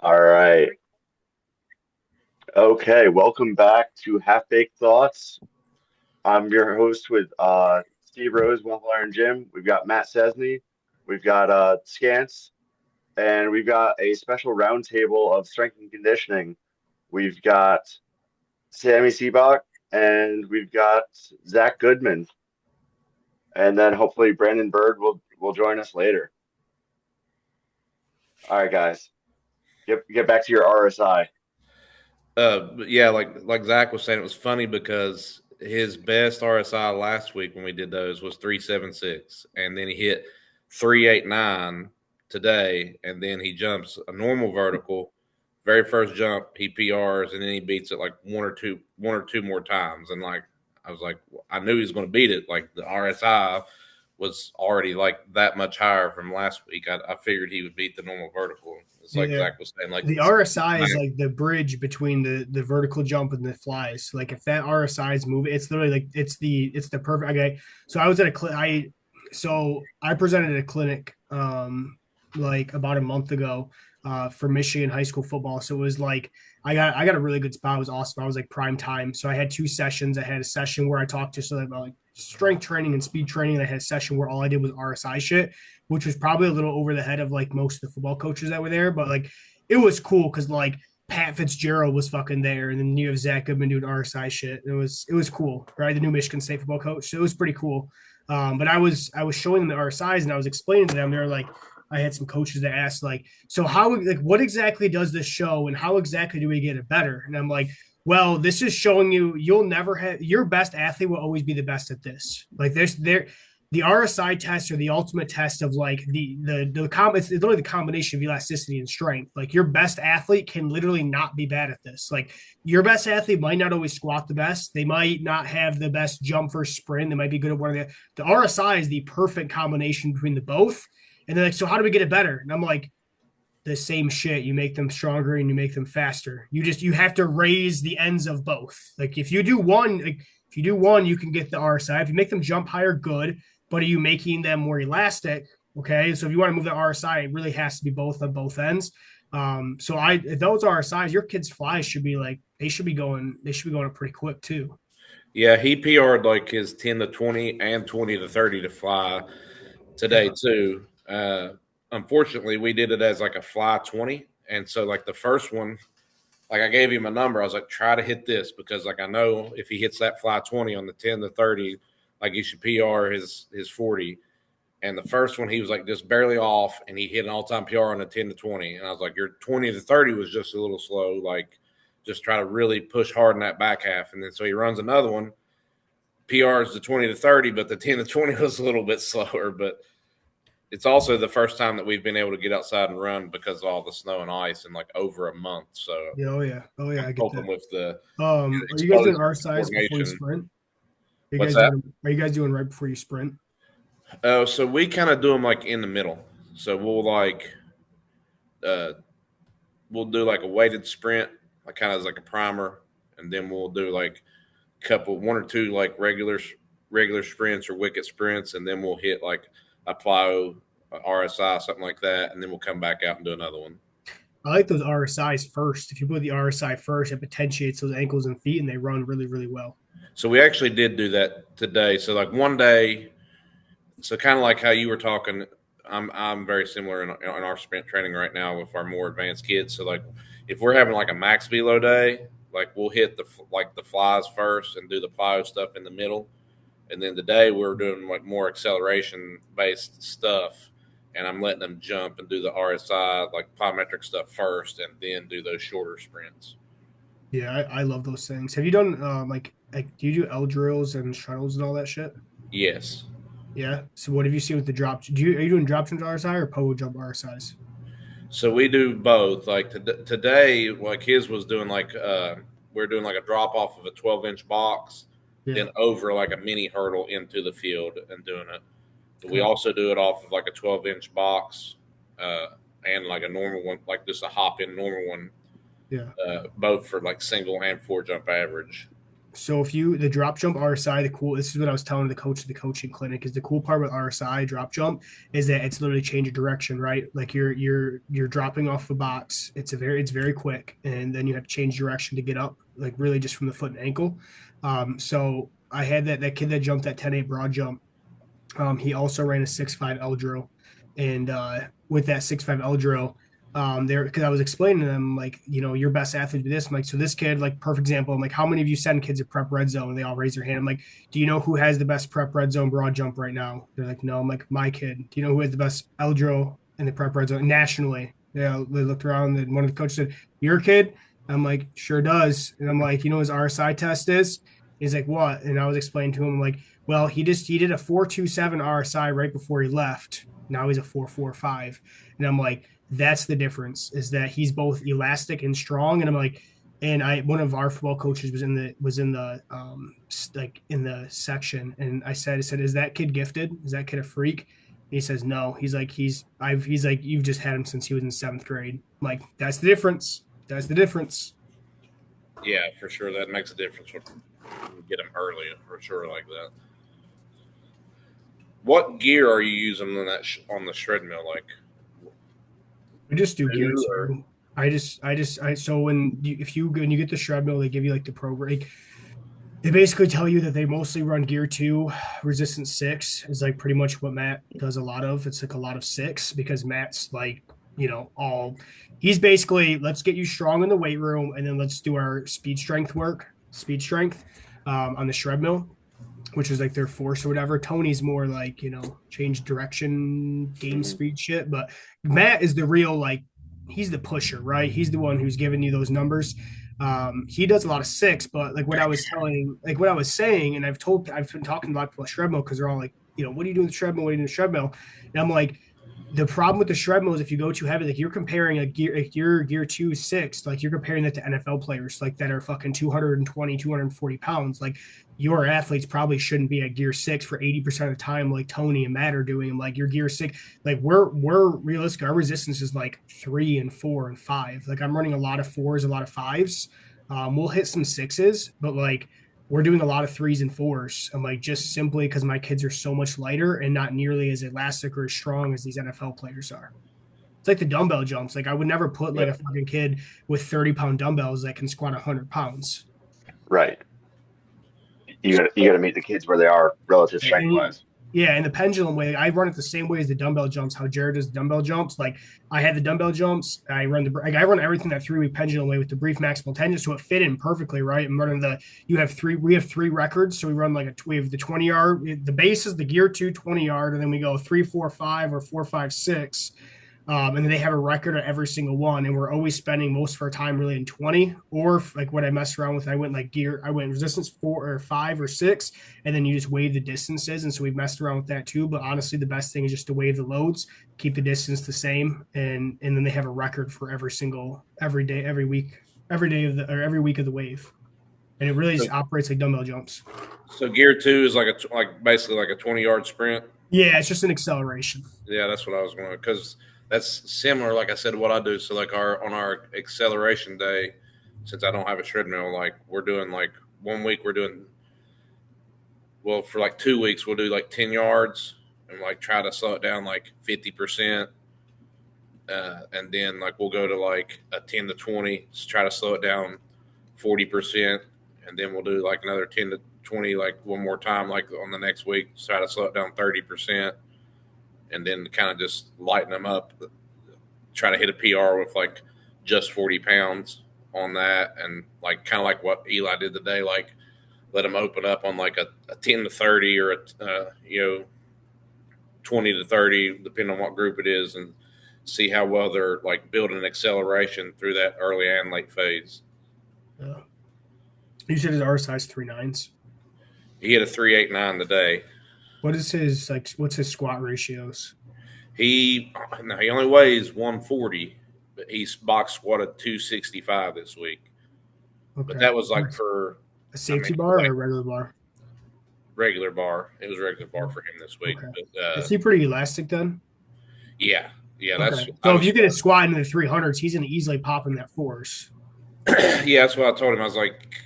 All right. Okay. Welcome back to Half Baked Thoughts. I'm your host with Steve Rose, Waffle Iron Jim. We've got Matt Sesney. We've got Scants, and we've got a special roundtable of strength and conditioning. We've got Sammy Sebok, and we've got Zac Goodman, and then hopefully Brandon Byrd will join us later. All right, guys, get back to your RSI. But yeah, like Zach was saying, it was funny because his best RSI last week when we did those was 376, and then he hit 389 today, and then he jumps a normal vertical. Very first jump, he PRs, and then he beats it like one or two more times, and like I was like, I knew he was going to beat it. Like the RSI was already like that much higher from last week. I figured he would beat the normal vertical. It's like Yeah. Zach was saying, like The RSI is like the bridge between the vertical jump and the flies. Like if that RSI is moving, it's literally like it's the perfect. Okay, so I was at a I presented at a clinic like about a month ago for Michigan high school football. So it was like I got a really good spot. It was awesome. I was like prime time. So I had two sessions. I had a session where I talked to so about like strength training and speed training, and I had a session where all I did was RSI shit, which was probably a little over the head of like most of the football coaches that were there. But like it was cool because like Pat Fitzgerald was fucking there, and then you have Zac Goodman doing RSI shit. It was cool, right? The new Michigan State football coach. So it was pretty cool. But I was showing them the RSIs and I was explaining to them. They're like, I had some coaches that asked like, so how like what exactly does this show, and how exactly do we get it better? And I'm like, well, this is showing you'll never have your best athlete will always be the best at this. Like the RSI test or the ultimate test of like it's literally the combination of elasticity and strength. Like your best athlete can literally not be bad at this. Like your best athlete might not always squat the best. They might not have the best jump for sprint. They might be good at one of the RSI is the perfect combination between the both. And they're like, so how do we get it better? And I'm like, the same shit. You make them stronger and you make them faster. You have to raise the ends of both. Like if you do one, you can get the RSI. If you make them jump higher, good. But are you making them more elastic? Okay. So if you want to move the RSI, it really has to be both on both ends. So if those RSIs, your kids' flies should be like they should be going up pretty quick too. Yeah, he PR'd like his 10 to 20 and 20 to 30 to fly today Yeah. too. Unfortunately, we did it as like a fly 20. And so like the first one, like I gave him a number. I was like, try to hit this because like I know if he hits that fly 20 on the 10 to 30, like he should PR his 40. And the first one he was like just barely off and he hit an all-time PR on the 10 to 20. And I was like, your 20 to 30 was just a little slow. Like just try to really push hard in that back half. And then so he runs another one, PRs the 20 to 30, but the 10 to 20 was a little bit slower. But it's also the first time that we've been able to get outside and run because of all the snow and ice in like over a month. So Yeah. Oh yeah. Oh yeah. I'm I get hoping that. with the Are you guys doing exposed RSIs before you coordination. sprint? What's that? Are you guys doing right before you sprint? So we kind of do them like in the middle. So uh, we'll do like a weighted sprint, like kind of as like a primer, and then we'll do like one or two like regular sprints or wicket sprints, and then we'll hit like a plyo, a RSI, something like that, and then we'll come back out and do another one. I like those RSIs first. If you put the RSI first, it potentiates those ankles and feet, and they run really, really well. So we actually did do that today. So like one day, so kind of like how you were talking, I'm very similar in our sprint training right now with our more advanced kids. So like if we're having like a max velo day, like we'll hit the flies first and do the plyo stuff in the middle, and then today we're doing like more acceleration based stuff, and I'm letting them jump and do the RSI like plyometric stuff first, and then do those shorter sprints. Yeah, I love those things. Have you done like do you do L drills and shuttles and all that shit? Yes. Yeah. So what have you seen with the drop? Are you doing drop jump RSI or pogo jump RSIs? So we do both. Like today, like his was doing like we're doing like a drop off of a 12-inch box, Yeah. then over like a mini hurdle into the field and doing it. But we Okay. also do it off of like a 12-inch box uh, and like a normal one, like just a hop in normal one, Yeah. both for like single and four jump average. So if you the drop jump RSI, this is what I was telling the coach of the coaching clinic, is the cool part with RSI drop jump is that it's literally change of direction, right? Like you're dropping off the box. It's very quick, and then you have to change direction to get up, like really just from the foot and ankle. So I had that kid that jumped that 10-8 broad jump. He also ran a 6.5 L drill, and with that 6.5 L drill, there because I was explaining to them like, your best athlete do this. I'm like, so this kid, like, perfect example. I'm like, how many of you send kids to prep red zone? And they all raise their hand. I'm like, do you know who has the best prep red zone broad jump right now? They're like, no. I'm like, my kid. Do you know who has the best L drill in the prep red zone nationally? Yeah, they looked around and one of the coaches said, your kid? I'm like, sure does. And I'm like, his RSI test is? He's like, what? And I was explaining to him, I'm like, well, he did a 4.27 RSI right before he left. Now he's a 4.45. And I'm like, that's the difference, is that he's both elastic and strong. And I'm like, and one of our football coaches was in the like in the section, and I said, is that kid gifted? Is that kid a freak? And he says no. He's like, you've just had him since he was in 7th grade. I'm like, that's the difference. That's the difference. Yeah, for sure. That makes a difference when you get him early, for sure, like that. What gear are you using on that on the shred mill? Like, I just do gear too. So when you get the shred mill, they give you like the program. They basically tell you that they mostly run gear 2. Resistance 6 is like pretty much what Matt does a lot of. It's like a lot of 6 because Matt's like, he's basically, let's get you strong in the weight room and then let's do our speed strength on the shred mill, which is like their force or whatever. Tony's more like, change direction, gain speed shit. But Matt is the real, like, he's the pusher, right? He's the one who's giving you those numbers. He does a lot of 6, but like what I was saying, and I've been talking about people at shred mill because they're all like, what do you do with the shred mill? What do you do with the shred mill? And I'm like, the problem with the shred mill is if you go too heavy, like you're comparing your gear 2 6, like you're comparing that to NFL players like that are fucking 220, 240 pounds. Like your athletes probably shouldn't be at gear 6 for 80% of the time, like Tony and Matt are doing. Like your gear 6, like we're realistic. Our resistance is like 3 and 4 and 5. Like I'm running a lot of 4s, a lot of 5s. We'll hit some 6s, but like we're doing a lot of 3s and 4s. I'm like, just simply because my kids are so much lighter and not nearly as elastic or as strong as these NFL players are. It's like the dumbbell jumps. Like I would never put like a fucking kid with 30-pound dumbbells that can squat 100 pounds. Right. You got to meet the kids where they are relative strength wise. Yeah, and the pendulum way, I run it the same way as the dumbbell jumps. How Jared does the dumbbell jumps, like I had the dumbbell jumps. I run everything that 3-week pendulum way with the brief maximal tendon, so it fit in perfectly, right? I'm running we have 3 records, so we run we have the 20-yard. The base is the gear 2 20-yard, and then we go 3 4 5 or 4 5 6. And then they have a record of every single one, and we're always spending most of our time really in 20, or like what I messed around with, I went resistance 4 or 5 or 6, and then you just wave the distances. And so we've messed around with that too. But honestly, the best thing is just to wave the loads, keep the distance the same, and then they have a record for every day, every week of the wave, and it really operates like dumbbell jumps. So gear 2 is basically like a 20-yard sprint. Yeah, it's just an acceleration. Yeah, that's what I was going to, because that's similar, like I said, to what I do. So like on our acceleration day, since I don't have a shred mill, like we're doing like 1 week for like 2 weeks, we'll do like 10 yards and like try to slow it down like 50%. And then like we'll go to like a 10 to 20, try to slow it down 40%. And then we'll do like another 10 to 20, like one more time, like on the next week, try to slow it down 30%. And then kind of just lighten them up, try to hit a PR with like just 40 pounds on that. And like kind of like what Eli did today, like let them open up on like a 10 to 30 or 20 to 30, depending on what group it is, and see how well they're like building acceleration through that early and late phase. Yeah. You said his RSI is 3.9s. He hit a 3.89 today. What's his squat ratios? He only weighs 140, but he's box squatted 265 this week. Okay. But that was like for a safety bar or a regular bar? Regular bar. It was a regular bar for him this week. Okay. But, is he pretty elastic then? Yeah. Okay. That's so. If you get a squat into the 300s, he's going to easily pop in that force. Yeah, that's what I told him. I was like,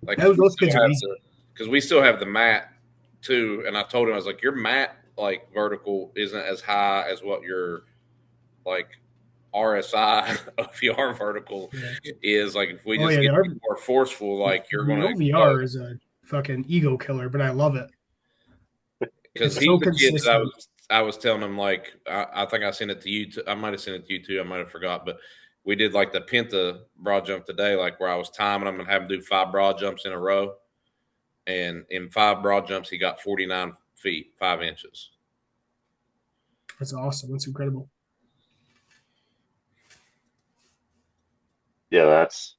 Like, Those kids are easy. because we still have the mat too. And I told him, I was like, your mat like vertical isn't as high as what your like RSI of your vertical Yeah. is. Like, if we Oh just yeah, get more forceful, like you're the going to explode. OVR is a fucking ego killer, but I love it. Because It's he's so the kid that consistent. I was telling him, like, I think I sent it to you. I might have sent it to you too. I might have forgot, but we did like the Penta broad jump today, like where I was timing him and have him do 5 broad jumps in a row. And in 5 broad jumps, he got 49 feet, 5 inches. That's awesome. That's incredible. Yeah, that's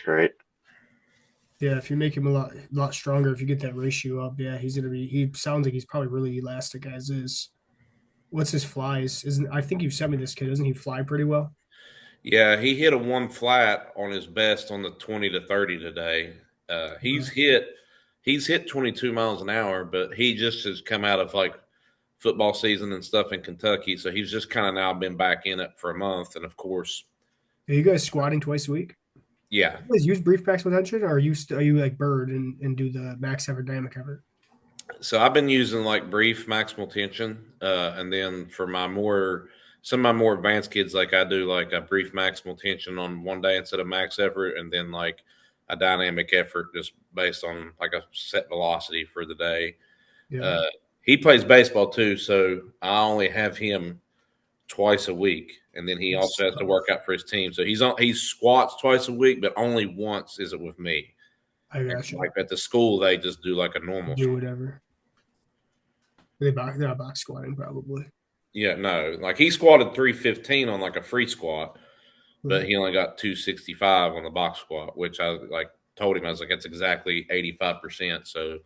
great. Yeah, if you make him a lot stronger, if you get that ratio up, yeah, he's gonna be. He sounds like he's probably really elastic as is. What's his flies? Isn't I think you sent me this kid? Doesn't he fly pretty well? Yeah, he hit a 1 flat on his best on the 20 to 30 today. He's hit 22 miles an hour, but he just has come out of like football season and stuff in Kentucky, so he's just kind of now been back in it for a month. And of course, Are you guys squatting twice a week? yeah. You guys use brief max potential, or are you like Byrd and do the max effort dynamic effort? So I've been using like brief maximal tension, and then for some of my more advanced kids, like I do like a brief maximal tension on one day instead of max effort, and then like a dynamic effort just based on like a set velocity for the day. Yeah, Uh, he plays baseball too, so I only have him twice a week, and then he that's also has to tough. work out for his team. So he squats twice a week, but only once is it with me. I And gotcha. like at the school, they just do like a normal. Do whatever. They're not box squatting probably. Yeah, no, like he squatted 315 on like a free squat, but Right. he only got 265 on the box squat, which I like told him I was like that's exactly 85%. So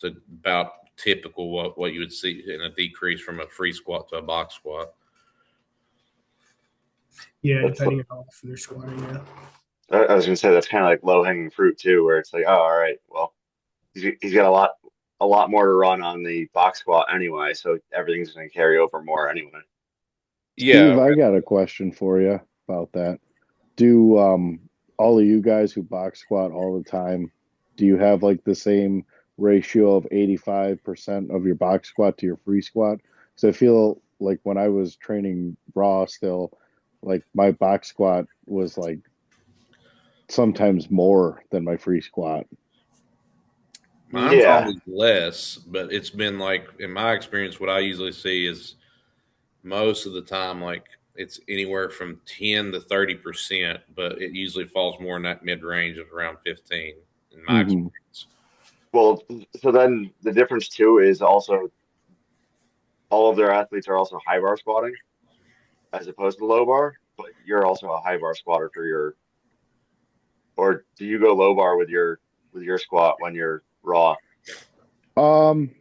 it's about typical what you would see in a decrease from a free squat to a box squat. Yeah, That's depending on how often they're squatting. Yeah. I was gonna say that's kind of like low hanging fruit too, where it's like, oh, all right, well, he's got a lot more to run on the box squat anyway, so everything's gonna carry over more anyway. Yeah, Steve, I got a question for you about that. Do all of you guys who box squat all the time, do you have like the same ratio of 85% of your box squat to your free squat? Because I feel like when I was training raw still, like my box squat was like sometimes more than my free squat. mine's Yeah, always less, but it's been like in my experience, what I usually see is most of the time like it's anywhere from 10 to 30%, but it usually falls more in that mid range of around 15 in my Hmm. experience. well, so then the difference too is also all of their athletes are also high bar squatting as opposed to low bar, but you're also a high bar squatter for your, or do you go low bar with your squat when you're raw? Um,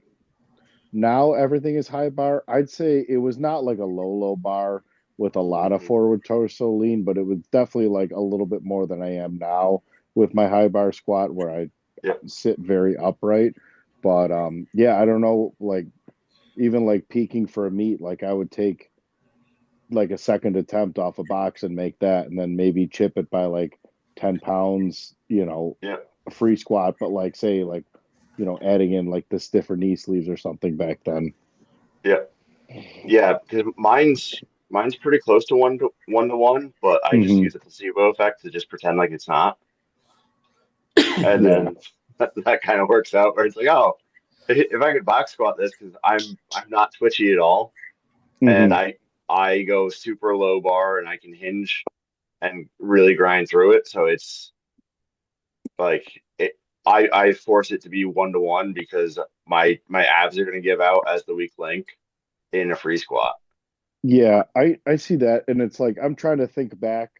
Now everything is high bar. I'd say it was not like a low bar with a lot of Hmm. forward torso lean, but it was definitely like a little bit more than I am now with my high bar squat where I Yeah, sit very upright. But yeah, I don't know, like even like peaking for a meet, like I would take like a second attempt off a box and make that and then maybe chip it by like 10 pounds, yeah, a free squat, but like say like, adding in like the stiffer knee sleeves or something back then. yeah, yeah. Because mine's pretty close to one, but I just Hmm. use the placebo effect to just pretend like it's not, and Yeah. then that kind of works out where it's like, oh, if I could box squat this because I'm not twitchy at all, and Hmm. I go super low bar and I can hinge and really grind through it. So it's like I force it to be 1-to-1 because my abs are going to give out as the weak link in a free squat. Yeah, I see that, and it's like I'm trying to think back,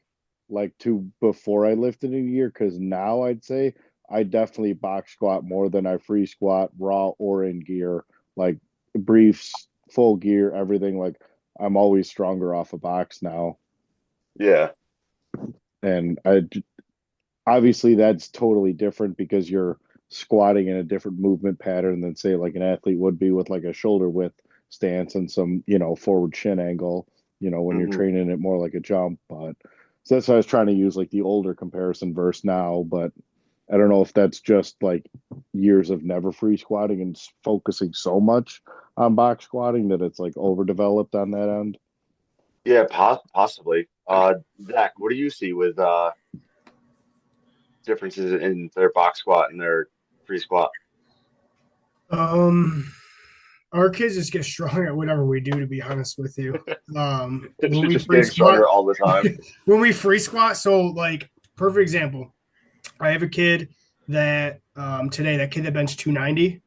like to before I lifted in a year, because now I'd say I definitely box squat more than I free squat, raw or in gear, like briefs, full gear, everything. Like I'm always stronger off a box now, Yeah, and obviously that's totally different because you're squatting in a different movement pattern than say like an athlete would be with like a shoulder width stance and some forward shin angle when you're hmm training it more like a jump. But So that's why I was trying to use like the older comparison versus now, but I don't know if that's just like years of never free squatting and focusing so much on box squatting that it's like overdeveloped on that end. Yeah, possibly. Zach, what do you see with differences in their box squat and their free squat? Our kids just get strong at whatever we do, to be honest with you. When They're we just free getting stronger squat, all the time. when we free squat, so like perfect example. I have a kid that today, that kid that benched 290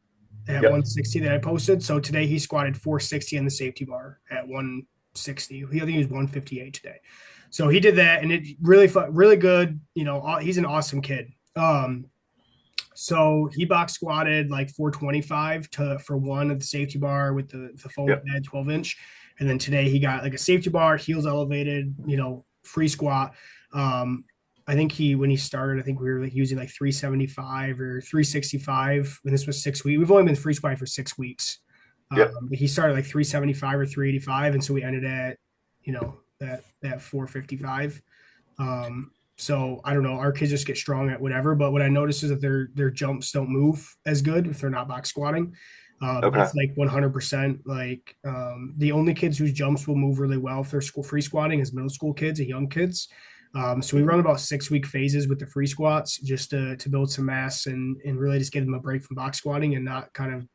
at Yep. 160 that I posted. So today he squatted 460 in the safety bar at 160. I think he was 158 today. So he did that, and it really good. You know, he's an awesome kid. So he box squatted like 425 for one at the safety bar with the foam Yep. pad 12-inch. And then today he got like a safety bar, heels elevated, free squat. I think when he started, I think we were like using like 375 or 365 when this was 6 weeks. We've only been free squatting for 6 weeks. Yep. But he started like 375 or 385. And so we ended at, that 455. So I don't know. Our kids just get strong at whatever. But what I notice is that their jumps don't move as good if they're not box squatting. Okay. It's like 100%. Like the only kids whose jumps will move really well if they're free squatting is middle school kids and young kids. So we run about 6-week phases with the free squats just to build some mass and really just give them a break from box squatting and not kind of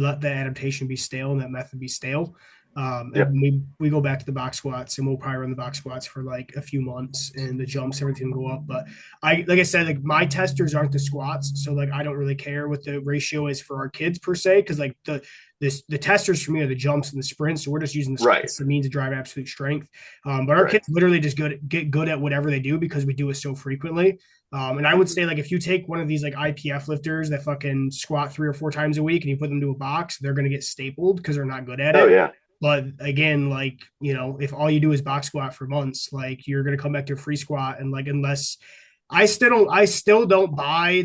let the adaptation be stale and that method be stale. Yep. And we go back to the box squats and we'll probably run the box squats for like a few months and the jumps, everything go up. But like I said, like my testers aren't the squats. So like, I don't really care what the ratio is for our kids per se. Cause like the testers for me are the jumps and the sprints. So we're just using the sprints, the means to drive absolute strength. But our kids literally just get good at whatever they do because we do it so frequently. And I would say like if you take one of these like IPF lifters that fucking squat 3 or 4 times a week and you put them to a box, they're going to get stapled because they're not good at it. Oh yeah. But again, like, if all you do is box squat for months, like you're going to come back to a free squat. And like, unless I still don't buy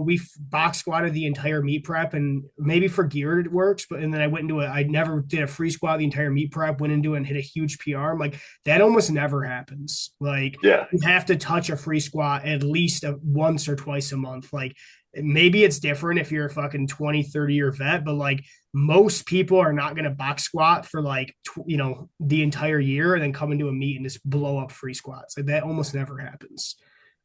we box squatted the entire meet prep and maybe for gear it works. But, and then I never did a free squat the entire meet prep, went into it and hit a huge PR. I'm like, that almost never happens. Like you have to touch a free squat at least once or twice a month. Like maybe it's different if you're a fucking 20, 30-year vet, but like most people are not going to box squat for like, the entire year and then come into a meet and just blow up free squats. Like that almost never happens.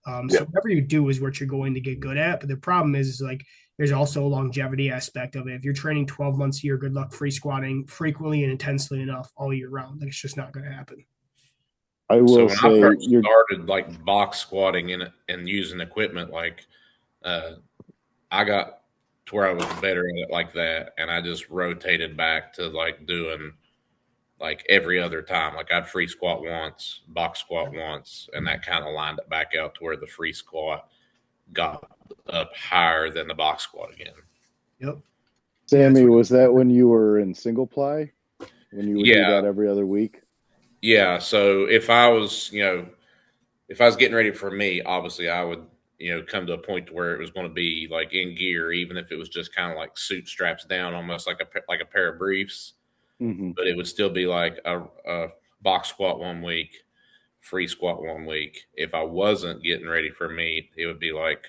So whatever you do is what you're going to get good at. But the problem is like, there's also a longevity aspect of it. If you're training 12 months a year, good luck free squatting frequently and intensely enough all year round. Like it's just not going to happen. I will so say when I first started like box squatting and using equipment, like I got to where I was better at it like that, and I just rotated back to like doing like every other time. Like I'd free squat once, box squat once, and that kind of lined it back out to where the free squat got up higher than the box squat again. Yep. Sammy, was that when you were in single ply? When you would do that every other week? Yeah. So if I was getting ready for me, obviously I would, come to a point to where it was going to be like in gear, even if it was just kind of like suit straps down, almost like a pair of briefs. Mm-hmm. But it would still be like a box squat 1 week, free squat 1 week. If I wasn't getting ready for meet, it would be like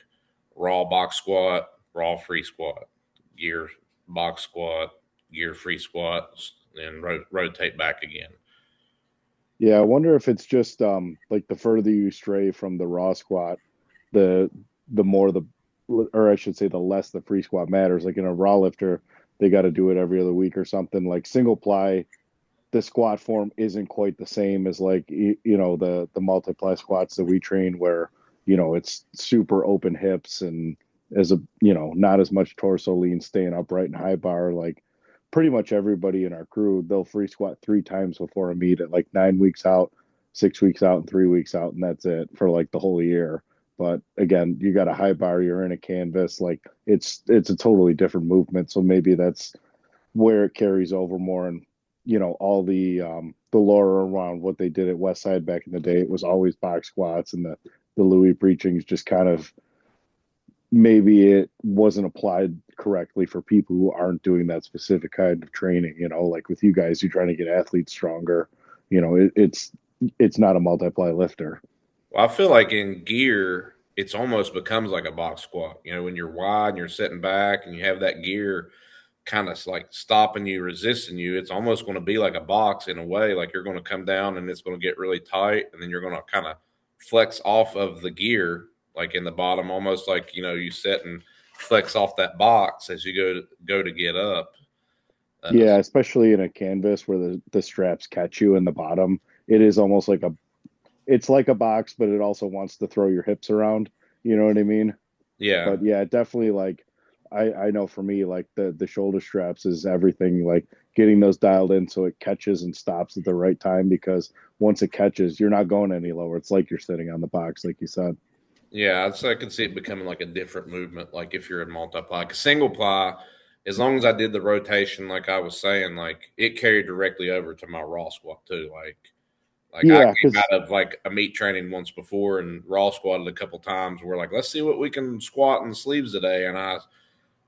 raw box squat, raw free squat, gear box squat, gear free squat, and rotate back again. Yeah, I wonder if it's just like the further you stray from the raw squat, the more or I should say the less the free squat matters. Like in a raw lifter, they got to do it every other week or something. Like single ply, the squat form isn't quite the same as like the multiply squats that we train where it's super open hips and as not as much torso lean, staying upright and high bar. Like pretty much everybody in our crew, they'll free squat 3 times before a meet at like 9 weeks out, 6 weeks out, and 3 weeks out, and that's it for like the whole year. But again, you got a high bar, you're in a canvas, like it's a totally different movement. So maybe that's where it carries over more. And all the lore around what they did at Westside back in the day, it was always box squats, and the Louis preachings just kind of, maybe it wasn't applied correctly for people who aren't doing that specific kind of training. Like with you guys, you're trying to get athletes stronger. It's it's not a multiply lifter. Well, I feel like in gear, it's almost becomes like a box squat. You know, when you're wide and you're sitting back and you have that gear kind of like stopping you, resisting you, it's almost going to be like a box in a way. Like you're going to come down and it's going to get really tight, and then you're going to kind of flex off of the gear, like in the bottom, almost like, you know, you sit and flex off that box as you go to get up. Yeah, especially in a canvas where the straps catch you in the bottom. It is almost like it's like a box, but it also wants to throw your hips around. You know what I mean? Yeah. But yeah, definitely like I know for me, like the shoulder straps is everything, like getting those dialed in so it catches and stops at the right time, because once it catches, you're not going any lower. It's like you're sitting on the box, like you said. Yeah, I could see it becoming like a different movement. Like if you're in multiply, because single ply, as long as I did the rotation, like I was saying, like it carried directly over to my raw squat too. Like I Yeah, came because out of like a meat training once before and raw squatted a couple times. We're like, let's see what we can squat in the sleeves today. And I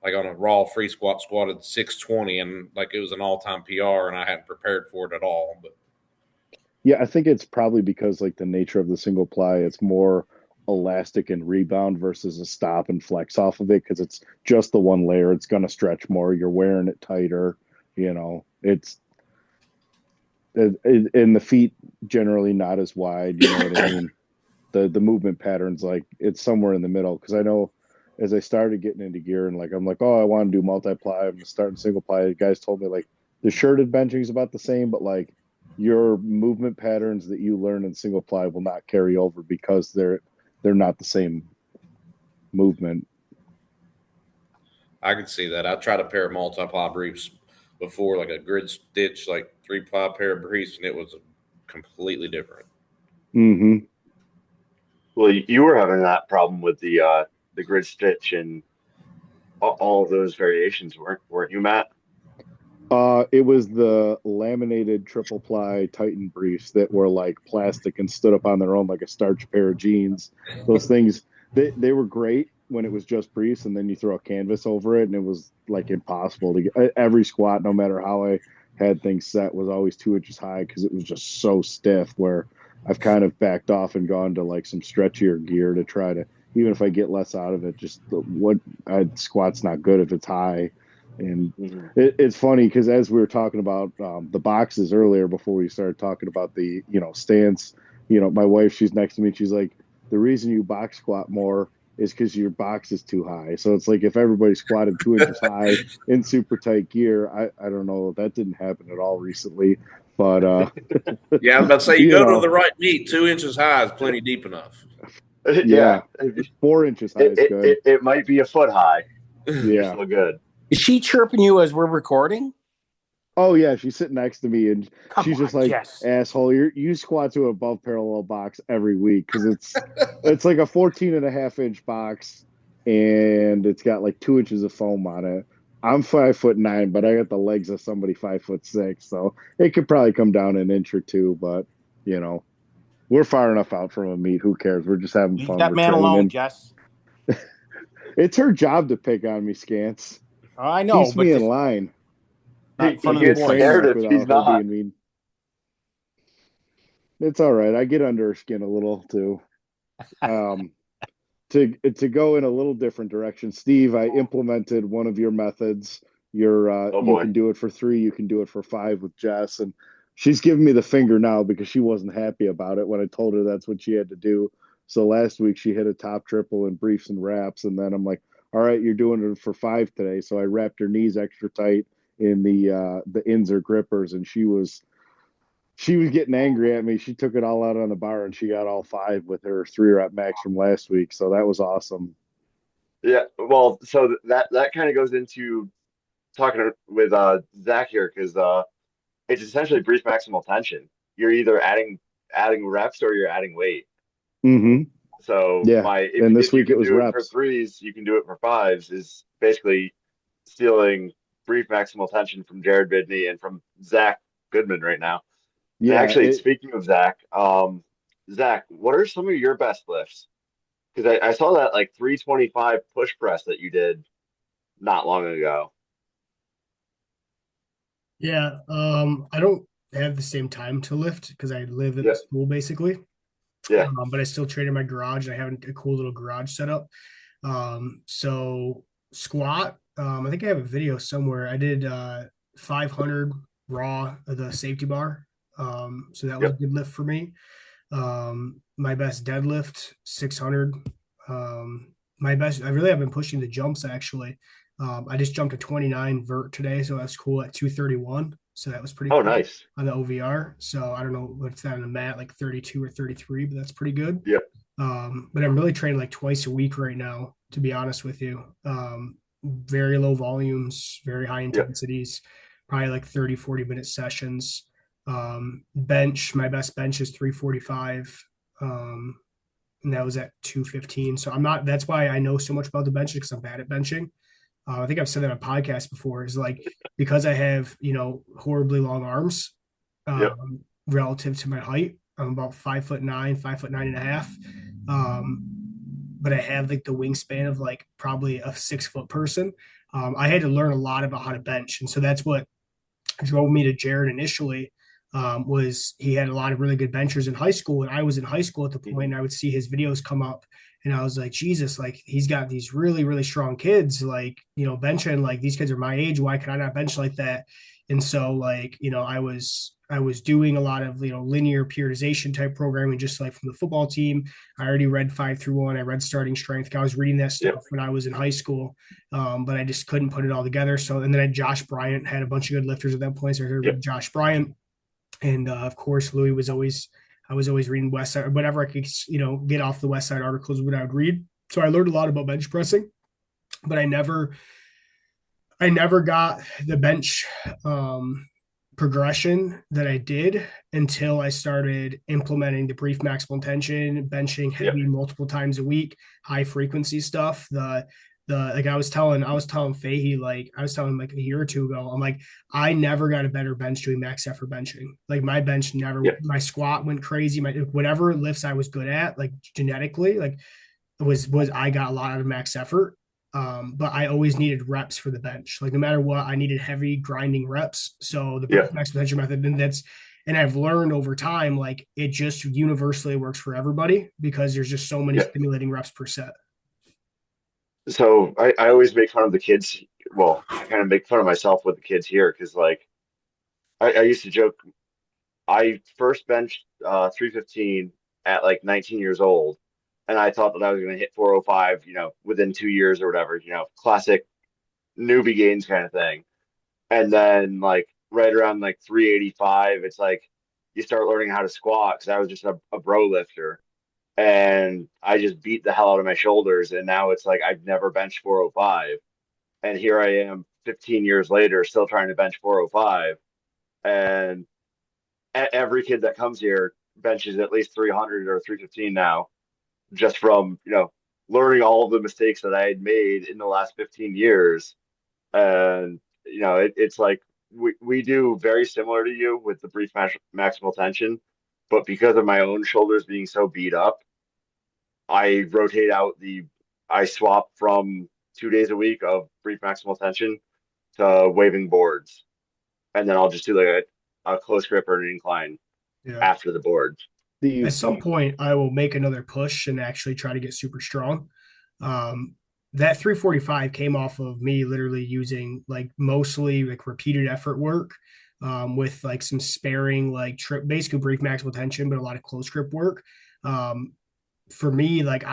like on a raw free squat squatted 620, and like it was an all time PR, and I hadn't prepared for it at all. But yeah, I think it's probably because like the nature of the single ply, it's more elastic and rebound versus a stop and flex off of it, because it's just the one layer. It's going to stretch more. You're wearing it tighter. You know, and the feet generally not as wide. You know what I mean? The movement patterns, like it's somewhere in the middle. Because I know as I started getting into gear and like I'm like, oh, I want to do multiply. I'm starting single ply. The guys told me like the shirted benching is about the same, but like your movement patterns that you learn in single ply will not carry over because they're not the same movement. I could see that. I tried a pair of multiply briefs before, like a grid stitch, like 3-ply pair of briefs, and it was completely different. Mm-hmm. Well, you were having that problem with the grid stitch and all of those variations, weren't you, Matt? It was the laminated triple ply Titan briefs that were like plastic and stood up on their own like a starch pair of jeans. Those things, they were great when it was just briefs, and then you throw a canvas over it, and it was like impossible to get. Every squat, no matter how I had things set, was always 2 inches high because it was just so stiff. Where I've kind of backed off and gone to like some stretchier gear to try to, even if I get less out of it, just what squat's not good if it's high. And Mm-hmm. it's funny because as we were talking about the boxes earlier before we started talking about the stance, my wife, she's next to me, she's like, the reason you box squat more is because your box is too high. So it's like if everybody squatted 2 inches high in super tight gear, I don't know, that didn't happen at all recently, but Yeah, I was about to say, you you go to know, the right meet, 2 inches high is plenty deep enough. Yeah, yeah, 4 inches high it, is it, good. it, it might be a foot high. You're Yeah. still good. Is she chirping you as we're recording? Oh yeah, she's sitting next to me, and Come she's just on, like, Jess. asshole, you squat to above parallel box every week because it's like a 14 and a half inch box, and it's got like 2 inches of foam on it. I'm 5'9", but I got the legs of somebody 5'6", so it could probably come down an inch or two, but we're far enough out from a meet. Who cares? We're just having Leave fun. that We're man alone, training. Jess. It's her job to pick on me, Scants. I know, Keeps but me in just line. not in He front Can't of the do a gets train boys. scared wreck if he's without her not. being mean. It's all right. I get under her skin a little too. Um, to go in a little different direction, Steve, I implemented one of your methods. Oh You boy. can do it for 3, you can do it for 5 with Jess, and she's giving me the finger now because she wasn't happy about it when I told her that's what she had to do. So last week she hit a top triple in briefs and wraps, and then I'm like, all right, you're doing it for 5 today. So I wrapped her knees extra tight in the Inzer grippers, and she was getting angry at me. She took it all out on the bar, and she got all 5 with her 3 rep max from last week. So that was awesome. Yeah. Well, so that kind of goes into talking with Zach here because it's essentially brief maximal tension. You're either adding reps or you're adding weight. Mm-hmm. So Yeah. my And this if you week it can was do it for reps. threes, you can do it for fives is basically stealing brief maximal tension from Jared Bidney and from Zac Goodman right now. And Yeah. actually, speaking of Zach, Zach, what are some of your best lifts? Because I saw that like 325 push press that you did not long ago. Yeah, I don't have the same time to lift because I live at Yeah. the school basically. Yeah. But I still train in my garage and I have a cool little garage set up. So squat, I think I have a video somewhere. I did 500 raw of the safety bar. So that was a Yep. good lift for me. My best deadlift, 600. I really have been pushing the jumps actually. I just jumped a 29 vert today, so that's cool at 231. So that was pretty Oh, cool nice. on the OVR. So I don't know what's that on the mat, like 32 or 33, but that's pretty good. Yep. But I'm really training like twice a week right now, to be honest with you. Very low volumes, very high Yep. intensities, probably like 30, 40-minute sessions. Bench, my best bench is 345. And that was at 215. So that's why I know so much about the bench because I'm bad at benching. I think I've said that on podcast before is like, because I have, horribly long arms, Yep. relative to my height. I'm about 5'9", 5'9.5". Um, but I have like the wingspan of like probably a 6 foot person. I had to learn a lot about how to bench. And so that's what drove me to Jared initially. Was he had a lot of really good benchers in high school, and I was in high school at the point, and I would see his videos come up, and I was like, Jesus, like he's got these really, really strong kids, like benching, like these kids are my age, why can I not bench like that? And so, like I was doing a lot of linear periodization type programming, just like from the football team. I already read 5 through 1. I read starting strength. I was reading that stuff Yep. when I was in high school, but I just couldn't put it all together. So, and then Josh Bryant had a bunch of good lifters at that point. So I heard Yep. Josh Bryant, and of course Louis was always. I was always reading West Side, or whatever I could, get off the West Side articles what I would read. So I learned a lot about bench pressing, but I never got the bench progression that I did until I started implementing the brief maximal intention, benching Yep. heavy multiple times a week, high frequency stuff. The like I was telling Fahey, like I was telling him like a year or two ago, I'm like, I never got a better bench doing max effort benching. Like my bench never, Yep. my squat went crazy. My whatever lifts I was good at, like genetically, like was I got a lot out of max effort. But I always needed reps for the bench. Like no matter what, I needed heavy grinding reps. So the Yep. max potential method, and I've learned over time, like it just universally works for everybody because there's just so many Yep. stimulating reps per set. So I always make fun of the kids. Well, I kind of make fun of myself with the kids here because like I used to joke I first benched 315 at like 19 years old, and I thought that I was going to hit 405, within 2 years or whatever, classic newbie gains kind of thing. And then like right around like 385, it's like you start learning how to squat because I was just a bro lifter, and I just beat the hell out of my shoulders, and now it's like I've never benched 405, and here I am 15 years later still trying to bench 405, and every kid that comes here benches at least 300 or 315 now, just from learning all of the mistakes that I had made in the last 15 years. And it's like we do very similar to you with the brief maximal tension, but because of my own shoulders being so beat up, I rotate out I swap from 2 days a week of brief maximal tension to waving boards, and then I'll just do like a close grip or an incline Yeah. after the boards. At some point, I will make another push and actually try to get super strong. Um, that 345 came off of me literally using like mostly like repeated effort work, with like some sparing, like basically brief maximal tension, but a lot of close grip work. Um, for me, like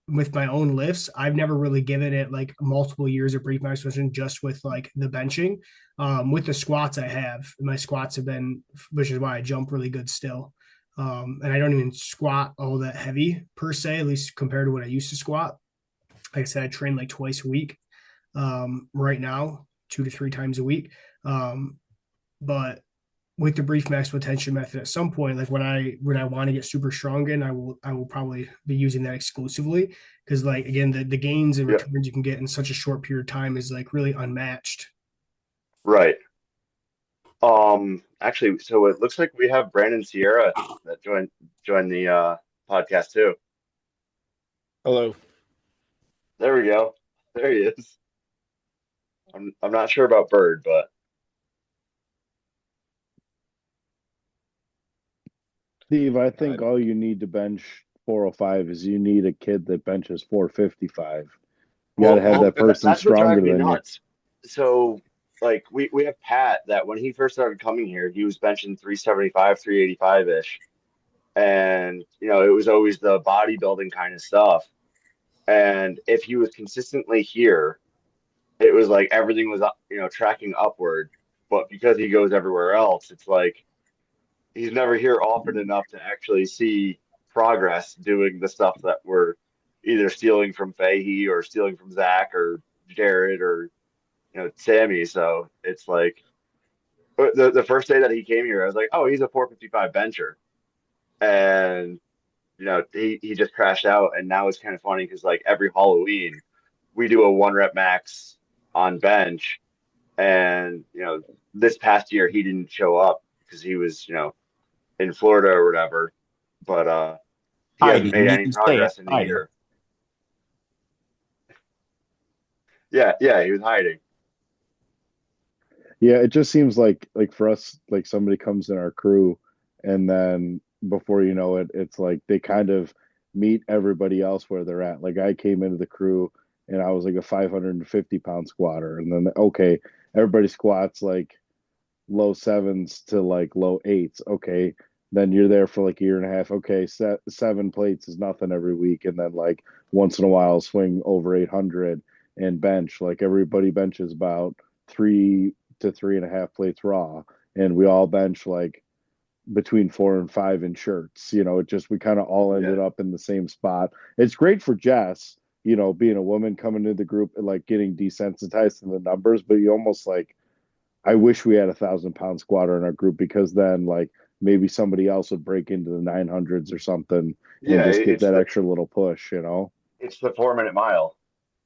with my own lifts, I've never really given it like multiple years of brief max tension just with like the benching. With the squats, I have my squats have been, which is why I jump really good still. And I don't even squat all that heavy per se, at least compared to what I used to squat. Like I said, I train like twice a week. Right now, 2 to 3 times a week. But with the brief max potential method at some point, like when I want to get super strong again, I will probably be using that exclusively because like again the gains and Yeah. returns you can get in such a short period of time is like really unmatched. Right. Actually, so it looks like we have Brandon Sierra that joined the podcast too. Hello. There we go. There he is. I'm not sure about Byrd, but Steve, I think all you need to bench 405 is you need a kid that benches 455. You got to have that person that's what stronger drives me than you. nuts. So, like, we have Pat that when he first started coming here, he was benching 375, 385 ish. And, it was always the bodybuilding kind of stuff. And if he was consistently here, it was like everything was, tracking upward. But because he goes everywhere else, it's like he's never here often enough to actually see progress doing the stuff that we're either stealing from Fahey or stealing from Zach or Jared or Sammy. So it's like the first day that he came here, I was like, oh, he's a 455 bencher, and he just crashed out. And now it's kind of funny because like every Halloween we do a 1 rep max on bench, and this past year he didn't show up because he was in Florida or whatever, but he hasn't Hiding. made You any can say it. progress in a Hiding. year. Yeah, he was hiding. Yeah, it just seems like for us, like somebody comes in our crew, and then before you know it, it's like they kind of meet everybody else where they're at. Like I came into the crew and I was like a 550-pound squatter, and then okay, everybody squats like low sevens to like low eights. Okay, then you're there for like a year and a half. Okay, 7 plates is nothing every week, and then like once in a while swing over 800 and bench. Like everybody benches about 3 to 3.5 plates raw, and we all bench like between 4 and 5 in shirts. It just we kind of all ended Yeah, up in the same spot. It's great for Jess, being a woman coming into the group and like getting desensitized to the numbers, but you almost like I wish we had 1,000-pound squatter in our group because then like maybe somebody else would break into the 900s or something and yeah. just get It's that the extra little push. it's the 4 minute mile.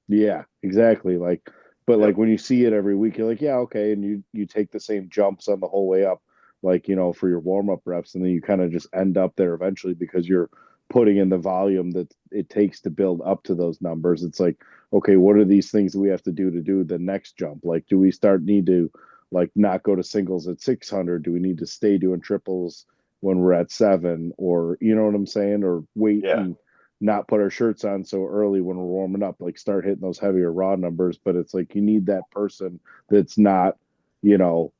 Yeah, exactly. Like, but like Yep. when you see it every week, you're like, yeah, okay, and you take the same jumps on the whole way up, like for your warm up reps, and then you kind of just end up there eventually because you're putting in the volume that it takes to build up to those numbers. It's like, okay, what are these things that we have to do the next jump? Like, do we need to like not go to singles at 600? Do we need to stay doing triples when we're at 7, or you know what I'm saying, or wait Yeah, and not put our shirts on so early when we're warming up, like start hitting those heavier raw numbers. But it's like you need that person that's not, you know,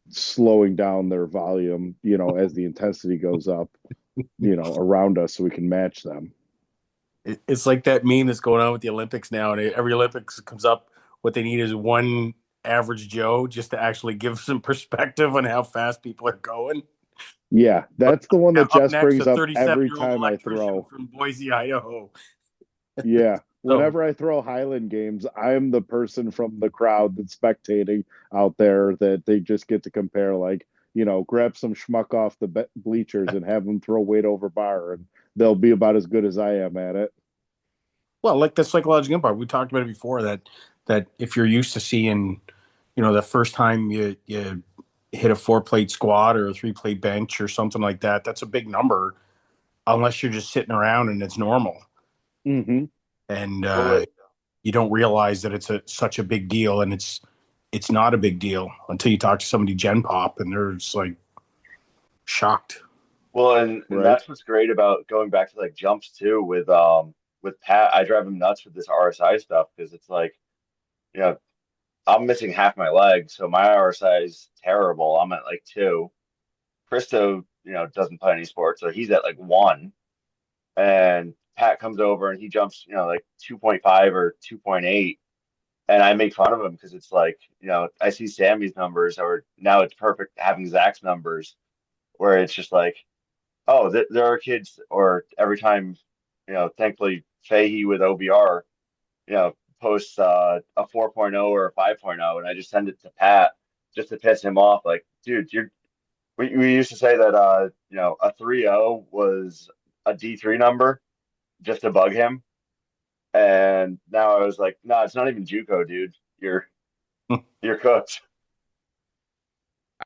slowing down their volume, as the intensity goes up, around us so we can match them. It's like that meme that's going on with the Olympics now, and every Olympics comes up. What they need is one average Joe just to actually give some perspective on how fast people are going. Yeah, that's the one that Up Jess next, brings a up every 37-year-old time I electrician throw. from Boise, Idaho. Yeah. So, Whenever I throw Highland games, I'm the person from the crowd that's spectating out there that they just get to compare, like, grab some schmuck off the bleachers and have them throw weight over bar, and they'll be about as good as I am at it. well, like the psychological impact, we talked about it before that if you're used to seeing, the first time you hit a 4-plate squat or a 3-plate bench or something like that, that's a big number, unless you're just sitting around and it's normal. Mm-hmm. And well, you don't realize that it's such a big deal, and it's not a big deal until you talk to somebody Gen Pop and they're just like shocked. and Right. that's what's great about going back to like jumps too with Pat. I drive him nuts with this RSI stuff because it's like you know I'm missing half my leg, so my RSI is terrible. I'm at like 2. Christo, doesn't play any sports, so he's at like 1. And Pat comes over and he jumps, like 2.5 or 2.8. And I make fun of him because it's like, I see Sammy's numbers, or now it's perfect having Zach's numbers, where it's just like, oh, there are kids, or every time, thankfully, Fahey with OBR, posts a 4.0 or a 5.0, and I just send it to Pat just to piss him off. Like, dude, we used to say that, a 3.0 was a D3 number just to bug him. And now I was like, no, it's not even JUCO, dude. You're cooked.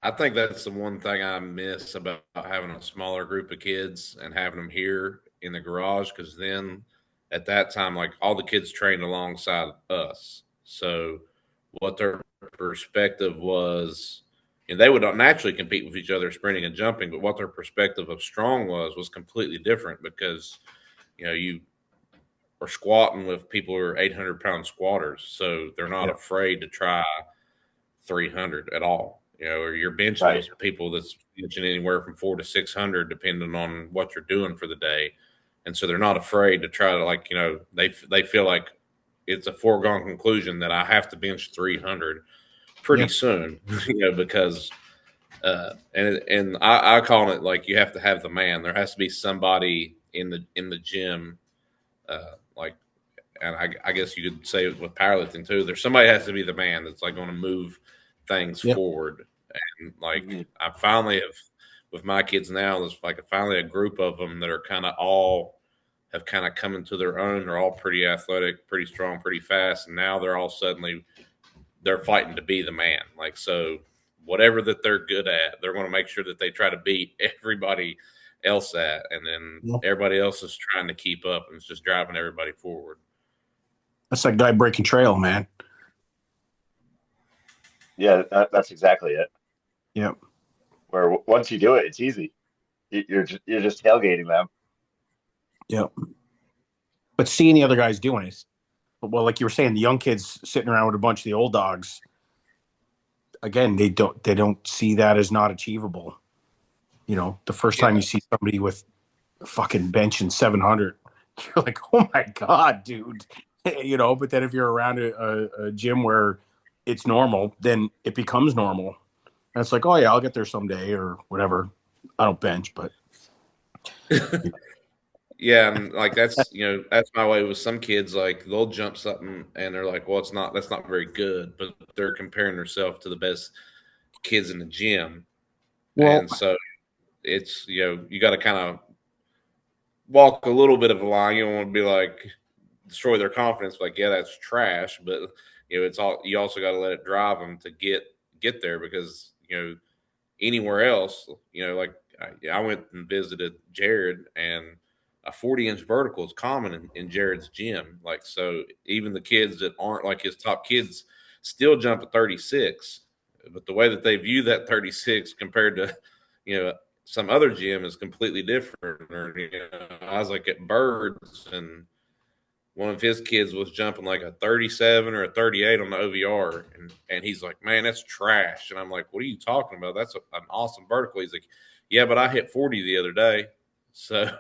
I think that's the one thing I miss about having a smaller group of kids and having them here in the garage, because then at that time, like all the kids trained alongside us. So what their perspective was, and they would naturally compete with each other, sprinting and jumping. But what their perspective of strong was completely different because, you are squatting with people who are 800-pound squatters, so they're not afraid to try 300 at all. Or you're benching with people that's benching anywhere from 400 to 600, depending on what you're doing for the day. And so they're not afraid to try to they feel like it's a foregone conclusion that I have to bench 300 pretty soon, because and I call it like you have to have the man. There has to be somebody in the gym, and I guess you could say it with powerlifting too. There's somebody has to be the man that's like going to move things forward. And I finally have with my kids now. There's finally a group of them that are kind of all have kind of come into their own. They're all pretty athletic, pretty strong, pretty fast, and now they're all suddenly they're fighting to be the man. So whatever that they're good at, they're going to make sure that they try to beat everybody else at, and then everybody else is trying to keep up, and it's just driving everybody forward. That's like guy breaking trail, man. Yeah, that's exactly it. Yep. Where once you do it, it's easy. You're just tailgating them. Yep. But seeing the other guys doing it, well, like you were saying, the young kids sitting around with a bunch of the old dogs. Again, they don't see that as not achievable. The first time you see somebody with fucking benching 700, you're like, oh my God, dude. But then if you're around a gym where it's normal, then it becomes normal. And it's like, oh yeah, I'll get there someday or whatever. I don't bench, but yeah, and that's my way with some kids. Like they'll jump something and they're like, well, that's not very good, but they're comparing themselves to the best kids in the gym. Well, and so it's you got to kind of walk a little bit of a line. You don't want to be like destroy their confidence. Like, yeah, that's trash, but it's all. You also got to let it drive them to get there because anywhere else, like I went and visited Jared, and a 40-inch vertical is common in Jared's gym. So even the kids that aren't like his top kids still jump at 36, but the way that they view that 36 compared to some other gym is completely different. Or, I was like at Byrd's, and one of his kids was jumping like a 37 or a 38 on the OVR, and he's like, man, that's trash. And I'm like, what are you talking about? That's an awesome vertical. He's like, yeah, but I hit 40 the other day. So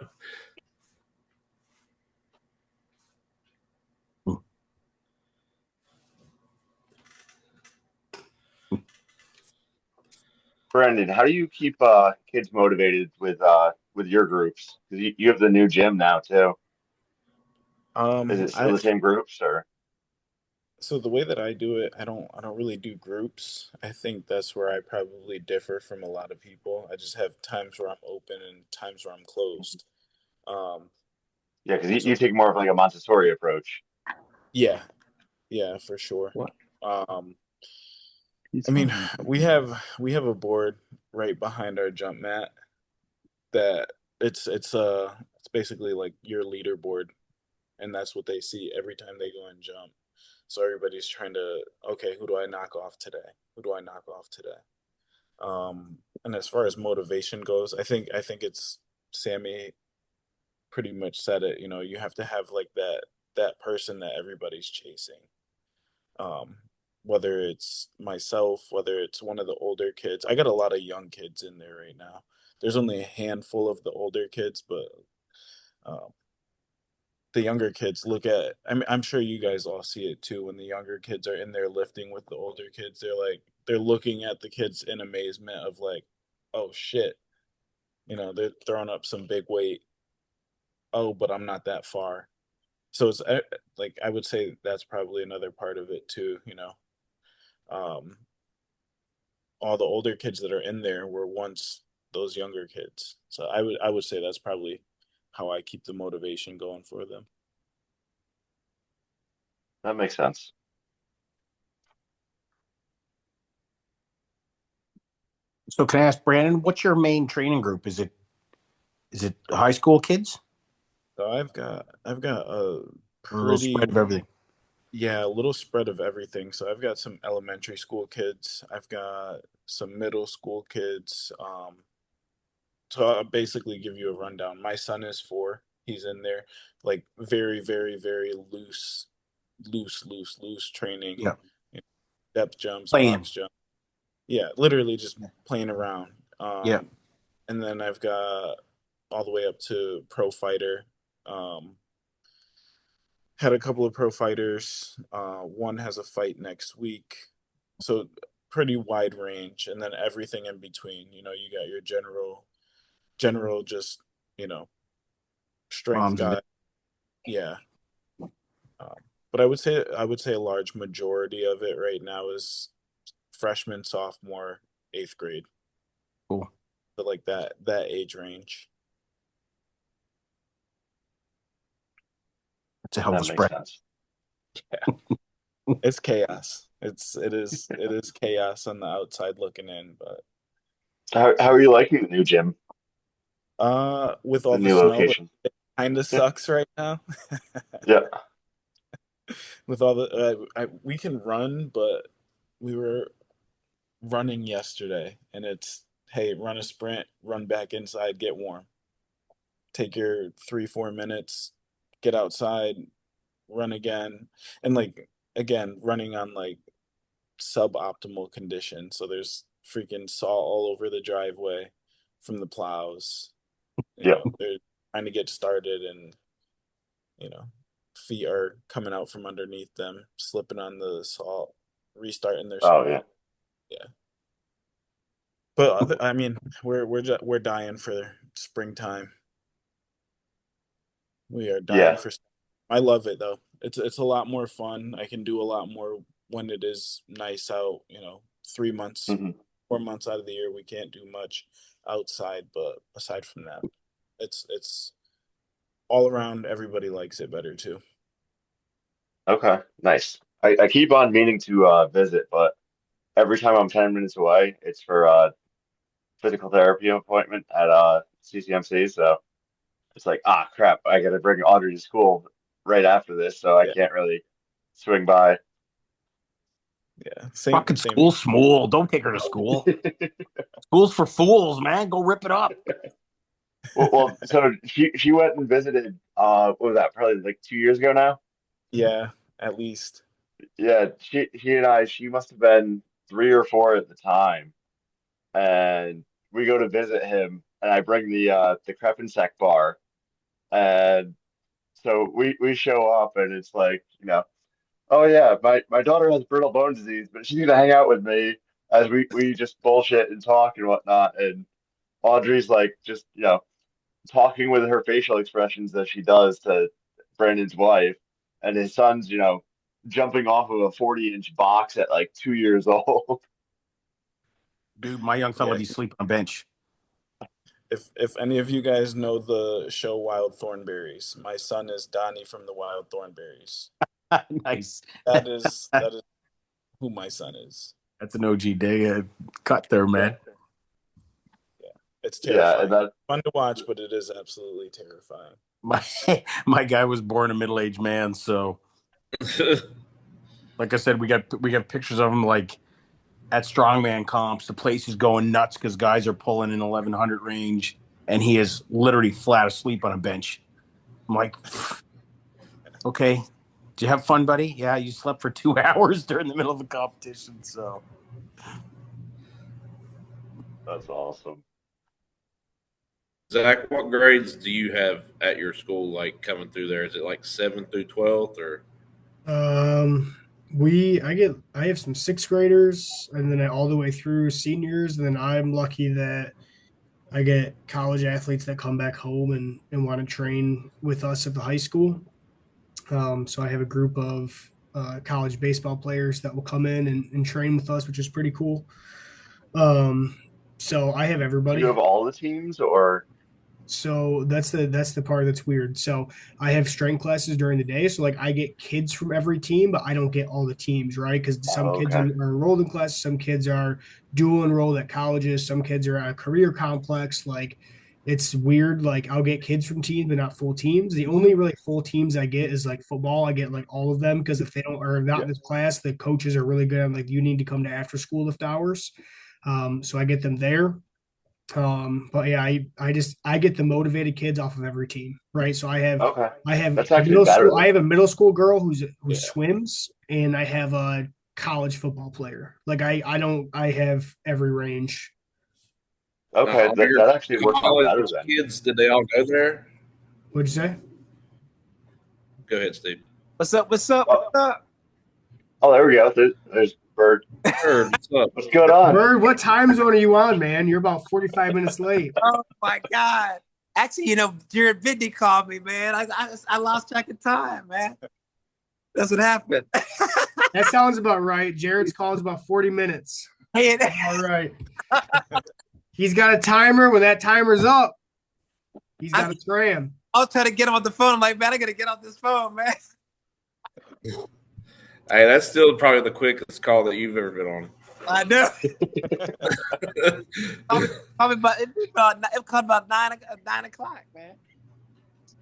Brendan, how do you keep kids motivated with your groups? Because you have the new gym now too. Is it still the same groups or? So the way that I do it, I don't really do groups. I think that's where I probably differ from a lot of people. I just have times where I'm open and times where I'm closed. Yeah, because you take more of like a Montessori approach. Yeah, for sure. What? I mean, we have a board right behind our jump mat that it's basically like your leaderboard, and that's what they see every time they go and jump. So everybody's trying to, okay, who do I knock off today? Who do I knock off today? And as far as motivation goes, I think it's Sammy pretty much said it. You have to have like that person that everybody's chasing. Whether it's myself, whether it's one of the older kids. I got a lot of young kids in there right now. There's only a handful of the older kids, but the younger kids look at, I'm sure you guys all see it too, when the younger kids are in there lifting with the older kids, they're looking at the kids in amazement of like, oh shit, they're throwing up some big weight. Oh, but I'm not that far. So it's like, I would say that's probably another part of it too. All the older kids that are in there were once those younger kids. So I would say that's probably how I keep the motivation going for them. That makes sense. So can I ask Brandon, what's your main training group? Is it high school kids? So I've got a Or a little pretty spread of everything. Yeah, a little spread of everything. So I've got some elementary school kids. I've got some middle school kids. So I'll basically give you a rundown. My son is 4. He's in there, like very, very, very loose training. Yeah. Depth jumps, Playing. box jump. Yeah, literally just playing around. Yeah. And then I've got all the way up to pro fighter. Um, had a couple of pro fighters. One has a fight next week, so pretty wide range, and then everything in between. You got your general, just you know, strength Moms of guy. it. Yeah, um, but I would say a large majority of it right now is freshman, sophomore, 8th grade, Cool. but like that age range. It's a hell of a That makes spread. sense. It's chaos. It is chaos on the outside looking in, but How are you liking the new gym, with the all the new snow, it location? kind of Yeah. sucks right now. Yeah. With all the we can run, but we were running yesterday, and it's, hey, run a sprint, run back inside, get warm, take your 3-4 minutes, get outside, run again, and like again running on like suboptimal conditions. So there's freaking salt all over the driveway from the plows. Yeah. They're trying to get started, and you know, feet are coming out from underneath them, slipping on the salt, restarting their Oh sprint. yeah. Yeah, but I mean, we're dying for springtime. We are dying Yeah. for. I love it though. It's a lot more fun. I can do a lot more when it is nice out. 3 months, Hmm. 4 months out of the year we can't do much outside, but aside from that, it's all around. Everybody likes it better too. Okay. Nice. I keep on meaning to visit, but every time I'm 10 minutes away, it's for physical therapy appointment at CCMC. So it's like, ah, crap, I got to bring Audrey to school right after this, so I Yeah, can't really swing by. yeah. Same, Fucking same. school small. Don't take her to school. School's for fools, man. Go rip it up. So she went and visited. What was that? Probably like 2 years ago now. Yeah, at least. Yeah, he and I. She must have been 3 or 4 at the time, and we go to visit him, and I bring the crepe and sec bar, and so we show up, and it's like, oh yeah, my daughter has brittle bone disease, but she's gonna hang out with me as we just bullshit and talk and whatnot. And Audrey's like just talking with her facial expressions that she does to Brandon's wife, and his son's jumping off of a 40-inch box at like 2 years old. Dude, my young fella Yeah. be sleeping on a bench. If any of you guys know the show Wild Thornberries, my son is Donnie from the Wild Thornberries. Nice. That is who my son is. That's an OG day cut there, man. Yeah, it's Yeah, terrifying. and that Fun to watch, but it is absolutely terrifying. My guy was born a middle-aged man, so like I said, we got pictures of him like at strongman comps. The place is going nuts because guys are pulling in 1100 range, and he is literally flat asleep on a bench. I'm like, okay, did you have fun, buddy? Yeah, you slept for 2 hours during the middle of the competition, so. that's awesome. Zach, what grades do you have at your school, like coming through there? Is it like 7th through 12th, or? I have some sixth graders, and then all the way through seniors, and then I'm lucky that I get college athletes that come back home and want to train with us at the high school. So I have a group of college baseball players that will come in and train with us, which is pretty cool. Um, so I have Do you everybody. have all the teams, or So that's the part that's weird. So I have strength classes during the day. So like I get kids from every team, but I don't get all the teams, right? Because some oh, kids okay? are enrolled in classes, some kids are dual enrolled at colleges, some kids are at a career complex. Like It's weird. Like I'll get kids from teams, but not full teams. The only really full teams I get is like football. I get like all of them because if they don't or not in Yeah. this class, the coaches are really good. I'm like, you need to come to after school lift hours. So I get them there. But yeah, I get the motivated kids off of every team, right? So Okay. I have That's actually middle better school. I then. have a middle school girl who Yeah. swims, and I have a college football player. Like I have every range. Okay, All that, your that actually works out college better then. kids, did they all go there? What'd you say? Go ahead, Steve. What's up? What's up? Oh, What's up? oh, there we go. There's Byrd. Byrd, what's up? What's going on? Bird, what time zone are you on, man? You're about 45 minutes late. Oh my God! Actually, Jared Bidney called me, man. I lost track of time, man. That's what happened. That sounds about right. Jared's call is about 40 minutes. Hey, All right. He's got a timer. When that timer's up, he's got a scram. I'll try to get him on the phone. I'm like, man, I gotta get off this phone, man. Hey, that's still probably the quickest call that you've ever been on. I know. Probably it called about 9 o'clock, man.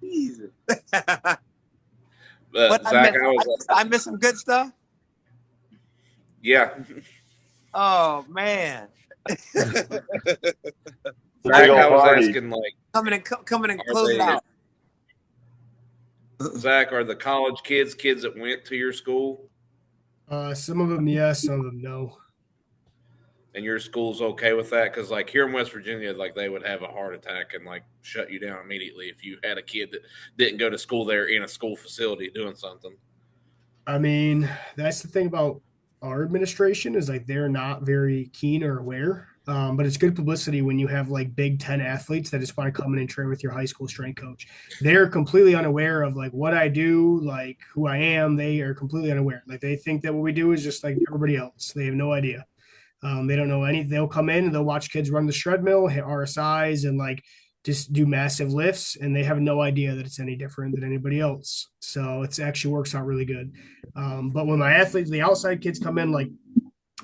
Jesus. But Zach, I missed some good stuff. Yeah. Oh man. Zach, Big old I was party. asking, like, coming and Are close it they- out. Zach, are the college kids that went to your school, Some of them yes, some of them no. and your school's okay with that? Because, like, here in West Virginia, like, they would have a heart attack and, like, shut you down immediately if you had a kid that didn't go to school there in a school facility doing something. I mean, that's the thing about our administration is like they're not very keen or aware. But it's good publicity when you have like Big Ten athletes that just want to come in and train with your high school strength coach. They're completely unaware of like what I do, like who I am. They are completely unaware. Like they think that what we do is just like everybody else. They have no idea. They don't know anything. They'll come in and they'll watch kids run the shred mill, hit RSIs, and like just do massive lifts, and they have no idea that it's any different than anybody else. So it's actually works out really good. But when my athletes, the outside kids come in, like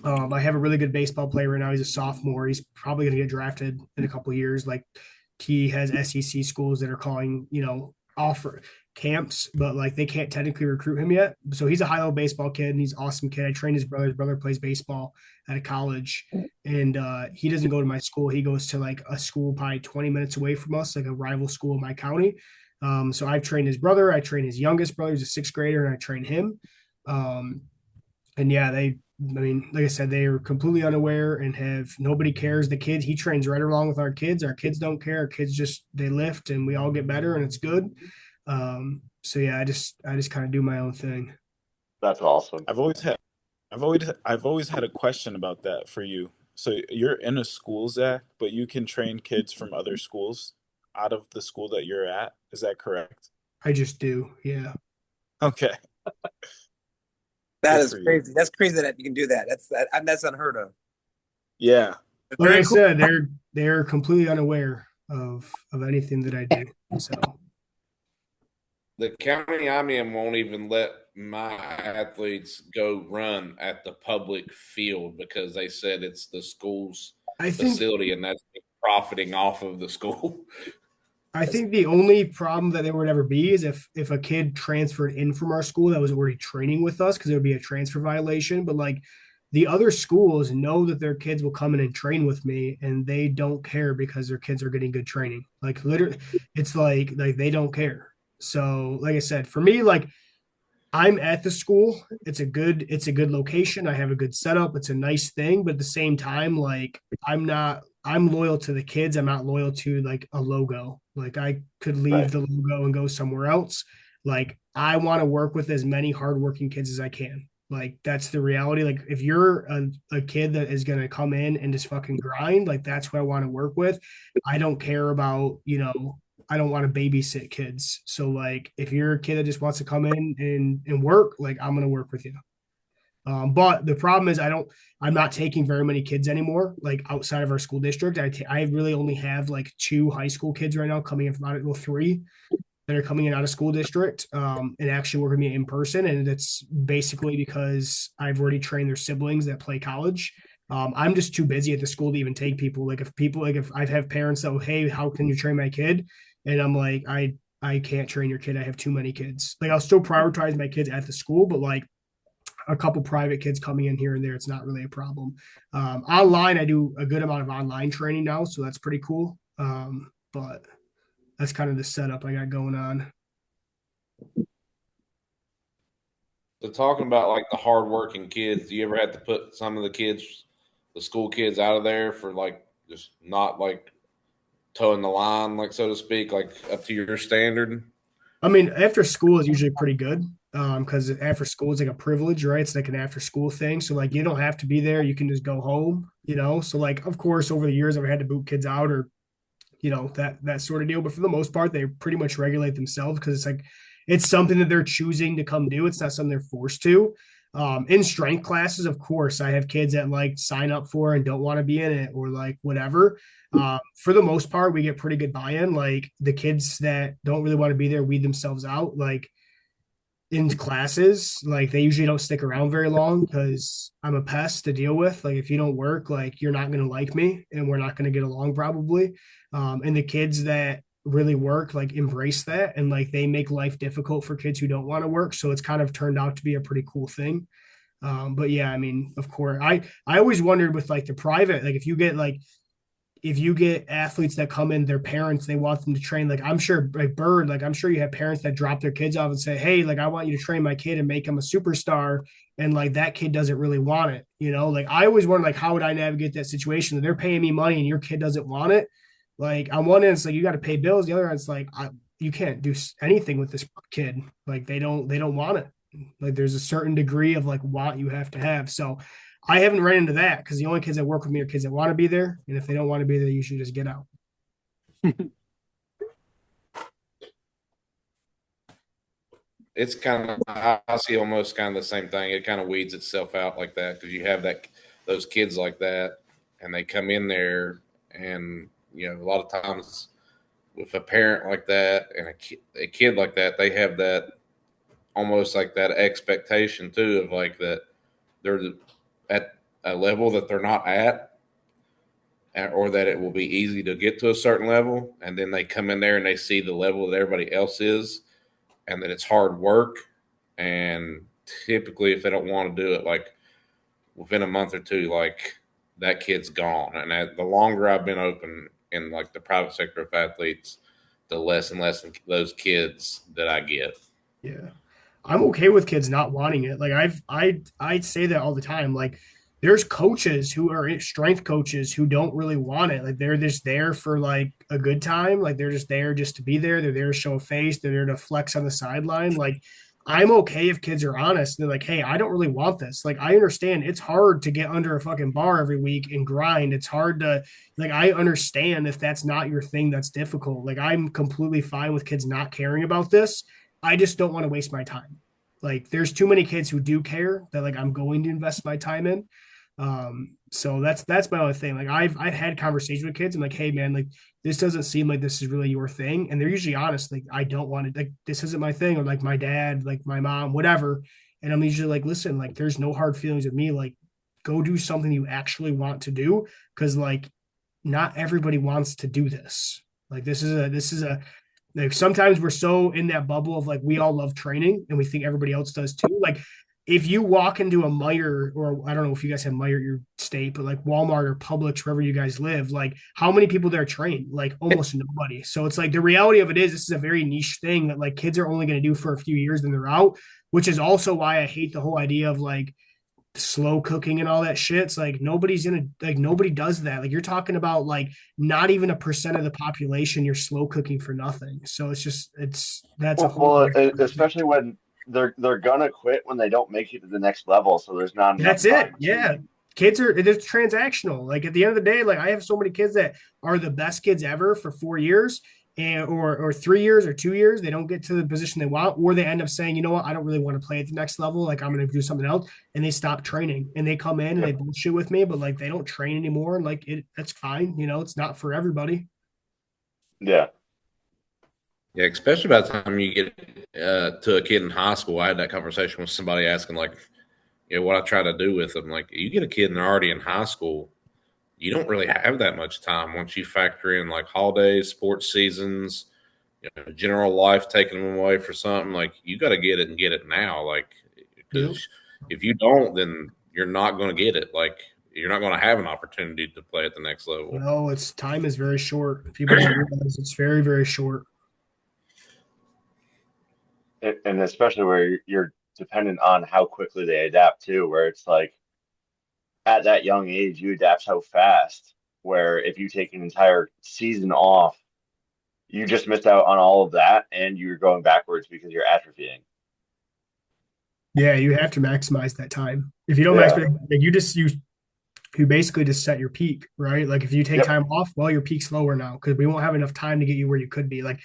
I have a really good baseball player right now. He's a sophomore. He's probably going to get drafted in a couple of years. Like he has SEC schools that are calling, offer camps, but like they can't technically recruit him yet. So he's a high level baseball kid and he's an awesome kid. I trained his brother. His brother plays baseball at a college, and he doesn't go to my school. He goes to like a school probably 20 minutes away from us, like a rival school in my county. So I've trained his brother. I train his youngest brother. He's a sixth grader, and I train him. And yeah, like I said, they are completely unaware and have nobody cares. The kids, he trains right along with our kids. Our kids don't care. Our kids they lift and we all get better and it's good. So yeah, I just kind of do my own thing. That's awesome. I've always had a question about that for you. So you're in a school, Zach, but you can train kids from other schools out of the school that you're at. Is that correct? I just do. Yeah. Okay. That Good is for you. crazy. That's crazy that you can do that. That's unheard of. Yeah. Like Very I cool. said, they're completely unaware of anything that I do. So The county I'm in won't even let my athletes go run at the public field because they said it's the school's I think facility and that's profiting off of the school. I think the only problem that there would ever be is if a kid transferred in from our school that was already training with us, because it would be a transfer violation. But like the other schools know that their kids will come in and train with me, and they don't care because their kids are getting good training. Like literally, it's like they don't care. So like I said, for me, like I'm at the school. It's a good location. I have a good setup. It's a nice thing, but at the same time, like I'm loyal to the kids. I'm not loyal to like a logo. Like I could leave Right. the logo and go somewhere else. Like I want to work with as many hardworking kids as I can. Like that's the reality. Like if you're a kid that is gonna come in and just fucking grind, like that's what I want to work with. I don't care about, I don't want to babysit kids. So like if you're a kid that just wants to come in and work, like I'm gonna work with you. But the problem is I'm not taking very many kids anymore, like outside of our school district. I really only have like 2 high school kids right now coming in from out of 3 that are coming in out of school district and actually working with me in person. And it's basically because I've already trained their siblings that play college. I'm just too busy at the school to even take people. Like if I have parents that, hey, how can you train my kid? And I'm like, I can't train your kid. I have too many kids. Like I'll still prioritize my kids at the school, but like a couple private kids coming in here and there, it's not really a problem. Online, I do a good amount of online training now, so that's pretty cool. But that's kind of the setup I got going on. So talking about like the hardworking kids, do you ever have to put some of the kids, the school kids, out of there for like just not like towing the line, like so to speak, like up to your standard? I mean, after school is usually pretty good because after school is like a privilege, right? It's like an after school thing. So like you don't have to be there. You can just go home, you know? So like, of course, over the years, I've had to boot kids out or, you know, that sort of deal. But for the most part, they pretty much regulate themselves because it's like, it's something that they're choosing to come do. It's not something they're forced to. In strength classes, of course, I have kids that like sign up for and don't want to be in it or like whatever. For the most part, we get pretty good buy-in. Like the kids that don't really want to be there weed themselves out. Like in classes, like they usually don't stick around very long because I'm a pest to deal with. Like if you don't work, like you're not going to like me and we're not going to get along probably. And the kids that really work, like embrace that and like they make life difficult for kids who don't want to work. So it's kind of turned out to be a pretty cool thing. But yeah, I mean, of course, I always wondered with like the private, like if you get athletes that come in, their parents, they want them to train. Like I'm sure, like Byrd, like I'm sure you have parents that drop their kids off and say, "Hey, like I want you to train my kid and make him a superstar," and like that kid doesn't really want it. You know, like I always wonder, like how would I navigate that situation? They're paying me money and your kid doesn't want it. Like on one end, it's like you got to pay bills. The other end, it's like you can't do anything with this kid. Like they don't want it. Like there's a certain degree of like want you have to have. So I haven't ran into that because the only kids that work with me are kids that want to be there, and if they don't want to be there, you should just get out. It's kind of, I see almost kind of the same thing. It kind of weeds itself out like that because you have those kids like that, and they come in there, and you know a lot of times with a parent like that and a kid like that, they have that almost like that expectation too of like that they're at a level that they're not at, or that it will be easy to get to a certain level, and then they come in there and they see the level that everybody else is, and that it's hard work. And typically, if they don't want to do it, like within a month or two, like that kid's gone. And the longer I've been open in like the private sector of athletes, the less and less those kids that I get. Yeah. I'm okay with kids not wanting it. Like I say that all the time. Like there's coaches who are strength coaches who don't really want it. Like they're just there for like a good time. Like they're just there just to be there. They're there to show a face. They're there to flex on the sideline. Like I'm okay if kids are honest. They're like, hey, I don't really want this. Like I understand it's hard to get under a fucking bar every week and grind. It's hard to like I understand if that's not your thing, that's difficult. Like I'm completely fine with kids not caring about this. I just don't want to waste my time. Like there's too many kids who do care that like I'm going to invest my time in. So that's my only thing. Like I've had conversations with kids. I'm like, hey man, like this doesn't seem like this is really your thing. And they're usually honest, like I don't want it, like this isn't my thing, or like my dad, like my mom, whatever. And I'm usually like, listen, like there's no hard feelings with me. Like go do something you actually want to do. Cause like not everybody wants to do this. Like this is a like sometimes we're so in that bubble of like we all love training and we think everybody else does too. Like if you walk into a Meijer, or I don't know if you guys have Meijer at your state, but like Walmart or Publix, wherever you guys live, like how many people there train? Like almost nobody. So it's like the reality of it is this is a very niche thing that like kids are only going to do for a few years and they're out, which is also why I hate the whole idea of like slow cooking and all that shit. It's like nobody does that. Like you're talking about like not even 1% of the population you're slow cooking for nothing. So that's a whole especially when they're gonna quit when they don't make it to the next level, so there's not enough that's it. time Yeah. to. Kids are it's transactional. Like at the end of the day, like I have so many kids that are the best kids ever for 4 years and or 3 years or 2 years. They don't get to the position they want, or they end up saying, you know what, I don't really want to play at the next level. Like I'm gonna do something else. And they stop training and they come in and they bullshit with me, but like they don't train anymore. And like that's fine, it's not for everybody. Yeah. Yeah, especially by the time you get to a kid in high school. I had that conversation with somebody asking, like, what I try to do with them, like you get a kid and they're already in high school, you don't really have that much time once you factor in like holidays, sports seasons, general life taking them away for something. Like you got to get it and get it now. Like, because if you don't, then you're not going to get it. Like you're not going to have an opportunity to play at the next level. No, time is very short. People don't realize it's very, very short. And especially where you're dependent on how quickly they adapt too, where it's like at that young age, you adapt so fast, where if you take an entire season off, you just missed out on all of that and you're going backwards because you're atrophying. Yeah, you have to maximize that time. If you don't Yeah. maximize, like you basically just set your peak, right? Like if you take time off, well, your peak's lower now because we won't have enough time to get you where you could be. Like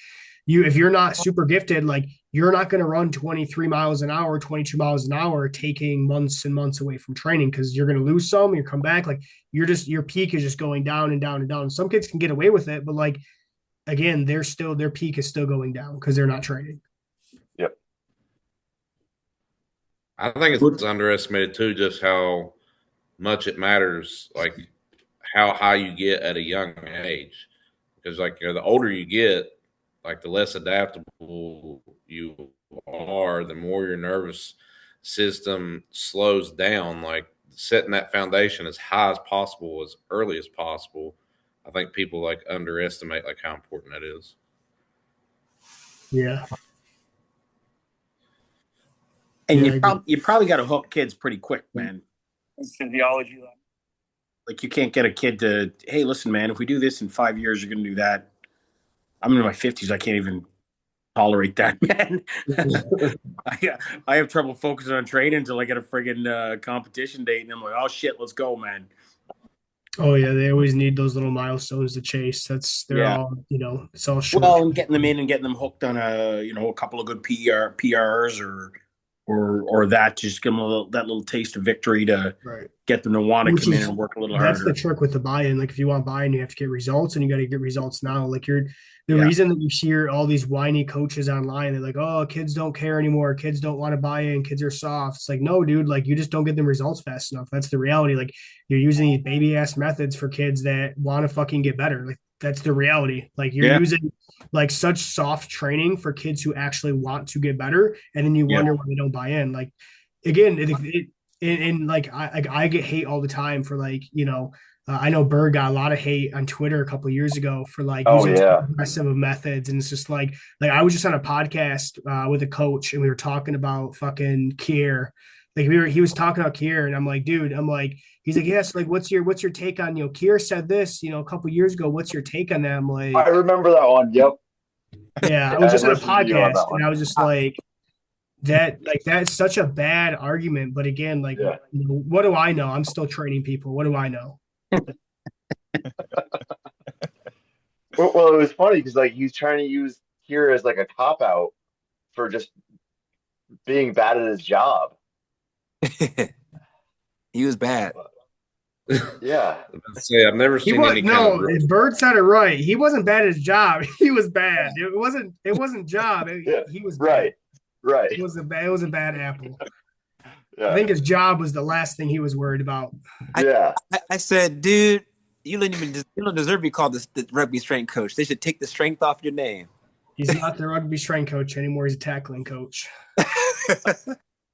if you're not super gifted, like you're not going to run 23 miles an hour, 22 miles an hour, taking months and months away from training because you're going to lose some, you come back, like your peak is just going down and down and down. Some kids can get away with it, but like, again, their peak is still going down because they're not training. Yep. I think it's underestimated too, just how much it matters, like how high you get at a young age. Because like the older you get, like the less adaptable you are, the more your nervous system slows down. Like setting that foundation as high as possible, as early as possible. I think people like underestimate like how important that is. Yeah. And you probably got to hook kids pretty quick, man. Physiology. Like you can't get a kid to, hey, listen, man, if we do this in 5 years, you're going to do that. I'm in my 50s. I can't even tolerate that, man. I have trouble focusing on training until I get a friggin' competition date, and I'm like, oh shit, let's go, man. Oh yeah, they always need those little milestones to chase. They're all, it's all short. Well, and getting them in and getting them hooked on a couple of good PRs or that, just give them that little taste of victory to get them to want to come in and work a little harder. That's the trick with the buy-in. Like if you want buy-in, you have to get results, and you got to get results now. Like the reason that you hear all these whiny coaches online, they're like, oh, kids don't care anymore. Kids don't want to buy in. Kids are soft. It's like, no, dude, like you just don't get them results fast enough. That's the reality. Like you're using these baby ass methods for kids that want to fucking get better. Like that's the reality. Like you're using like such soft training for kids who actually want to get better. And then you wonder why they don't buy in. Like again, I get hate all the time for like, I know Byrd got a lot of hate on Twitter a couple of years ago for like using aggressive methods, and it's just like I was just on a podcast with a coach, and we were talking about fucking Kier. Like he was talking about Kier, and I'm like, dude, he's like, yes, like what's your take on Kier said this a couple of years ago. What's your take on that? I'm like, I remember that one. Yep. Yeah, I was just on a podcast, and I was just like, that's such a bad argument. But again, like, what do I know? I'm still training people. What do I know? Well, it was funny because like he's trying to use here as like a cop out for just being bad at his job. He was bad. Yeah. I've never seen any kind of Byrd said it right. He wasn't bad at his job. He was bad. It wasn't job. He was bad. Right. It was a bad apple. Yeah. I think his job was the last thing he was worried about. I said, dude, you don't deserve to be called the rugby strength coach. They should take the strength off your name. He's not the rugby strength coach anymore. He's a tackling coach.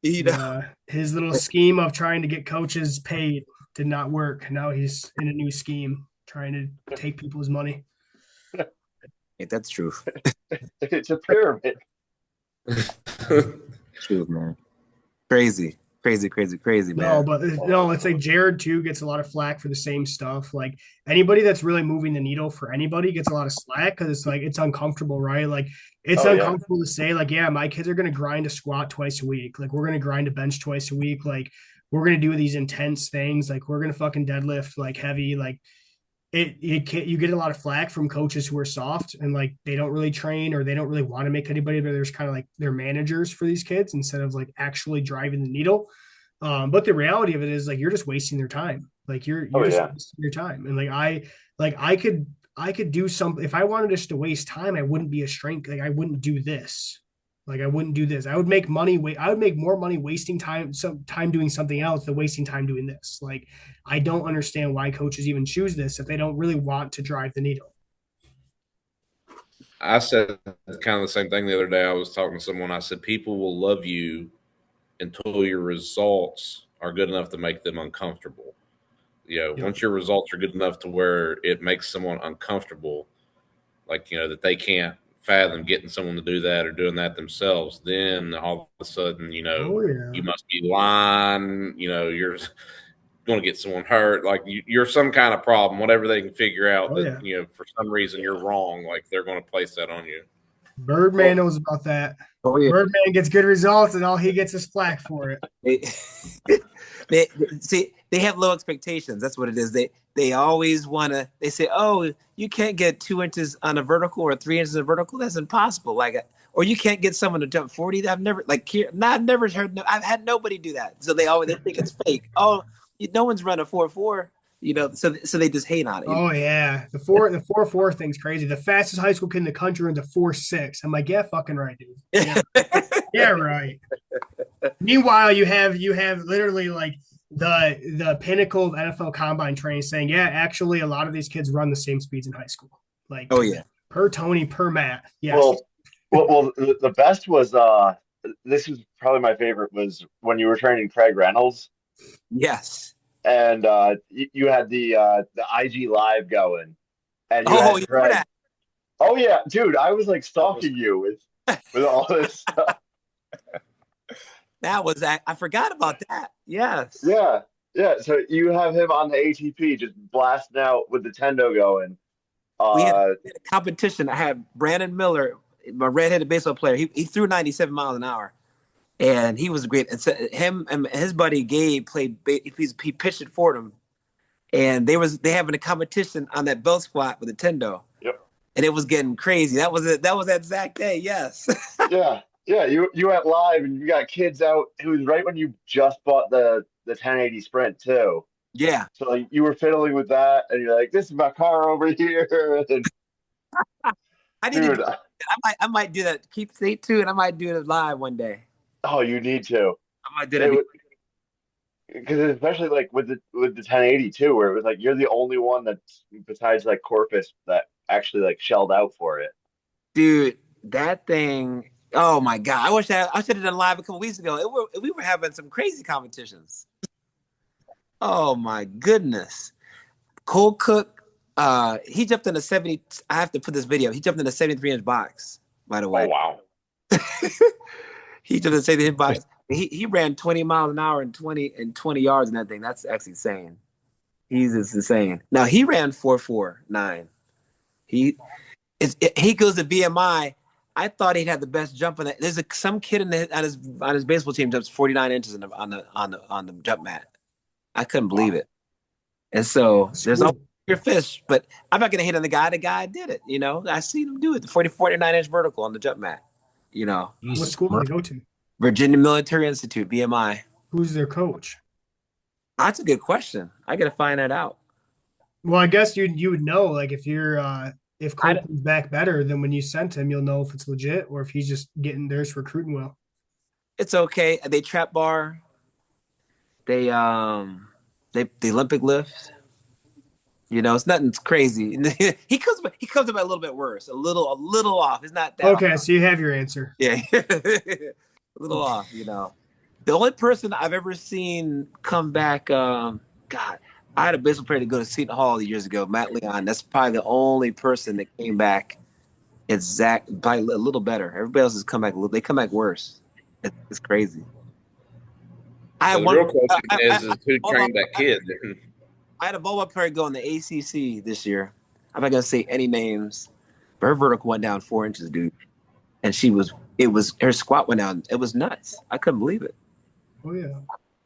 His little scheme of trying to get coaches paid did not work. Now he's in a new scheme trying to take people's money. Yeah, that's true. It's a pyramid. True, man. Crazy, man. No, it's like Jared too gets a lot of flack for the same stuff. Like anybody that's really moving the needle for anybody gets a lot of slack because it's like it's uncomfortable, right? Like it's uncomfortable to say, like, yeah, my kids are gonna grind a squat twice a week, like we're gonna grind a bench twice a week, like we're gonna do these intense things, like we're gonna fucking deadlift like heavy, like you get a lot of flack from coaches who are soft and like they don't really train or they don't really want to make anybody, but there's kind of like they're managers for these kids instead of like actually driving the needle. But the reality of it is like you're just wasting their time. Like you're just wasting your time. And I could do something if I wanted just to waste time. I wouldn't be a strength. Like I wouldn't do this. Like I wouldn't do this. I would make money. I would make more money wasting time doing something else than wasting time doing this. Like I don't understand why coaches even choose this if they don't really want to drive the needle. I said kind of the same thing the other day. I was talking to someone. I said, people will love you until your results are good enough to make them uncomfortable. Once your results are good enough to where it makes someone uncomfortable, like, that they can't fathom getting someone to do that or doing that themselves, then all of a sudden, you must be lying, you're going to get someone hurt. Like you're some kind of problem, whatever they can figure out for some reason you're wrong. Like they're going to place that on you. Birdman knows about that. Oh, yeah. Birdman gets good results and all he gets is flack for it. They have low expectations. That's what it is. They always want to. They say, "Oh, you can't get 2 inches on a vertical or 3 inches on a vertical. That's impossible." Or you can't get someone to jump 40. I've never heard. I've had nobody do that. So they think it's fake. Oh, no one's run a 4.4. So they just hate on it. Oh yeah, the 4.4 thing's crazy. The fastest high school kid in the country runs a 4.6. I'm like, yeah, fucking right, dude. Yeah, yeah, right. Meanwhile, you have literally like the pinnacle of NFL combine training saying, yeah, actually, a lot of these kids run the same speeds in high school. Like, oh yeah, per Tony, per Matt. Yes. Well, the best was this is probably my favorite was when you were training Craig Reynolds. Yes. And you had the IG live going, and you had Craig. That. Oh yeah, dude, I was like stalking you with all this stuff. That was I forgot about that. Yes. Yeah. So you have him on the ATP just blasting out with the Tendo going. We had a competition. I had Brandon Miller, my redheaded baseball player. He threw 97 miles an hour. And he was great. And so him and his buddy Gabe he pitched it for them. And they having a competition on that belt squat with a Tendo. Yep. And it was getting crazy. That was it. That was that Zach day. Yes. Yeah. You went live and you got kids out. It was right when you just bought the 1080 Sprint too. Yeah. So like, you were fiddling with that, and you're like, "This is my car over here." And, I might do that. Stay tuned. I might do it live one day. Oh, you need to. I might do that. Because especially like with the 1080 too, where it was like you're the only one that's besides like Corpus that actually like shelled out for it. Dude, that thing. Oh my God! I should have done live a couple weeks ago. We were having some crazy competitions. Oh my goodness! Cole Cook, he jumped in a 70. I have to put this video. He jumped in a 73-inch box. By the way. Oh wow! He jumped in a 73-inch box. He ran 20 miles an hour and 20 yards in that thing. That's actually insane. He's just insane. Now he ran 4.49. He goes to VMI. I thought he'd have the best jump on that. There's some kid on his baseball team jumps 49 inches on the jump mat. I couldn't believe it. And so there's all your fish, but I'm not gonna hate on the guy. The guy did it. I seen him do it. The 49-inch vertical on the jump mat. What school do they go to? Virginia Military Institute, VMI. Who's their coach? That's a good question. I got to find that out. Well, I guess you would know, like if Cole comes back better than when you sent him, you'll know if it's legit or if he's just getting theirs recruiting well. It's okay. They trap bar. They the Olympic lift. It's nothing crazy. he comes up a little bit worse, a little off. It's not that okay. off. So you have your answer. Yeah, a little off. The only person I've ever seen come back. God, I had a baseball player to go to Seton Hall years ago, Matt Leon. That's probably the only person that came back. It's Zach, probably a little better. Everybody else has come back. They come back worse. It's crazy. The real question is who trained that kid? I had a volleyball player go in the ACC this year. I'm not gonna say any names, but her vertical went down 4 inches, dude. And her squat went down. It was nuts. I couldn't believe it. Oh yeah.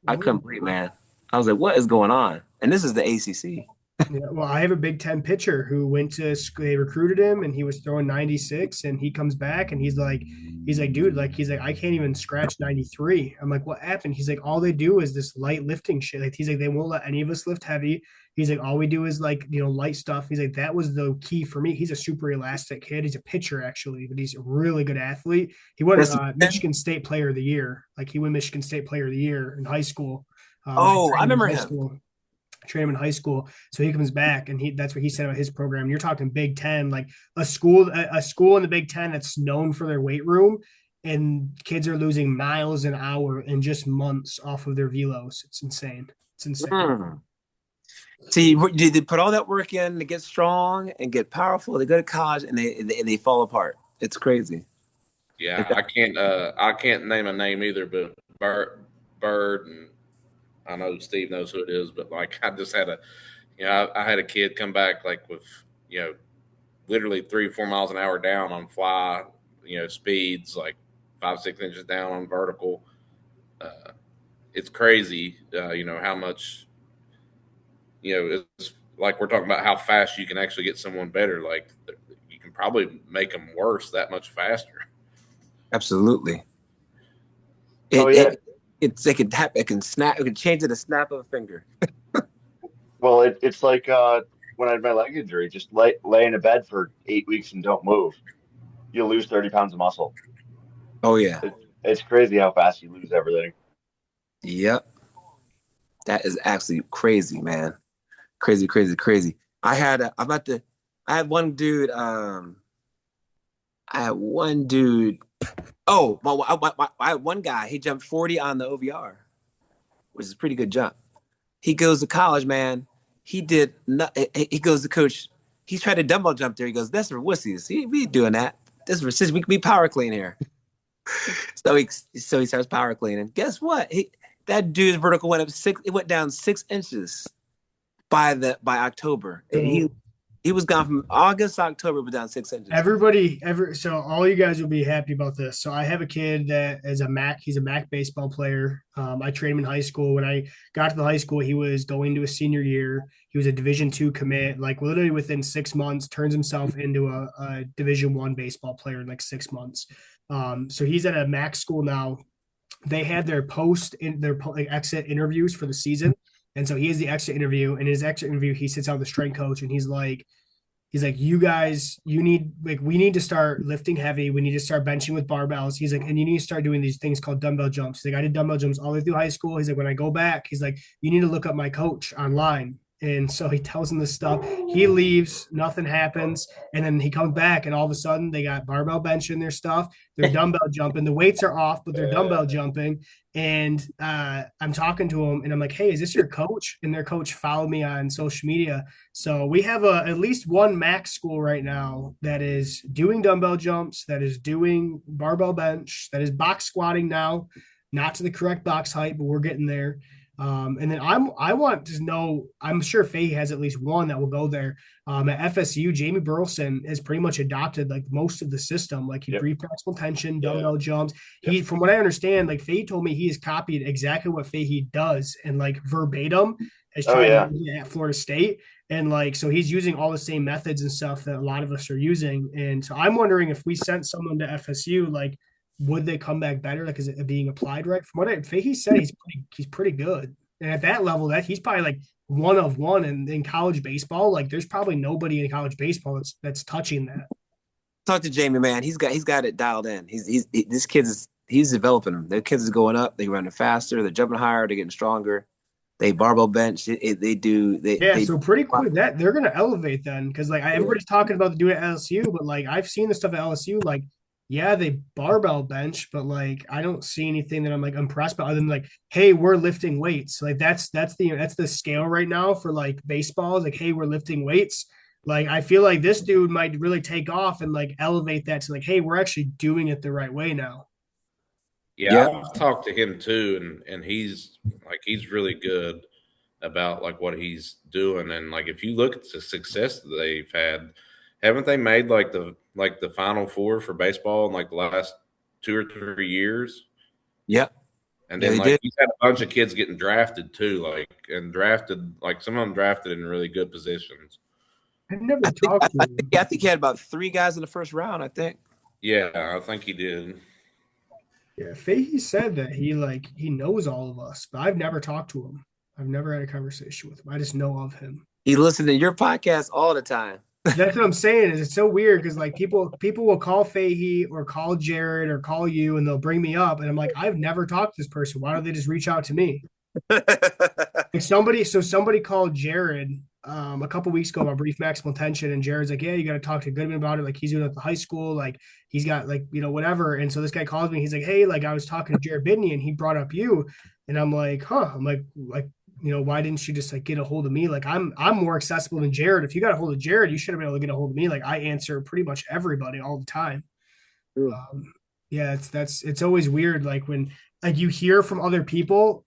I couldn't believe it, man. I was like, what is going on? And this is the ACC. Yeah, well, I have a Big Ten pitcher who went to they recruited him and he was throwing 96 and he comes back and he's like, dude, like he's like, I can't even scratch 93. I'm like, what happened? He's like, all they do is this light lifting shit. Like he's like, they won't let any of us lift heavy. He's like, all we do is like, light stuff. He's like, that was the key for me. He's a super elastic kid. He's a pitcher actually, but he's a really good athlete. He won That's Michigan State Player of the Year. Like he won Michigan State Player of the Year in high school. oh, I In remember high him. school train him in high school. So he comes back and that's what he said about his program. You're talking Big Ten, like a school in the Big Ten that's known for their weight room, and kids are losing miles an hour in just months off of their velos. It's insane. It's insane. Mm. See, they put all that work in to get strong and get powerful. They go to college and they fall apart. It's crazy. Yeah, I can't name a name either, but Byrd, and I know Steve knows who it is, but like I just had I had a kid come back like with literally 3 or 4 miles an hour down on fly, speeds like 5-6 inches down on vertical. It's crazy, how much, it's like we're talking about how fast you can actually get someone better. Like you can probably make them worse that much faster. Absolutely. It can snap. It can change at a snap of a finger. Well, it's like when I had my leg injury, just lay in a bed for 8 weeks and don't move. You'll lose 30 pounds of muscle. Oh yeah. It's crazy how fast you lose everything. Yep. That is actually crazy, man. Crazy, crazy, crazy. I had one dude. I had one dude. Oh, I had one guy. He jumped 40 on the OVR, which is a pretty good jump. He goes to college, man. He goes to coach. He tried to dumbbell jump there. He goes, "That's for wussies. We ain't doing that. This is for sis. We power clean here." So he starts power cleaning. Guess what? That dude's vertical went up 6. It went down 6 inches by October. So, he was gone from August to October, but down 6 inches. So all you guys will be happy about this. So I have a kid that is he's a MAC baseball player. I trained him in high school. When I got to the high school, he was going to his senior year. He was a Division II commit. Like literally within 6 months, turns himself into a Division I baseball player in like 6 months. So he's at a MAC school now. They had their exit interviews for the season. And so he has the exit interview. And in his exit interview, he sits down with the strength coach and he's like, you guys, we need to start lifting heavy. We need to start benching with barbells. He's like, and you need to start doing these things called dumbbell jumps. He's like, I did dumbbell jumps all the way through high school. He's like, when I go back, he's like, you need to look up my coach online. And so he tells him this stuff. He leaves, nothing happens. And then he comes back, and all of a sudden they got barbell bench in their stuff. They're dumbbell jumping. The weights are off, but they're dumbbell jumping. And I'm talking to him, and I'm like, hey, is this your coach? And their coach followed me on social media. So we have at least one MAC school right now that is doing dumbbell jumps, that is doing barbell bench, that is box squatting now, not to the correct box height, but we're getting there. And then I want to know, I'm sure Fahey has at least one that will go there. At FSU, Jamie Burleson has pretty much adopted like most of the system. Like he brief flexible tension, dumbbell jumps. He, from what I understand, like Fahey told me he has copied exactly what Fahey does and like verbatim has tried to do at Florida State. And like, so he's using all the same methods and stuff that a lot of us are using. And so I'm wondering if we sent someone to FSU, like, would they come back better? Like, is it being applied right? From what Fahey said, he's pretty good. And at that level, that he's probably like one of one in college baseball. Like, there's probably nobody in college baseball that's touching that. Talk to Jamie, man. He's got it dialed in. He's developing them. Their kids is going up. They running faster. They're jumping higher. They're getting stronger. They barbell bench. So pretty quick that they're gonna elevate then, because like everybody's talking about doing it at LSU, but like I've seen the stuff at LSU, like yeah, they barbell bench, but like I don't see anything that I'm like impressed by other than like, hey, we're lifting weights. Like that's the scale right now for like baseball. Is like, hey, we're lifting weights. Like I feel like this dude might really take off and like elevate that to like, hey, we're actually doing it the right way now. Yeah, I've talked to him too, and he's really good about like what he's doing, and like if you look at the success that they've had, haven't they made like the Final Four for baseball in like the last 2 or 3 years? Yeah, And Yeah, then he like did. he's had a bunch of kids getting drafted too, like some of them drafted in really good positions. I've never talked to him. I think he had about 3 guys in the first round, I think. Yeah, I think he did. Yeah, Fahey said that he knows all of us, but I've never talked to him. I've never had a conversation with him. I just know of him. He listens to your podcast all the time. That's what I'm saying. Is it's so weird because like people will call Fahey or call Jared or call you and they'll bring me up and I'm like, I've never talked to this person. Why don't they just reach out to me? Like somebody called Jared a couple weeks ago about brief maximal tension, and Jared's like, yeah, you got to talk to Goodman about it. Like he's doing it at the high school, like he's got like whatever. And so this guy calls me, he's like, hey, like I was talking to Jared Bidney and he brought up you, and I'm like, huh? I'm like why didn't you just like get a hold of me? Like I'm more accessible than Jared. If you got a hold of Jared, you should have been able to get a hold of me. Like I answer pretty much everybody all the time. Yeah, it's always weird. Like when like you hear from other people,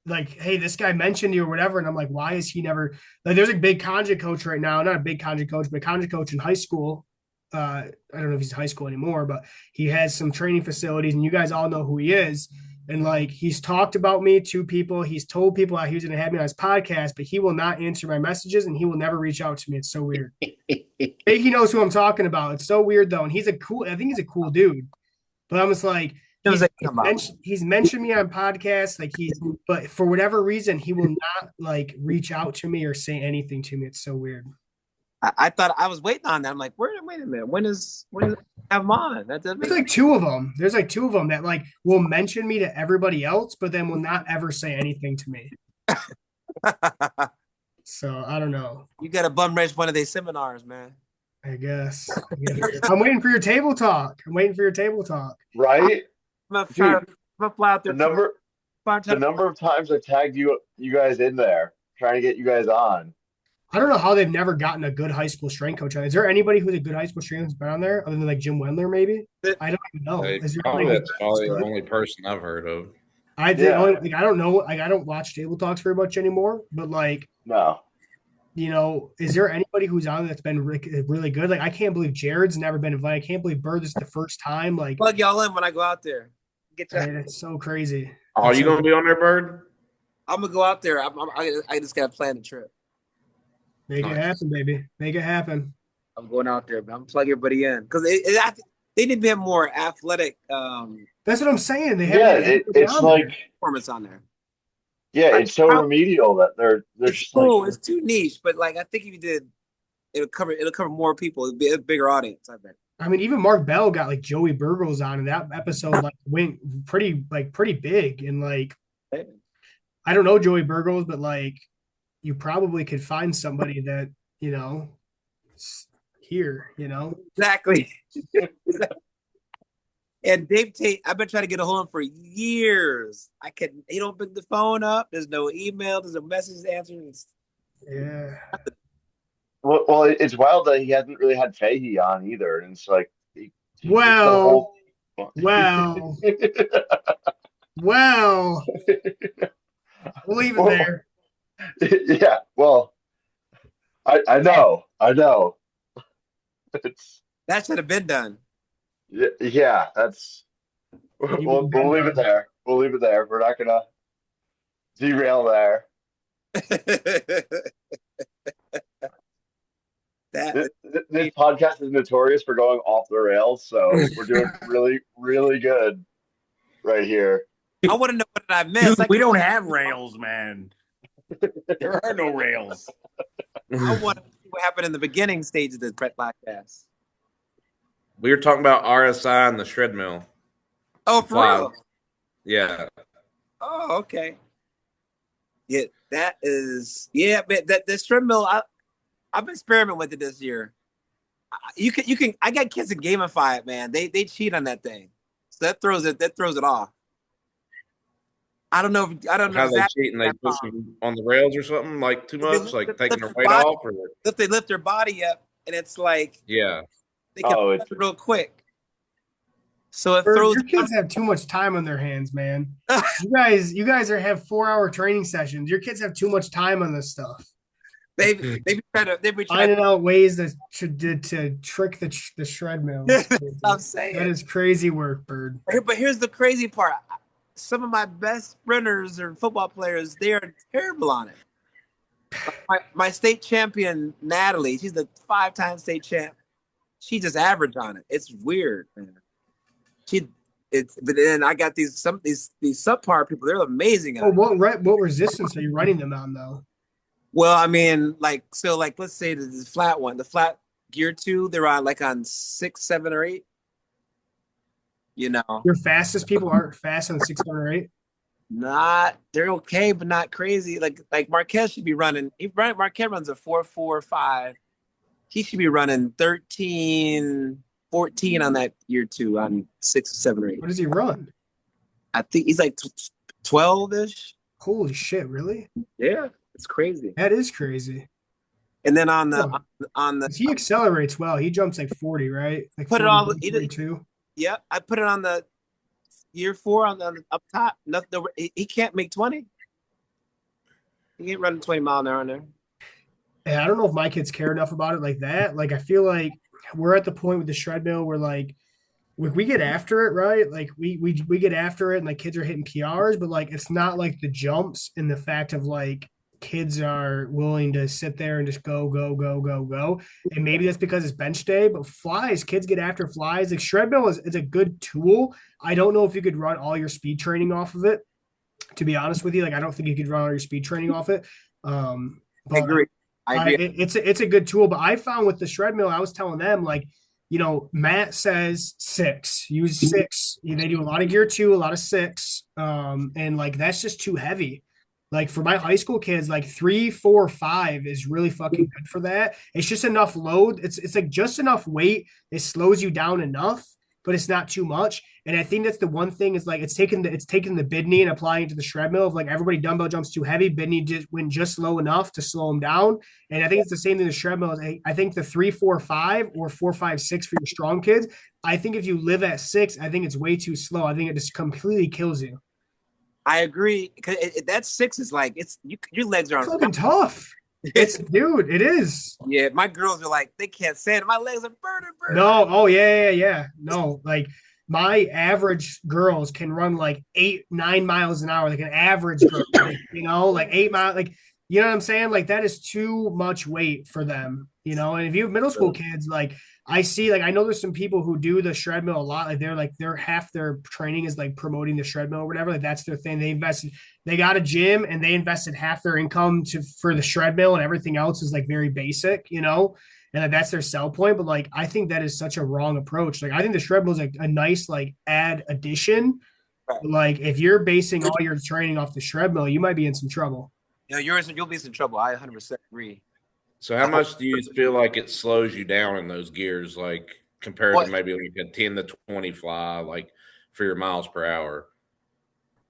like, hey, this guy mentioned you or whatever. And I'm like, why is he never like there's a big kanji coach right now, not a big kanji coach, but a kanji coach in high school. I don't know if he's in high school anymore, but he has some training facilities and you guys all know who he is. And like he's talked about me to people. He's told people how he was going to have me on his podcast, but he will not answer my messages and he will never reach out to me. It's so weird. He knows who I'm talking about. It's so weird though. And I think he's a cool dude. But I'm just like, he's mentioned me on podcasts, but for whatever reason, he will not like reach out to me or say anything to me. It's so weird. I thought I was waiting on that. I'm like, wait a minute. When is I have him on? There's like two of them. There's like two of them that like will mention me to everybody else, but then will not ever say anything to me. So I don't know. You got to bum rush one of their seminars, man. I guess. I'm waiting for your table talk. Right? Dude, fly out there. The number of times I've tagged you guys in there trying to get you guys on. I don't know how they've never gotten a good high school strength coach on. Is there anybody who's a good high school strength coach been on there other than like Jim Wendler, maybe? I don't even know. That's probably the only person I've heard of. I don't know. Like I don't watch table talks very much anymore, but like no. Is there anybody who's on that's been really good? Like I can't believe Jared's never been invited. I can't believe Byrd is the first time. Like plug y'all in when I go out there. It's so crazy. Are you gonna be on there, Byrd? I'm gonna go out there. I just gotta plan the trip. Make it happen, baby. Make it happen. I'm going out there, but I'm plugging everybody in because they need to be more athletic. That's what I'm saying. They have it's like performance on there. Yeah, it's so remedial that they're just like it's too niche. But like I think if you did, it'll cover more people. It'll be a bigger audience. I bet. I mean, even Mark Bell got like Joey Burgles on, and that episode like went pretty big. And like, I don't know Joey Burgles, but like, you probably could find somebody that here. Exactly. And Dave Tate, I've been trying to get a hold of him for years. He don't pick the phone up. There's no email. There's no message answering. Yeah. Well, it's wild that he hasn't really had Fahey on either, and it's like, well. We'll leave it there. Yeah. Well, I know. That should have been done. Yeah, that's. We'll leave it there. We're not gonna derail there. This podcast is notorious for going off the rails, so we're doing really, really good right here. I want to know what I missed. Dude, we don't have rails, man. There are no rails. I want to see what happened in the beginning stage of the prep podcast. We were talking about RSI and the shred mill. Oh, for real? Yeah. Oh, okay. Yeah, that is. Yeah, but the shred mill. I've been experimenting with it this year. You can. I got kids that gamify it, man. They cheat on that thing, so that throws it off. I don't know. How they cheat and they push them on the rails or something like too much, like taking their weight off, or if they lift their body up and it's like they can lift it real quick. So it throws. Your kids have too much time on their hands, man. You guys have 4-hour training sessions. Your kids have too much time on this stuff. They've been finding out ways to trick the shred mill. I'm saying that is crazy work, Byrd. But here's the crazy part. some of my best sprinters or football players, they are terrible on it. My state champion, Natalie, she's the 5-time state champ. She just averaged on it. It's weird, man. But then I got these subpar people. They're amazing. Oh, what resistance are you running them on though? Well, I mean, let's say the flat one, the flat gear 2, they're on 6, 7, or 8. You know, your fastest people aren't fast on 6, 7, or 8. They're okay, but not crazy. Like Marquez should be running. Marquez runs a 4.45. He should be running 13, 14 on that year 2 on 6, 7, or 8. What does he run? I think he's like 12-ish. Holy shit! Really? Yeah, it's crazy. That is crazy. And then on the he accelerates well. He jumps like 40, right? Like put 40, it all. 42. Yeah, I put it on the year 4 on the up top. Nothing. He can't make 20. He ain't running 20 mile an hour on there. And I don't know if my kids care enough about it like that. Like, I feel like we're at the point with the shred mill where, like, we get after it, right? Like, we get after it, and like kids are hitting PRs, but like it's not like the jumps and the fact of like kids are willing to sit there and just go. And maybe that's because it's bench day, but flies, kids get after flies. Like, shred mill is a good tool. I don't know if you could run all your speed training off of it. To be honest with you, like I don't think you could run all your speed training off it. I agree. It's a good tool, but I found with the shred mill, I was telling them like, you know, Matt says 6. Use 6. They do a lot of gear 2, a lot of 6, and like that's just too heavy. Like for my high school kids, like 3, 4, 5 is really fucking good for that. It's just enough load. It's like just enough weight. It slows you down enough, but it's not too much. And I think that's the one thing is like it's taking the Bidney and applying it to the shred mill of like everybody dumbbell jumps too heavy. Bidney went just low enough to slow them down. And I think it's the same thing the shred mill is. I think the 3, 4, 5 or 4, 5, 6 for your strong kids. I think if you live at 6, I think it's way too slow. I think it just completely kills you. I agree. Because that 6 is like your legs are on fucking tough. Dude, it is. Yeah, my girls are like, they can't stand it. My legs are burning. No, oh yeah. No, like my average girls can run like 8, 9 miles an hour. Like an average girl, you know, like 8 miles. Like, you know what I'm saying? Like that is too much weight for them, you know. And if you have middle school kids, like I see, like I know there's some people who do the shred mill a lot. Like they're half their training is like promoting the shred mill or whatever. Like that's their thing. They got a gym and they invested half their income for the shred mill, and everything else is like very basic, you know. And that's their sell point. But like I think that is such a wrong approach. Like I think the shred mill is like a nice like add addition. Right. Like if you're basing all your training off the shred mill, you might be in some trouble. You know, you'll be in some trouble. I 100% agree. So how much do you feel like it slows you down in those gears, like compared to maybe like a 10 to 20 fly, like for your miles per hour?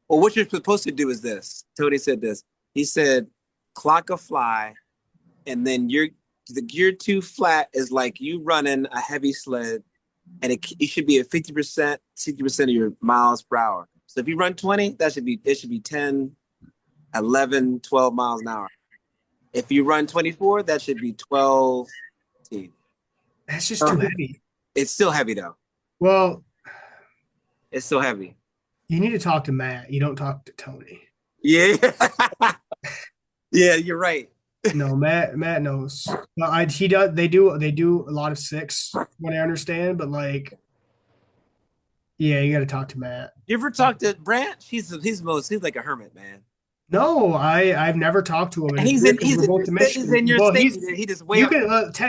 Well, what you're supposed to do is this. Tony said this. He said, clock a fly, and then the gear 2 flat is like you running a heavy sled, and it should be at 50%, 60% of your miles per hour. So if you run 20, it should be 10, 11, 12 miles an hour. If you run 24, that should be 12. That's just too heavy. It's still heavy, though. Well, it's still heavy. You need to talk to Matt. You don't talk to Tony. Yeah. Yeah, you're right. No, Matt knows. He does. They do a lot of 6, what I understand. But like, yeah, you got to talk to Matt. You ever talk to Brant? He's like a hermit, man. No, I've never talked to him. And he's in your state. He just way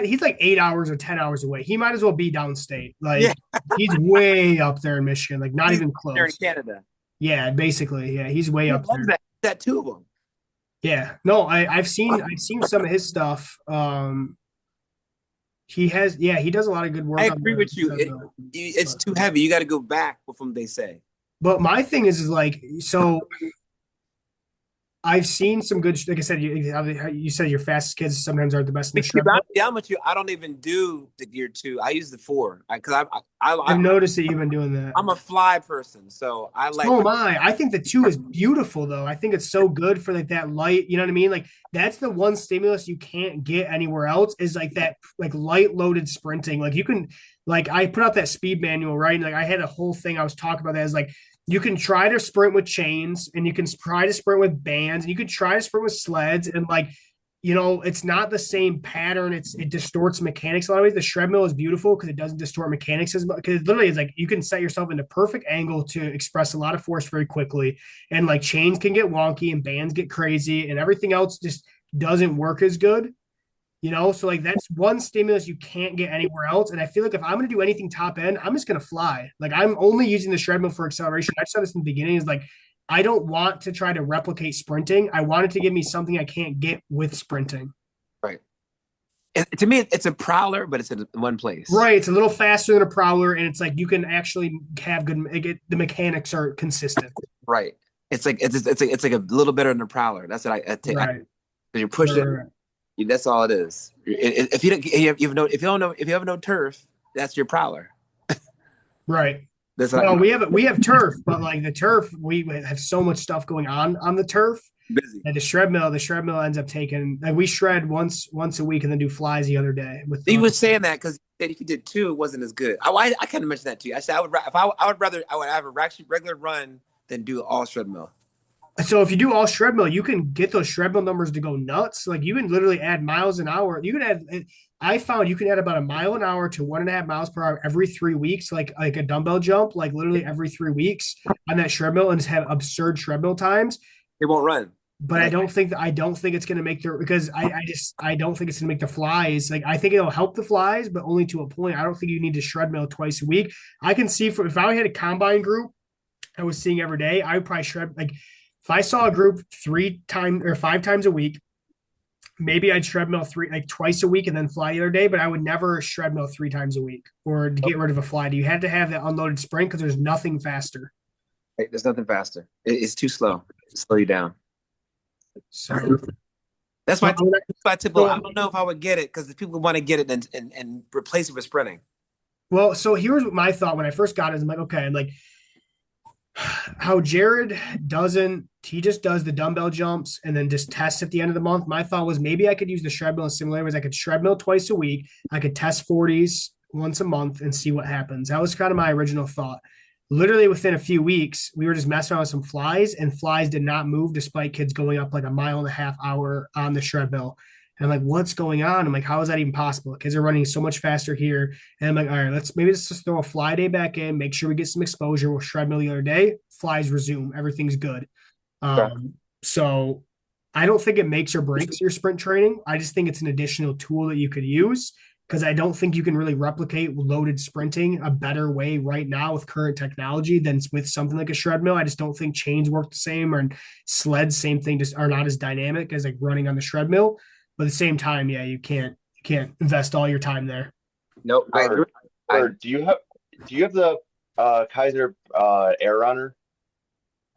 he's like 8 hours or 10 hours away. He might as well be downstate. Like he's way up there in Michigan, like not even close. There in Canada. Yeah, basically. Yeah, he's way up there. That 2 of them. Yeah. No, I've seen some of his stuff. He does a lot of good work. I agree with you. It's too heavy. You got to go back with them, they say. But my thing is like, so I've seen some good, like I said, you said your fastest kids sometimes aren't the best in the shred. I'm with you. I don't even do the gear 2. I use the 4 because I've noticed that you've been doing that. I'm a fly person, so I like. Oh my! I think the 2 is beautiful though. I think it's so good for like that light. You know what I mean? Like that's the one stimulus you can't get anywhere else is like that like light loaded sprinting. Like you can, like I put out that speed manual, right? And like I had a whole thing I was talking about that is like you can try to sprint with chains, and you can try to sprint with bands, and you can try to sprint with sleds, and like, it's not the same pattern. It distorts mechanics a lot of ways. The shred mill is beautiful because it doesn't distort mechanics as much. Because it literally is like you can set yourself into perfect angle to express a lot of force very quickly, and like chains can get wonky and bands get crazy, and everything else just doesn't work as good. So like that's one stimulus you can't get anywhere else. And I feel like if I'm going to do anything top end, I'm just going to fly. Like I'm only using the shred mill for acceleration. I said this in the beginning is like, I don't want to try to replicate sprinting. I want it to give me something I can't get with sprinting. Right. To me, it's a prowler, but it's in one place. Right. It's a little faster than a prowler. And it's like, you can actually have the mechanics are consistent. Right. It's like a little better than a prowler. That's what I take. Right. You're pushing. Right. That's all it is. If you have no turf, that's your prowler. Right. That's we have turf, but like the turf, we have so much stuff going on the turf. Busy. And the shred mill ends up taking. Like we shred once a week and then do flies the other day. He was saying that because if you did two, it wasn't as good. I kind of mentioned that to you. I said I would have a regular run than do all shred mill. So if you do all shred mill, you can get those shred mill numbers to go nuts. Like you can literally add miles an hour. You can add. I found you can add about a mile an hour to 1.5 miles per hour every 3 weeks, like a dumbbell jump, like literally every 3 weeks on that shred mill, and just have absurd shred mill times. It won't run. But I don't think it's going to make because I don't think it's going to make the flies. Like I think it'll help the flies, but only to a point. I don't think you need to shred mill twice a week. I can see if I had a combine group I was seeing every day, I would probably shred like. If I saw a group 5 times a week, maybe I'd shred mill twice a week and then fly the other day, but I would never shred mill 3 times a week or to get rid of a fly. You had to have that unloaded sprint because there's nothing faster. Right, there's nothing faster. It's too slow. Slow you down. So that's why I don't know if I would get it because people want to get it and replace it with sprinting. Well, so here's my thought when I first got it. I'm like, okay, like how Jared he just does the dumbbell jumps and then just tests at the end of the month. My thought was maybe I could use the shred mill in similar ways. I could shred mill twice a week. I could test 40s once a month and see what happens. That was kind of my original thought. Literally within a few weeks, we were just messing around with some flies, and flies did not move despite kids going up like a 1.5 mile on the shred mill. And I'm like, what's going on? I'm like, how is that even possible? Kids are running so much faster here. And I'm like, all right, let's just throw a fly day back in, make sure we get some exposure. We'll shred mill the other day. Flies resume. Everything's good. So I don't think it makes or breaks your sprint training. I just think it's an additional tool that you could use because I don't think you can really replicate loaded sprinting a better way right now with current technology than with something like a shred mill. I just don't think chains work the same, or sleds, same thing, just are not as dynamic as like running on the shred mill. But at the same time, yeah, you can't invest all your time there. Nope. Do you have the Kaiser Air Runner?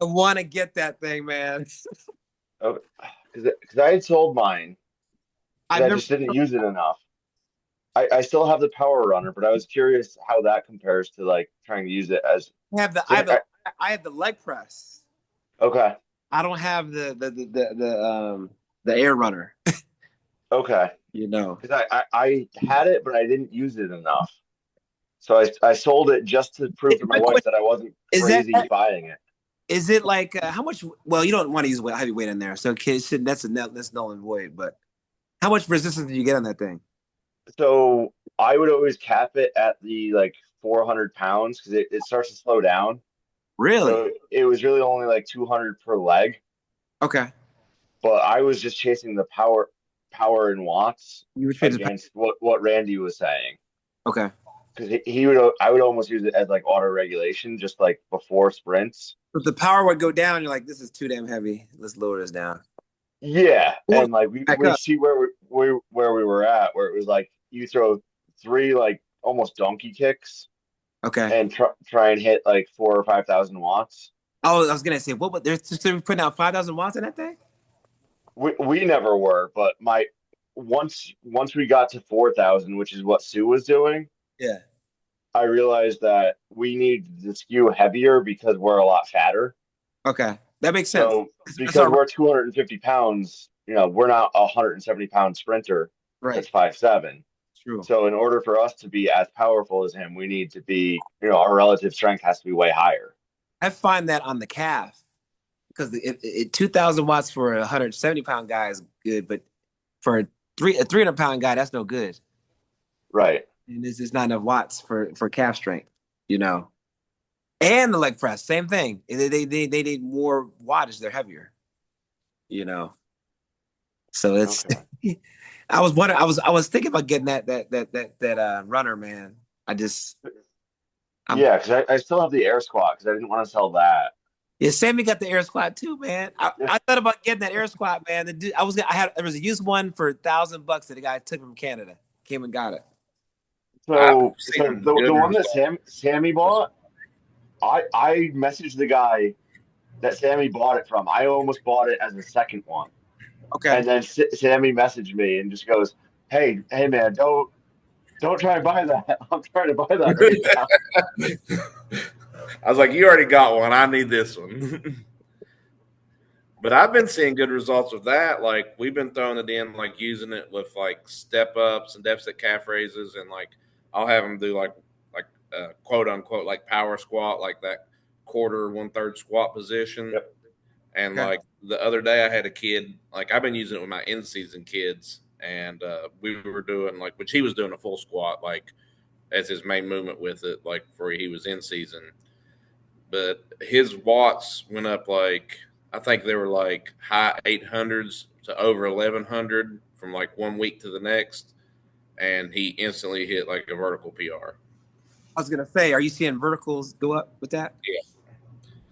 I want to get that thing, man. Because I had sold mine. I just didn't use it enough. I still have the Power Runner, but I was curious how that compares to like trying to use it as. I have the leg press. Okay. I don't have the Air Runner. Okay. Because I had it, but I didn't use it enough. So I sold it just to prove to my wife that I wasn't crazy buying it. Is it like how much? Well, you don't want to use heavy weight in there, so that's null and void. But how much resistance do you get on that thing? So I would always cap it at the 400 pounds because it starts to slow down. Really? So it was really only like 200 per leg. Okay. But I was just chasing the power in watts against what Randy was saying. Okay. Because I would almost use it as like auto regulation, just like before sprints. But the power would go down. You're like, this is too damn heavy. Let's lower this down. Yeah, and like we see where we were at, where it was like you throw 3 like almost donkey kicks, okay, and try and hit like 4,000 or 5,000 watts. Oh, I was gonna say, what? They're putting out 5,000 watts in that thing. We never were, but once we got to 4,000, which is what Sue was doing. Yeah, I realized that we need to skew heavier because we're a lot fatter. Okay, that makes sense. So because we're 250 pounds, we're not a 170-pound sprinter. Right. That's 5'7". True. So in order for us to be as powerful as him, we need to be, our relative strength has to be way higher. I find that on the calf because 2,000 watts for a 170-pound guy is good, but for a 300-pound guy, that's no good. Right. And this is not enough watts for calf strength, you know. And the leg press, same thing. They need more wattage. They're heavier, you know. So it's. Okay. I was wondering. I was thinking about getting that runner, man. Yeah, because I still have the air squat because I didn't want to sell that. Yeah, Sammy got the air squat too, man. I thought about getting that air squat, man. There was a used one for $1,000 that the guy took from Canada. Came and got it. I've So seen the good one that results. Sammy bought, I messaged the guy that Sammy bought it from. I almost bought it as a second one. Okay. And then Sammy messaged me and just goes, "Hey man, don't try and buy that. I'm trying to buy that right now." I was like, you already got one. I need this one. But I've been seeing good results with that. Like we've been throwing it in, like using it with like step ups and deficit calf raises, and like I'll have them do like quote unquote like power squat, like that quarter 1/3 squat position. Yep. And Okay. like the other day, I had a kid. Like I've been using it with my in season kids, and we were doing like, which he was doing a full squat, like as his main movement with it, like for he was in season. But his watts went up like I think they were like high 800s to over 1100 from like 1 week to the next, and he instantly hit like a vertical PR. I was gonna say, are you seeing verticals go up with that? Yeah.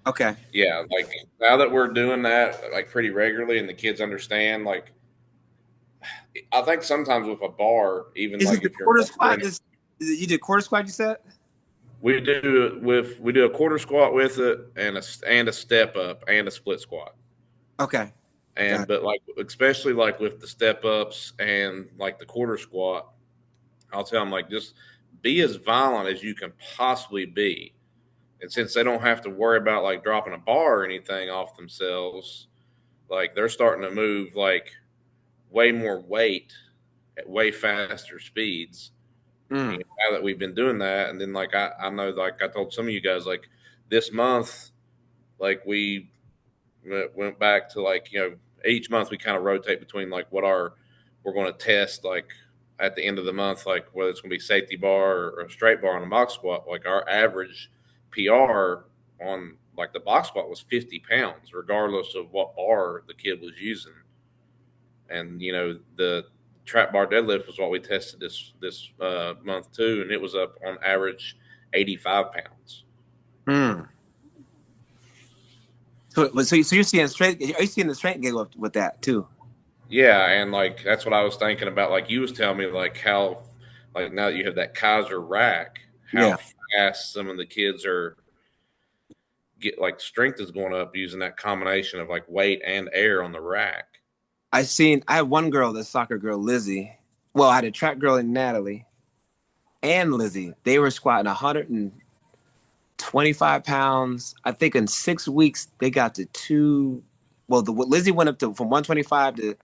Okay. Yeah, like now that we're doing that like pretty regularly, and the kids understand, like I think sometimes with a bar, even Is like it the if you're quarter squat? You did quarter squat? You said. we do a quarter squat with it and a step up and a split squat. Okay. And but like especially like with the step ups and like the quarter squat, I'll tell them like just be as violent as you can possibly be. And since they don't have to worry about like dropping a bar or anything off themselves, like they're starting to move like way more weight at way faster speeds. You know, now that we've been doing that, and then like I know like I told some of you guys like this month, like we went back to like each month we kind of rotate between like what we're going to test like at the end of the month, like whether it's going to be safety bar or a straight bar on a box squat. Like our average PR on like the box squat was 50 pounds, regardless of what bar the kid was using. And the trap bar deadlift was what we tested this month too, and it was up on average 85 pounds. So you're seeing strength? Are you seeing the strength go up with that too? Yeah, and like that's what I was thinking about. Like you was telling me, like how, like now that you have that Kaiser rack, how fast some of the kids are like strength is going up using that combination of like weight and air on the rack. I had one girl, the soccer girl, Lizzie. Well, I had a track girl in Natalie and Lizzie. They were squatting 125 pounds. I think in 6 weeks they got to two. Well, Lizzie went up from 125 to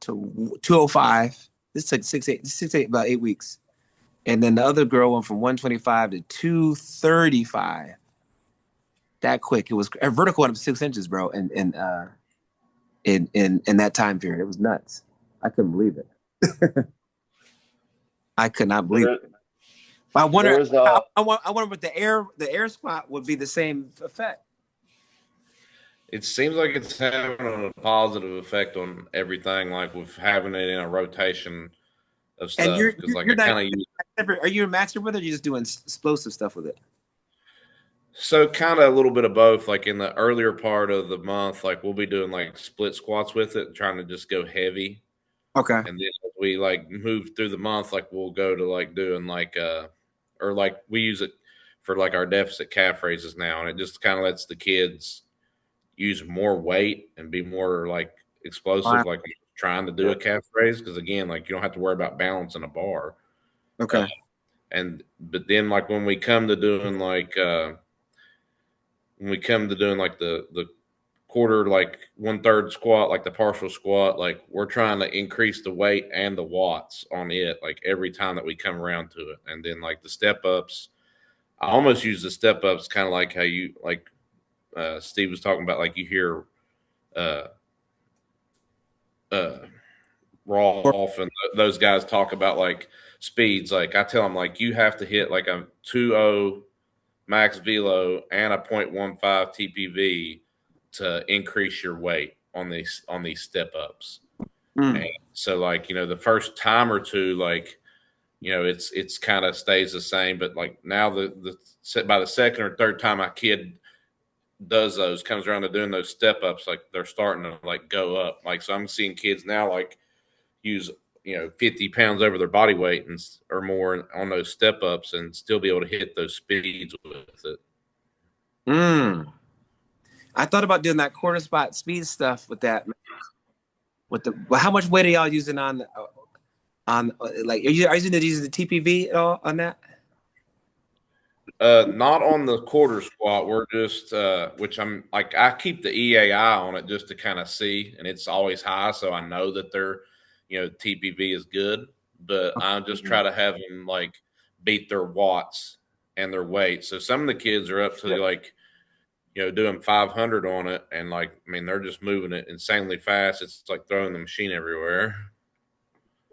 205. This took 6 8 about 8 weeks, and then the other girl went from 125 to 235. That quick. It was a vertical went up 6 inches, bro, and in that time period. It was nuts. I couldn't believe it. I could not believe it. I wonder if the air squat would be the same effect. It seems like it's having a positive effect on everything, like with having it in a rotation of stuff. Because like I kind of use. Are you a master with it? Or are you just doing explosive stuff with it? So kind of a little bit of both. Like in the earlier part of the month, like we'll be doing like split squats with it, trying to just go heavy. Okay. And then as we like move through the month, like we'll go to like doing like or like we use it for like our deficit calf raises now, and it just kind of lets the kids use more weight and be more like explosive, like trying to do a calf raise. Because again, like you don't have to worry about balancing a bar. Okay. But then like when we come to doing like the quarter, like 1/3 squat, like the partial squat, like we're trying to increase the weight and the watts on it, like every time that we come around to it. And then like the step ups, I almost use the step ups kind of like how you like Steve was talking about, like you hear uh, Rolf and those guys talk about like speeds. Like I tell them, like you have to hit like a 2.0 max velo and a 0.15 TPV to increase your weight on these step ups. And so like, the first time or two, like, it's kind of stays the same, but like now by the second or third time a kid does comes around to doing those step ups, like they're starting to like go up. Like, so I'm seeing kids now like use 50 pounds over their body weight or more on those step ups and still be able to hit those speeds with it. I thought about doing that quarter spot speed stuff with that. How much weight are y'all using on like are you using the TPV at all on that? Not on the quarter squat. We're just which I'm like, I keep the EAI on it just to kind of see, and it's always high, so I know that their TPV is good. But I just try to have them like beat their watts and their weight. So some of the kids are up to like doing 500 on it, and like I mean they're just moving it insanely fast. It's like throwing the machine everywhere.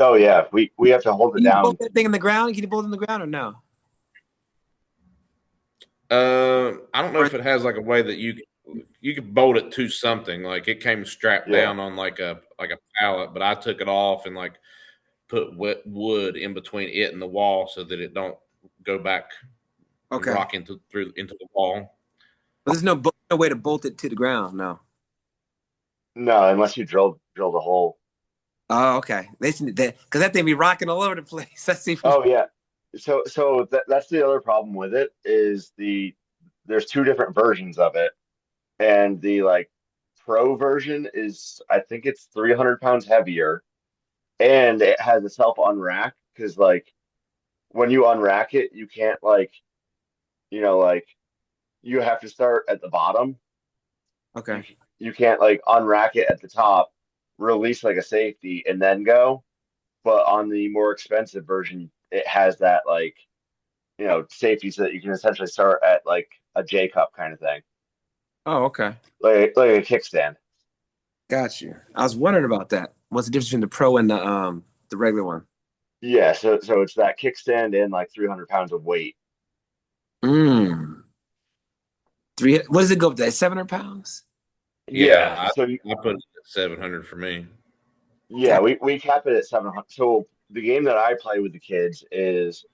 Oh yeah, we have to hold it Can you down. bolt that thing in the ground? Can you bolt it in the ground or no? I don't know if it has like a way that you could bolt it to something. Like it came strapped down on like a pallet, but I took it off and like put wet wood in between it and the wall so that it don't go back and rock into the wall. But there's no way to bolt it to the ground. No. No, unless you drilled a hole. Oh, okay. Because that thing be rocking all over the place. Oh yeah. So that's the other problem with it is there's two different versions of it, and the like pro version is, I think it's 300 pounds heavier, and it has a self unrack because like when you unrack it, you can't like like you have to start at the bottom. Okay. You can't like unrack it at the top, release like a safety, and then go. But on the more expensive version, it has that like safety so that you can essentially start at like a J cup kind of thing. Oh, okay. Like a kickstand. Got you. I was wondering about that. What's the difference between the pro and the regular one? Yeah, so it's that kickstand and like 300 pounds of weight. What does it go up to? 700 pounds? Yeah, so I put it at 700 for me. Yeah, we cap it at 700. So the game that I play with the kids is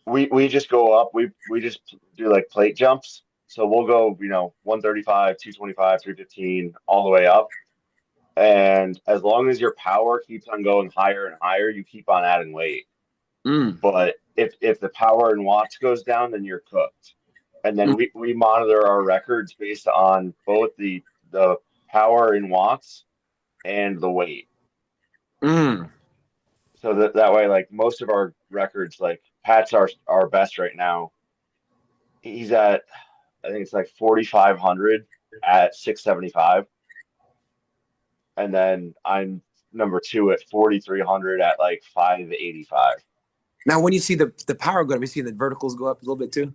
we just go up. We just do like plate jumps. So we'll go 135, 225, 315, all the way up. And as long as your power keeps on going higher and higher, you keep on adding weight. But if the power in watts goes down, then you're cooked. And then we monitor our records based on both the power in watts and the weight. So that way, like most of our records, like Pat's our best right now. He's at, I think it's like 4,500 at 675. And then I'm number two at 4,300 at like 585. Now, when you see the power go up, you see the verticals go up a little bit too?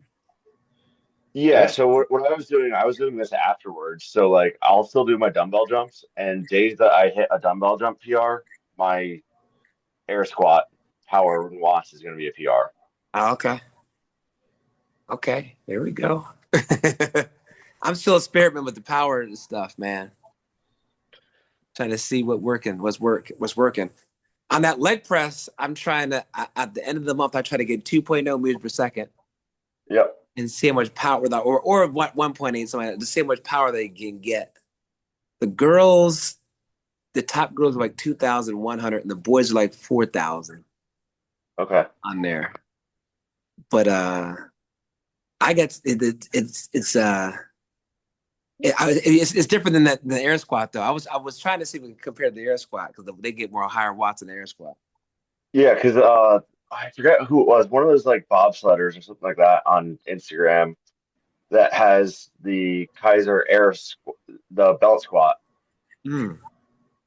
Yeah, so what I was doing this afterwards. So like I'll still do my dumbbell jumps, and days that I hit a dumbbell jump PR, my air squat power in watts is going to be a PR. Oh, okay. Okay, there we go. I'm still experimenting with the power and stuff, man. Trying to see what's working. On that leg press, I'm trying to, at the end of the month, I try to get 2.0 meters per second. Yep. And see how much power, or what 1.8, something to see how much power they can get. The top girls are like 2,100, and the boys are like 4,000. Okay. On there, but I guess it's different than the air squat though. I was trying to see if we can compare the air squat because they get more higher watts in the air squat. Yeah, because I forget who it was. One of those like bobsledders or something like that on Instagram that has the Kaiser the belt squat.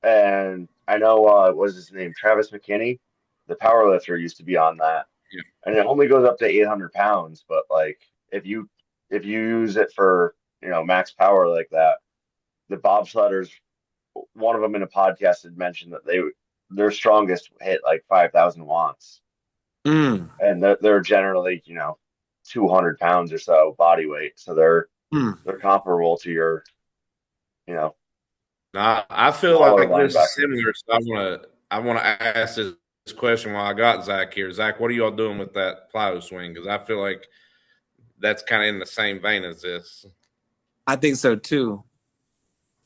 And I know what was his name, Travis McKinney, the power lifter, used to be on that. And it only goes up to 800 pounds, but like if you use it for max power like that. The bobsledders, one of them in a podcast had mentioned that their strongest hit like 5,000 watts, Mm. and they're generally 200 pounds or so body weight, so they're Mm. comparable to your you know Now, I feel smaller like this is linebacker. similar. So I want to ask this question while I got Zach here. Zach, what are y'all doing with that plyo swing? Because I feel like that's kind of in the same vein as this. I think so too.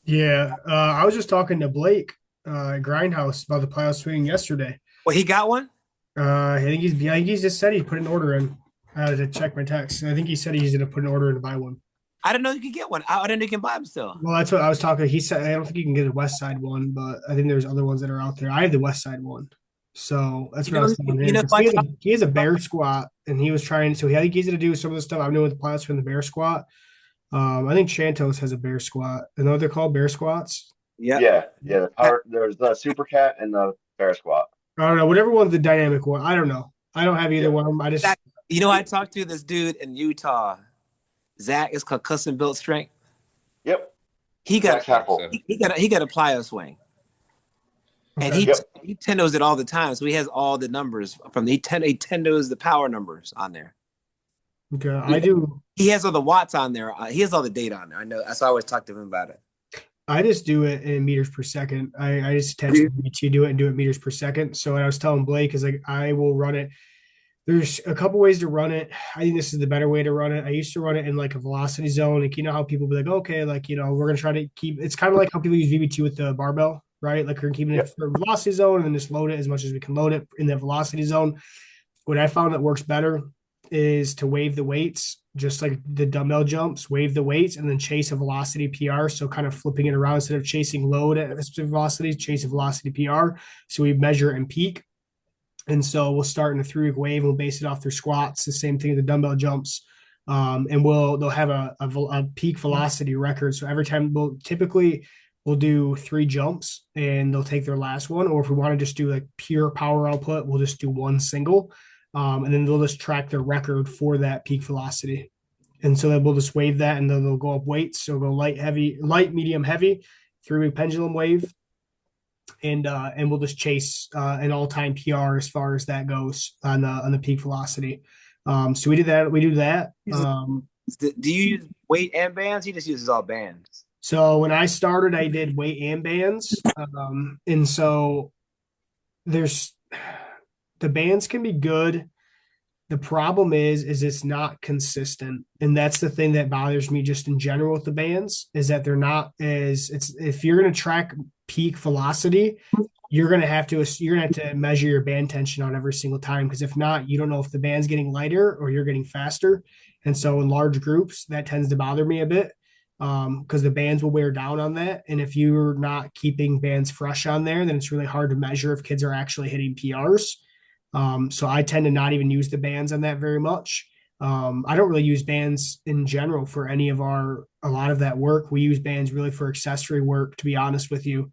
Yeah, I was just talking to Blake Grindhouse about the plyo swing yesterday. Well, he got one. I think he's just said he put an order in. I had to check my text. I think he said he's going to put an order in to buy one. I didn't know you could get one. I didn't know you can buy them still. Well, that's what I was talking. He said I don't think you can get a West Side one, but I think there's other ones that are out there. I have the West Side one, so that's what I was telling him. He has a bear squat, and he was trying. So I think he's going to do some of the stuff I'm doing with the plyo swing, the bear squat. I think Chantos has a bear squat. You know what they're called? Bear squats. Yeah. The power. There's the super cat and the bear squat. I don't know. Whatever one's the dynamic one. I don't know. I don't have either one of them. I just. I talked to this dude in Utah. Zach is called Custom Built Strength. Yep. He got a plyo swing. Okay. And he tendos it all the time. So he has all the numbers from he tendos the power numbers on there. Okay, I do. He has all the watts on there. He has all the data on there. I know. So I always talk to him about it. I just do it in meters per second. I just attach to do it and do it meters per second. So what I was telling Blake is like I will run it. There's a couple ways to run it. I think this is the better way to run it. I used to run it in like a velocity zone. Like, how people be like, okay, like, we're going to try to keep, it's kind of like how people use VB2 with the barbell, right? Like we're keeping it for velocity zone and then just load it as much as we can load it in the velocity zone. What I found that works better is to wave the weights, just like the dumbbell jumps, wave the weights and then chase a velocity PR. So kind of flipping it around instead of chasing load at a specific velocity, chase a velocity PR. So we measure and peak. And so we'll start in a 3-week wave. We'll base it off their squats, the same thing, the dumbbell jumps. And they'll have a peak velocity record. So every time we'll do 3 jumps and they'll take their last one. Or if we want to just do like pure power output, we'll just do 1 single. And then they'll just track their record for that peak velocity. And so then we'll just wave that and then they'll go up weights. So go light, medium, heavy, 3-week pendulum wave. And we'll just chase an all-time PR as far as that goes on the peak velocity. So we do that. Do you use weight and bands? He just uses all bands. So when I started, I did weight and bands. And so the bands can be good. The problem is it's not consistent. And that's the thing that bothers me just in general with the bands is that they're not if you're going to track peak velocity, you're going to have to measure your band tension on every single time. Because if not, you don't know if the band's getting lighter or you're getting faster. And so in large groups, that tends to bother me a bit because the bands will wear down on that. And if you're not keeping bands fresh on there, then it's really hard to measure if kids are actually hitting PRs. So I tend to not even use the bands on that very much. I don't really use bands in general for a lot of that work. We use bands really for accessory work, to be honest with you.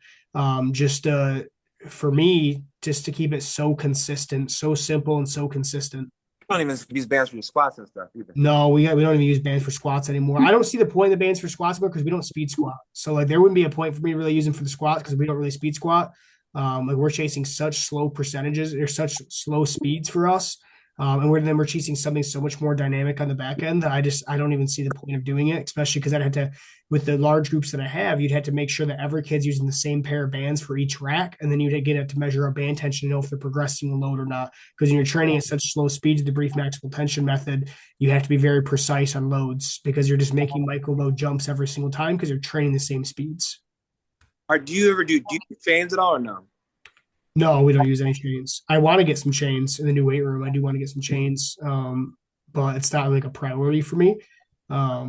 For me, just to keep it so consistent, so simple and so consistent. You don't even use bands for your squats and stuff either. No, we don't even use bands for squats anymore. I don't see the point of the bands for squats because we don't speed squat. So like there wouldn't be a point for me to really use them for the squats because we don't really speed squat. Like we're chasing such slow percentages or such slow speeds for us. And we're chasing something so much more dynamic on the back end that I don't even see the point of doing it, especially because I'd have to, with the large groups that I have, you'd have to make sure that every kid's using the same pair of bands for each rack. And then you'd get it to measure a band tension to know if they're progressing the load or not. Because when you're training at such slow speeds, the brief maximal tension method, you have to be very precise on loads because you're just making micro load jumps every single time because you're training the same speeds. Do you do chains at all or no? No, we don't use any chains. I want to get some chains in the new weight room. I do want to get some chains, but it's not like a priority for me. I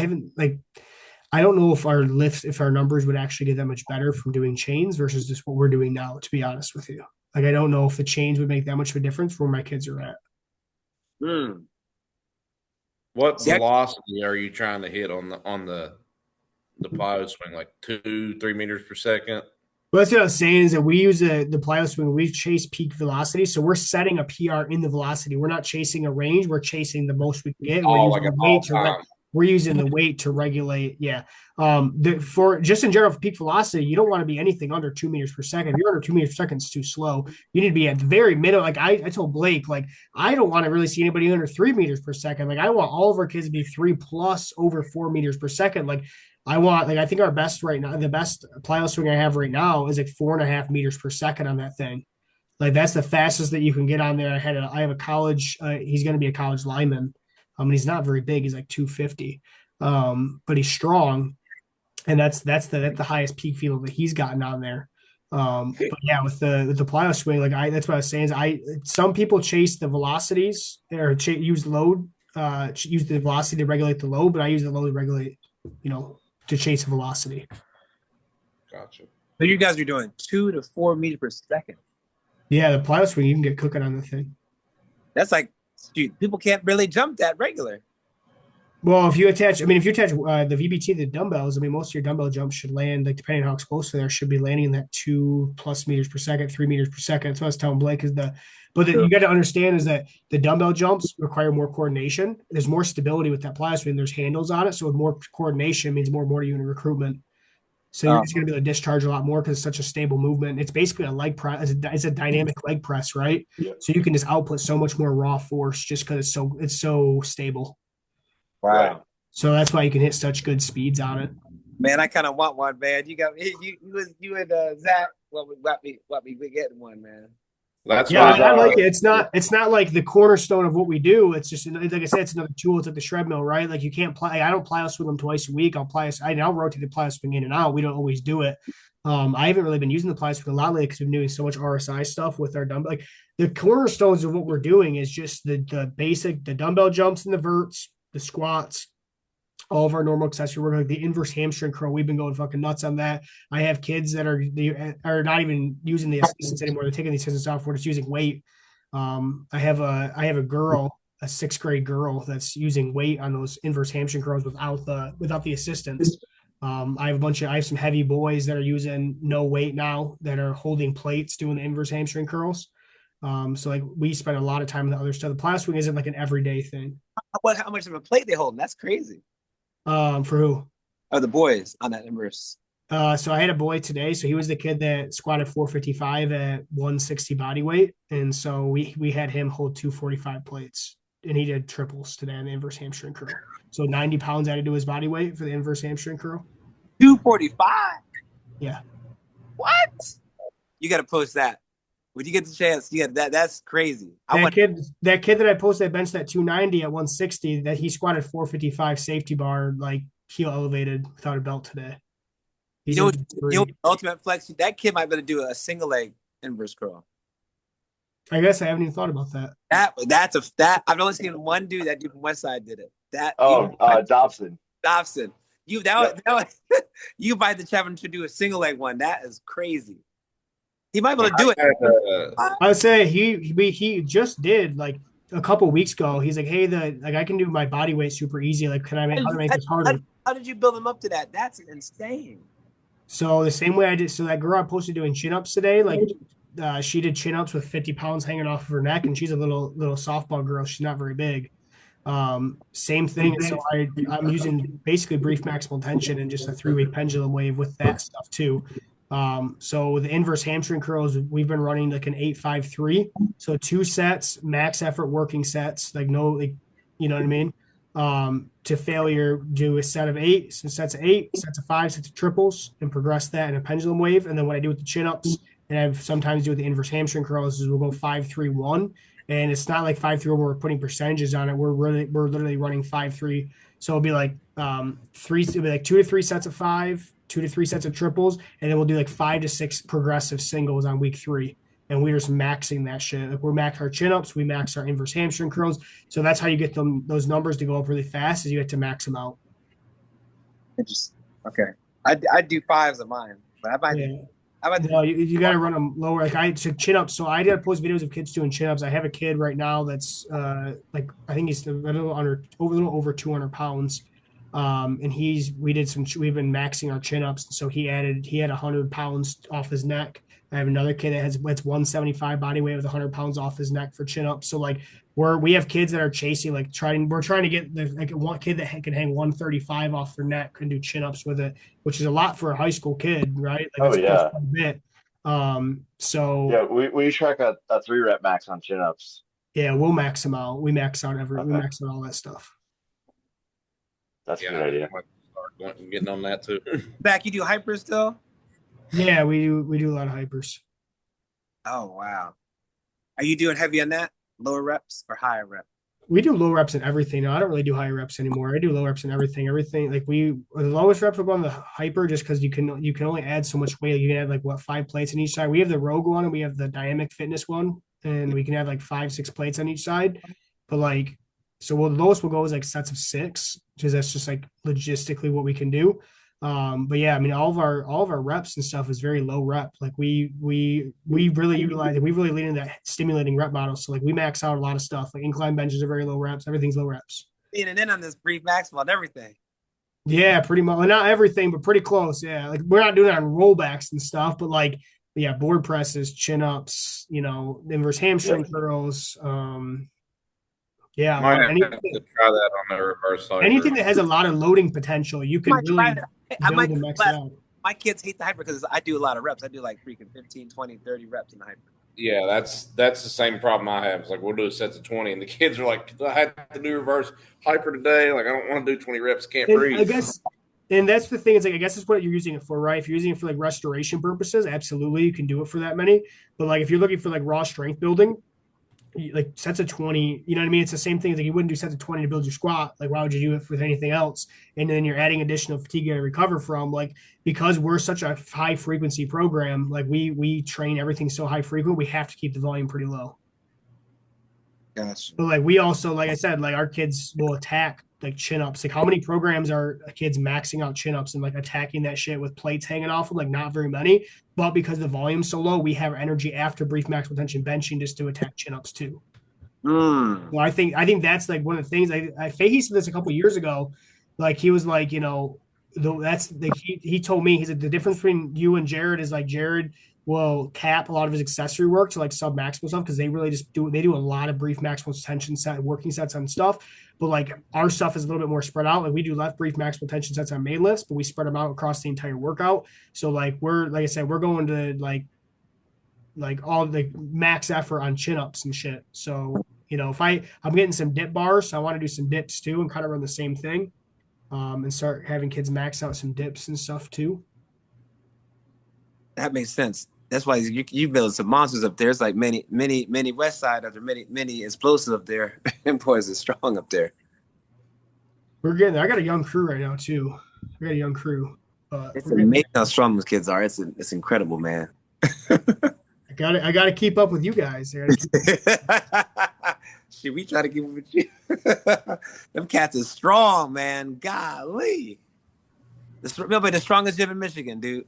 don't know if our numbers would actually get that much better from doing chains versus just what we're doing now, to be honest with you. Like, I don't know if the chains would make that much of a difference for where my kids are at. What velocity are you trying to hit on the plyo swing? Like 2-3 meters per second? Well, that's what I was saying is that we use the plyo swing. We chase peak velocity. So we're setting a PR in the velocity. We're not chasing a range. We're chasing the most we can get. We're using the weight to regulate. Yeah. For just in general, for peak velocity, you don't want to be anything under 2 meters per second. If you're under 2 meters per second, it's too slow. You need to be at the very minimum. Like I told Blake, like I don't want to really see anybody under 3 meters per second. Like I want all of our kids to be 3+ over 4 meters per second. Like I think our best right now, the best plyo swing I have right now is like 4.5 meters per second on that thing. Like that's the fastest that you can get on there. I have a college. He's going to be a college lineman. And he's not very big. He's like 250, but he's strong, and that's the highest peak feel that he's gotten on there. But yeah, with the plyo swing, like that's what I was saying. Some people chase the velocities or use load, use the velocity to regulate the load, but I use the load to regulate, to chase velocity. Gotcha. So you guys are doing 2 to 4 meters per second. Yeah, the plyo swing, you can get cooking on the thing. That's like, dude, people can't really jump that regular. Well, if you attach the VBT to the dumbbells, most of your dumbbell jumps should land, like depending on how explosive they are, should be landing in that 2+ meters per second, 3 meters per second. That's what I was telling Blake. You got to understand is that the dumbbell jumps require more coordination. There's more stability with that plyo swing. There's handles on it, so with more coordination means more to you in recruitment. So you're just going to be able to discharge a lot more because it's such a stable movement. It's basically a leg press. It's a dynamic leg press, right? Yeah. So you can just output so much more raw force just because it's so stable. Wow. Right. So that's why you can hit such good speeds on it. Man, I kind of want one, man. You and Zach. What we getting one, man. That's Yeah, why I like it. It's not like the cornerstone of what we do. It's just like I said, it's another tool. It's like the shred mill, right? Like you can't play. I don't plyo swing them twice a week. I'll rotate the plyo swing in and out. We don't always do it. I haven't really been using the plyo swing a lot lately because we've been doing so much RSI stuff with our dumbbell. Like the cornerstones of what we're doing is just the basic, the dumbbell jumps and the verts, the squats, all of our normal accessory work, like the inverse hamstring curl. We've been going fucking nuts on that. I have kids that are not even using the assistants anymore. They're taking the assistants off. We're just using weight. I have a girl, a 6th grade girl, that's using weight on those inverse hamstring curls without the assistants. I have some heavy boys that are using no weight now that are holding plates doing the inverse hamstring curls. So like we spend a lot of time on the other stuff. The plyo swing isn't like an everyday thing. How much of a plate they holding? That's crazy. For who? Oh, the boys on that inverse. So I had a boy today. So he was the kid that squatted 455 at 160 body weight. And so we had him hold 245 plates. And he did triples today on the inverse hamstring curl. So 90 pounds added to his body weight for the inverse hamstring curl. 245? Yeah. What? You got to post that. When you get the chance, you got that. That's crazy. That kid that I posted that benched that 290 at 160, that he squatted 455 safety bar, like heel elevated without a belt today. Ultimate flex. That kid might be able to do a single leg inverse curl. I guess I haven't even thought about that. I've only seen one dude that dude from West Side did it. Dobson. Dobson. You might the challenge to do a single leg one. That is crazy. He might be able to do it. I would say he just did like a couple weeks ago. He's like, hey, I can do my body weight super easy. Like, how do I make this harder? How did you build him up to that? That's insane. So the same way I did. So that girl I posted doing chin ups today, like she did chin ups with 50 pounds hanging off of her neck, and she's a little softball girl. She's not very big. Same thing. So I'm using basically brief maximal tension and just a 3-week pendulum wave with that stuff too. So the inverse hamstring curls, we've been running like an 8-5-3. So 2 sets, max effort working sets, you know what I mean? To failure, do a set of 8, some sets of 8, sets of 5, sets of triples, and progress that in a pendulum wave. And then what I do with the chin ups, and I sometimes do with the inverse hamstring curls, is we'll go 5-3-1. And it's not like 5-3 where we're putting percentages on it. We're literally running 5-3. So it'll be like 2 to 3 sets of 5, 2 to 3 sets of triples, and then we'll do like 5 to 6 progressive singles on week 3. And we're just maxing that shit. Like we're max our chin ups, we max our inverse hamstring curls. So that's how you get those numbers to go up really fast, is you have to max them out. Okay. I do 5s of mine, but you got to run them lower. Like I took chin ups. So I did post videos of kids doing chin ups. I have a kid right now that's I think he's a little over 200 pounds. And we've been maxing our chin ups. So he had 100 pounds off his neck. I have another kid that's 175 body weight with 100 pounds off his neck for chin ups. So like we have kids that are chasing, like we're trying to get like one kid that can hang 135 off their neck and do chin ups with it, which is a lot for a high school kid, right? Like Oh that's yeah. quite a bit. So Yeah, we track a 3 rep max on chin ups. yeah, we'll max them out. We max out Okay. all that stuff. That's a good idea. I might start getting on that too. Zach, you do hyper still? Yeah, we do a lot of hypers. Oh wow. Are you doing heavy on that? Lower reps or higher reps? We do low reps in everything. No, I don't really do high reps anymore. I do low reps in everything. Everything like the lowest reps will go on the hyper just because you can only add so much weight. You can add like 5 plates on each side. We have the Rogue one and we have the Dynamic Fitness one, and we can add like 5-6 plates on each side. But like, so the lowest we'll go is like sets of 6, because that's just like logistically what we can do. But yeah, I mean, all of our reps and stuff is very low rep. Like we really utilize it. We really lean into that stimulating rep model. So like we max out a lot of stuff. Like incline benches are very low reps. Everything's low reps. And then on this brief maximal and everything. Yeah, pretty much. Well, not everything, but pretty close. Yeah, like we're not doing that on rollbacks and stuff, but like yeah, board presses, chin ups, inverse hamstring curls. Yeah, Might have to try that on the reverse side. Anything that has a lot of loading potential, you can really build and max it out. My kids hate the hyper because I do a lot of reps. I do like freaking 15, 20, 30 reps in the hyper. Yeah, that's the same problem I have. It's like we'll do sets of 20, and the kids are like, I had to do reverse hyper today. Like I don't want to do 20 reps. Can't breathe. I guess, and that's the thing. It's like I guess that's what you're using it for, right? If you're using it for like restoration purposes, absolutely, you can do it for that many. But like if you're looking for like raw strength building, like sets of 20, you know what I mean? It's the same thing. Like you wouldn't do sets of 20 to build your squat. Like why would you do it with anything else? And then you're adding additional fatigue to recover from. Like because we're such a high frequency program, like we train everything so high frequent, we have to keep the volume pretty low. Gotcha. But like we also, like I said, like our kids will attack like chin ups. Like how many programs are kids maxing out chin ups and like attacking that shit with plates hanging off them? Like not very many. But because the volume's so low, we have energy after brief maximal tension benching just to attack chin ups too. Well, I think that's like one of the things. Fahey said this a couple years ago. Like he was like, that's like he told me, he said the difference between you and Jared is like Jared will cap a lot of his accessory work to like sub maximal stuff because they really just do a lot of brief maximal tension set working sets on stuff. But like our stuff is a little bit more spread out. Like we do left brief maximal tension sets on main lifts, but we spread them out across the entire workout. So like like I said, we're going to like all the max effort on chin ups and shit. So if I'm getting some dip bars, so I want to do some dips too and kind of run the same thing, and start having kids max out some dips and stuff too. That makes sense. That's why you build some monsters up there. It's like many West Side up there, many explosives up there. And boys are strong up there. We're getting there. I got a young crew right now too. I got a young crew. It's amazing how strong those kids are. It's incredible, man. I got to keep up with you guys. Should we try to keep up with you? Them cats are strong, man. Golly, they'll be the strongest gym in Michigan, dude.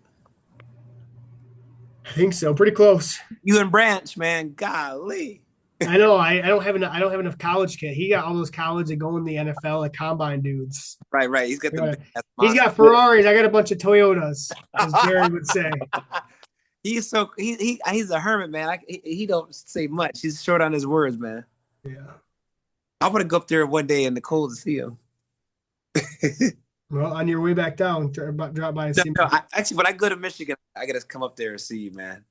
I think so. Pretty close. You and Branch, man. Golly. I know. I don't have enough college kid. He got all those college that go in the NFL, like combine dudes. Right. He's got he's got Ferraris. I got a bunch of Toyotas, as Jerry would say. He's a hermit, man. He don't say much. He's short on his words, man. Yeah. I want to go up there one day in the cold to see him. Well, on your way back down, drop by and see me. Actually, when I go to Michigan, I gotta come up there and see you, man.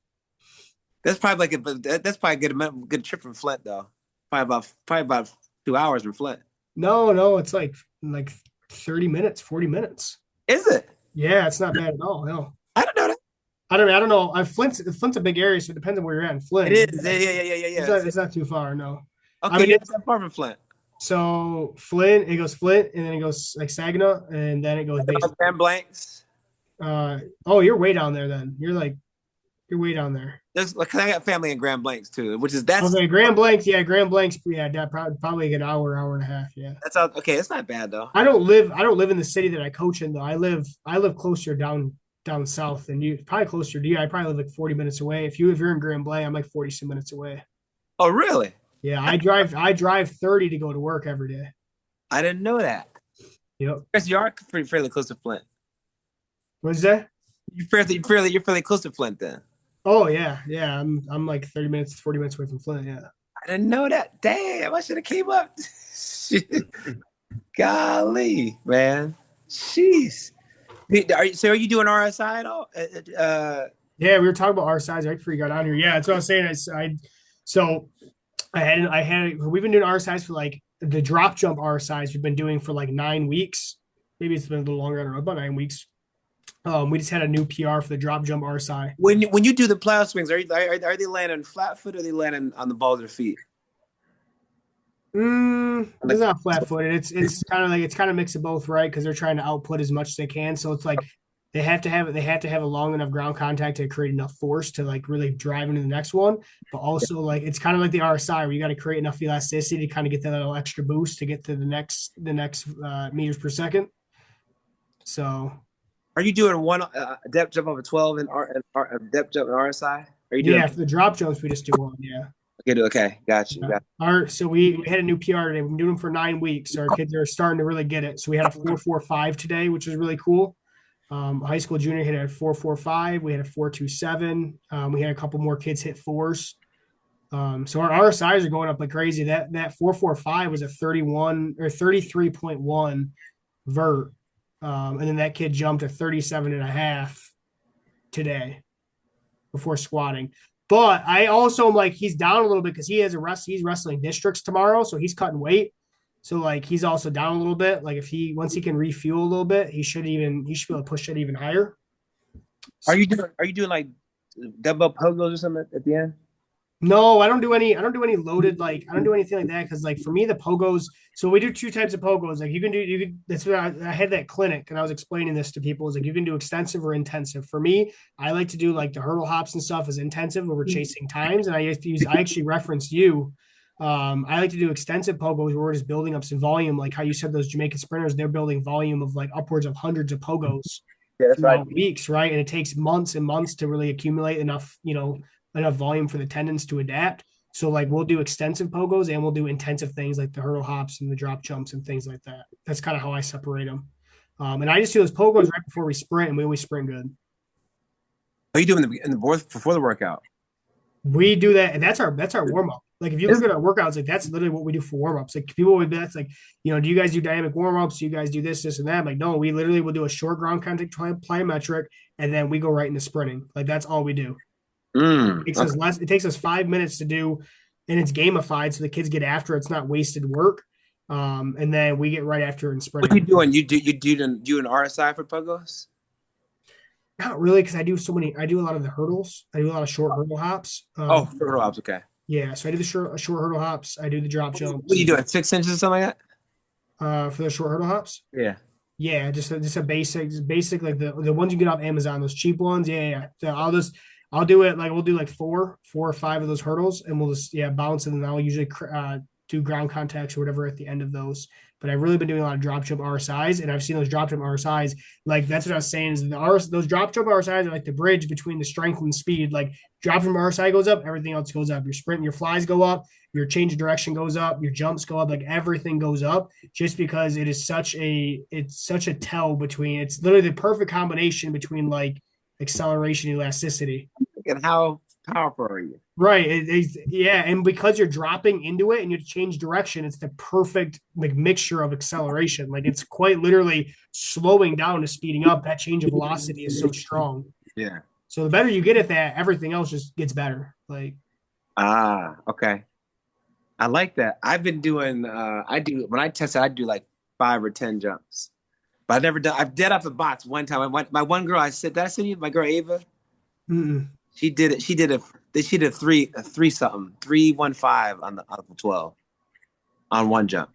That's probably a good trip from Flint, though. Probably about 2 hours from Flint. No, it's like 30 minutes, 40 minutes. Is it? Yeah, it's not bad at all. No, I don't know that. I don't know. Flint's a big area, so it depends on where you're at in Flint. It is. Yeah. It's not too far. No. Okay, it's not far from Flint. So it goes Flint, and then it goes like Saginaw, and then it goes Grand Blanks. You're way down there. Then you're way down there. There's like I got family in Grand Blanks too, that's okay. Grand Blanks, yeah, probably an hour and a half. Yeah, that's okay. It's not bad though. I don't live in the city that I coach in though. I live closer down south than you. Probably closer to you. I probably live like 40 minutes away. If you're in Grand Blanc, I'm like 40 minutes away. Oh really? Yeah, I drive 30 to go to work every day. I didn't know that. Yep. Chris, you are fairly close to Flint. What's that? You're fairly close to Flint then. Oh yeah. I'm like 30 minutes, 40 minutes away from Flint. Yeah. I didn't know that. Damn, I should have came up. Golly, man. Jeez. So are you doing RSI at all? Yeah, we were talking about our size right before you got on here. Yeah, that's what I was saying. We've been doing our size for like the drop jump our size we've been doing for like 9 weeks. Maybe it's been a little longer, I don't know, about 9 weeks. We just had a new PR for the drop jump RSI. When you do the plow swings, are they landing flat foot or are they landing on the balls of their feet? It's not flat footed. It's kind of mix of both, right? Because they're trying to output as much as they can. So it's like they have to have a long enough ground contact to create enough force to like really drive into the next one. But also like it's kind of like the RSI where you got to create enough elasticity to kind of get that little extra boost to get to the next meters per second. So, are you doing one depth jump over 12 and depth jump and RSI? Are you doing? Yeah, for the drop jumps we just do one. Yeah. Okay, got you. So we had a new PR today. We've been doing them for 9 weeks. So our kids are starting to really get it. So we had a 4.45 today, which was really cool. High school junior hit a 4.45. We had a 4.27. We had a couple more kids hit fours. So our RSIs are going up like crazy. That 4.45 was a 31 or 33.1 vert. And then that kid jumped a 37.5 today before squatting. But I also am like, he's down a little bit because he's wrestling districts tomorrow, so he's cutting weight. So like he's also down a little bit. Like once he can refuel a little bit, he should be able to push it even higher. Are you doing like dumbbell pogos or something at the end? No, I don't do any loaded, like I don't do anything like that because like for me the pogos, so we do 2 types of pogos. Like that's what I had that clinic and I was explaining this to people is like you can do extensive or intensive. For me, I like to do like the hurdle hops and stuff as intensive where we're chasing times. And I actually referenced you. I like to do extensive pogos where we're just building up some volume, like how you said those Jamaican sprinters, they're building volume of like upwards of hundreds of pogos throughout weeks, right? And it takes months and months to really accumulate enough volume for the tendons to adapt. So like we'll do extensive pogos and we'll do intensive things like the hurdle hops and the drop jumps and things like that. That's kind of how I separate them. And I just do those pogos right before we sprint, and we always sprint good. Are you doing in the before the workout? We do that, and that's our warm up. Like if you look at our workouts, like that's literally what we do for warm ups. Like people would be that's like, do you guys do dynamic warm ups? Do you guys do this, and that? I'm like, no, we literally will do a short ground contact plyometric, and then we go right into sprinting. Like that's all we do. It takes us 5 minutes to do, and it's gamified, so the kids get after it. It's not wasted work. And then we get right after and sprinting. What are you doing? You do an RSI for pogos? Not really, because I do a lot of the hurdles. I do a lot of short hurdle hops. Hurdle hops, okay. Yeah, so I do the short hurdle hops. I do the drop jumps. What are you doing? 6 inches or something like that? For the short hurdle hops? Yeah. Yeah, just a basic like the ones you get off Amazon, those cheap ones. Yeah. So I'll do it like we'll do like four or five of those hurdles, and we'll just bounce, and then I'll usually do ground contacts or whatever at the end of those. But I've really been doing a lot of drop jump RSIs, and I've seen those drop jump RSIs. Like that's what I was saying is those drop jump RSIs are like the bridge between the strength and speed. Like drop jump RSI goes up, everything else goes up. Your sprint, your flies go up, your change of direction goes up, your jumps go up. Like everything goes up just because it's such a tell between. It's literally the perfect combination between like acceleration and elasticity. And how powerful are you? Right. And because you're dropping into it and you change direction, it's the perfect like mixture of acceleration. Like it's quite literally slowing down to speeding up. That change of velocity is so strong. Yeah. So the better you get at that, everything else just gets better. Like okay. I like that. I've been doing when I tested, I do like 5 or 10 jumps. But I've dead off the box one time. My one girl did I send you my girl Ava? Mm-mm. She did it. She did a 315 on the 12 on one jump.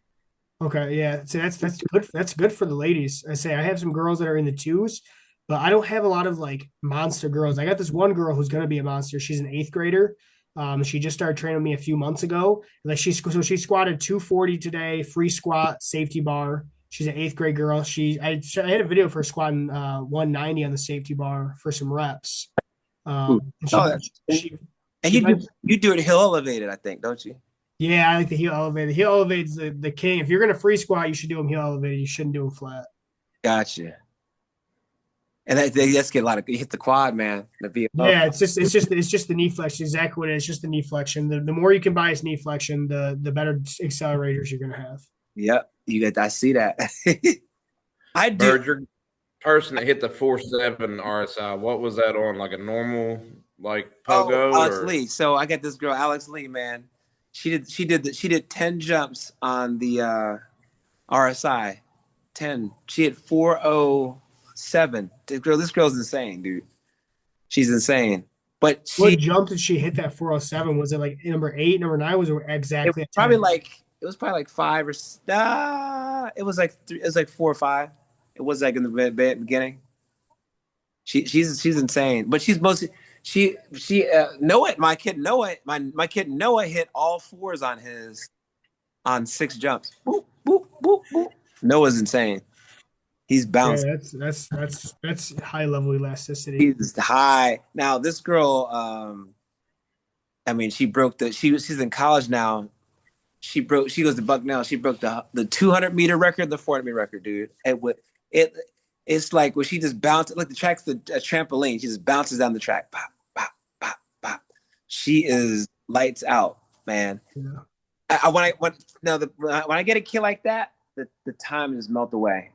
Okay, yeah. So that's good. That's good for the ladies. I say I have some girls that are in the 2s, but I don't have a lot of like monster girls. I got this one girl who's gonna be a monster. She's an 8th grader. She just started training with me a few months ago. Like she squatted 240 today, free squat, safety bar. She's an 8th grade girl. I had a video for her squatting 190 on the safety bar for some reps. You do it hill elevated, I think, don't you? Yeah, I like the heel elevator. The heel elevate's the king. If you're gonna free squat, you should do them heel elevated. You shouldn't do them flat. Gotcha. And they just get a lot of you hit the quad, man. The VO. Yeah, it's just the knee flexion. Exactly what it is. It's just the knee flexion. The more you can bias knee flexion, the better accelerators you're gonna have. Yep, you get. I see that. I do. Byrd, your person that hit the 4.7 RSI, what was that on? Like a normal like pogo? Alex or? Lee. So I got this girl, Alex Lee, man. She did 10 jumps on the RSI. 10. She hit 407. This girl's insane, dude. She's insane. But What jump did she hit that 407? Was it like number 8, number 9? Was it exactly it was probably like 5 or it was like 4 or 5. It was like in the beginning. She's insane, but she's mostly Noah, my kid Noah hit all 4s on 6 jumps. Boop, boop, boop, boop. Noah's insane. He's bouncing. Yeah, that's high level elasticity. He's high. Now this girl, I mean, she's in college now. She goes to Bucknell. She broke the 200-meter record, the 400-meter record, dude. It's like when she just bounces, like the track's a trampoline. She just bounces down the track. Pop, pop, pop, pop. She is lights out, man. Yeah. When I get a kid like that, the time just melt away.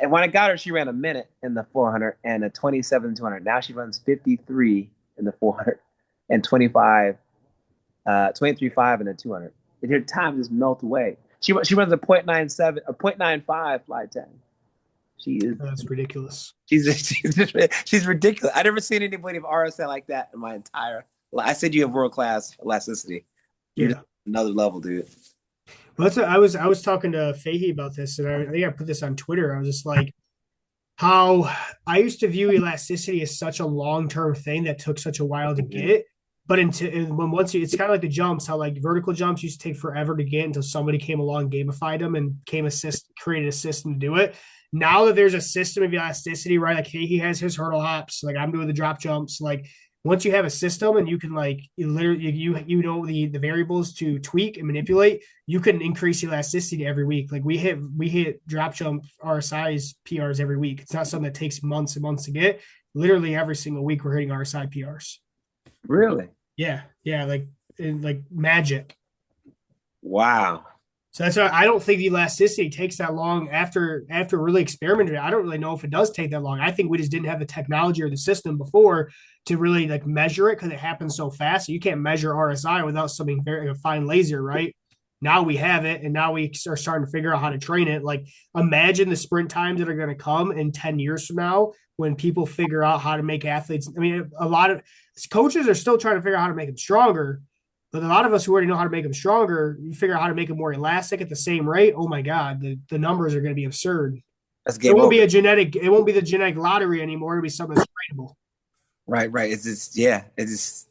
When I got her, she ran a minute in the 400 and a 27-200. Now she runs 53 in the 400 and 23.5 in the 200. And her time just melt away. She runs a 0.97, a 0.95 fly 10. That's ridiculous. She's ridiculous. I never seen anybody of RSI like that in my entire life. I said you have world class elasticity. You're another level, dude. Well, I was talking to Fahey about this, and I think I put this on Twitter. I was just like, how I used to view elasticity as such a long-term thing that took such a while to get. But it's kind of like the jumps, how like vertical jumps used to take forever to get until somebody came along, gamified them, and created a system to do it. Now that there's a system of elasticity, right? Like he has his hurdle hops, like I'm doing the drop jumps. Like once you have a system and you can like you know the variables to tweak and manipulate, you can increase elasticity every week. Like we hit drop jump RSI's PRs every week. It's not something that takes months and months to get. Literally every single week we're hitting RSI PRs. Really? Yeah, like magic. Wow. So that's why I don't think the elasticity takes that long after really experimenting. I don't really know if it does take that long. I think we just didn't have the technology or the system before to really like measure it because it happens so fast. So you can't measure RSI without something very a fine laser, right? Now we have it, and now we are starting to figure out how to train it. Like imagine the sprint times that are going to come in 10 years from now when people figure out how to make athletes. I mean, a lot of coaches are still trying to figure out how to make them stronger. But a lot of us who already know how to make them stronger, you figure out how to make them more elastic at the same rate. Oh my God, the numbers are going to be absurd. It won't be the genetic lottery anymore. It'll be something that's trainable. Right. It's just,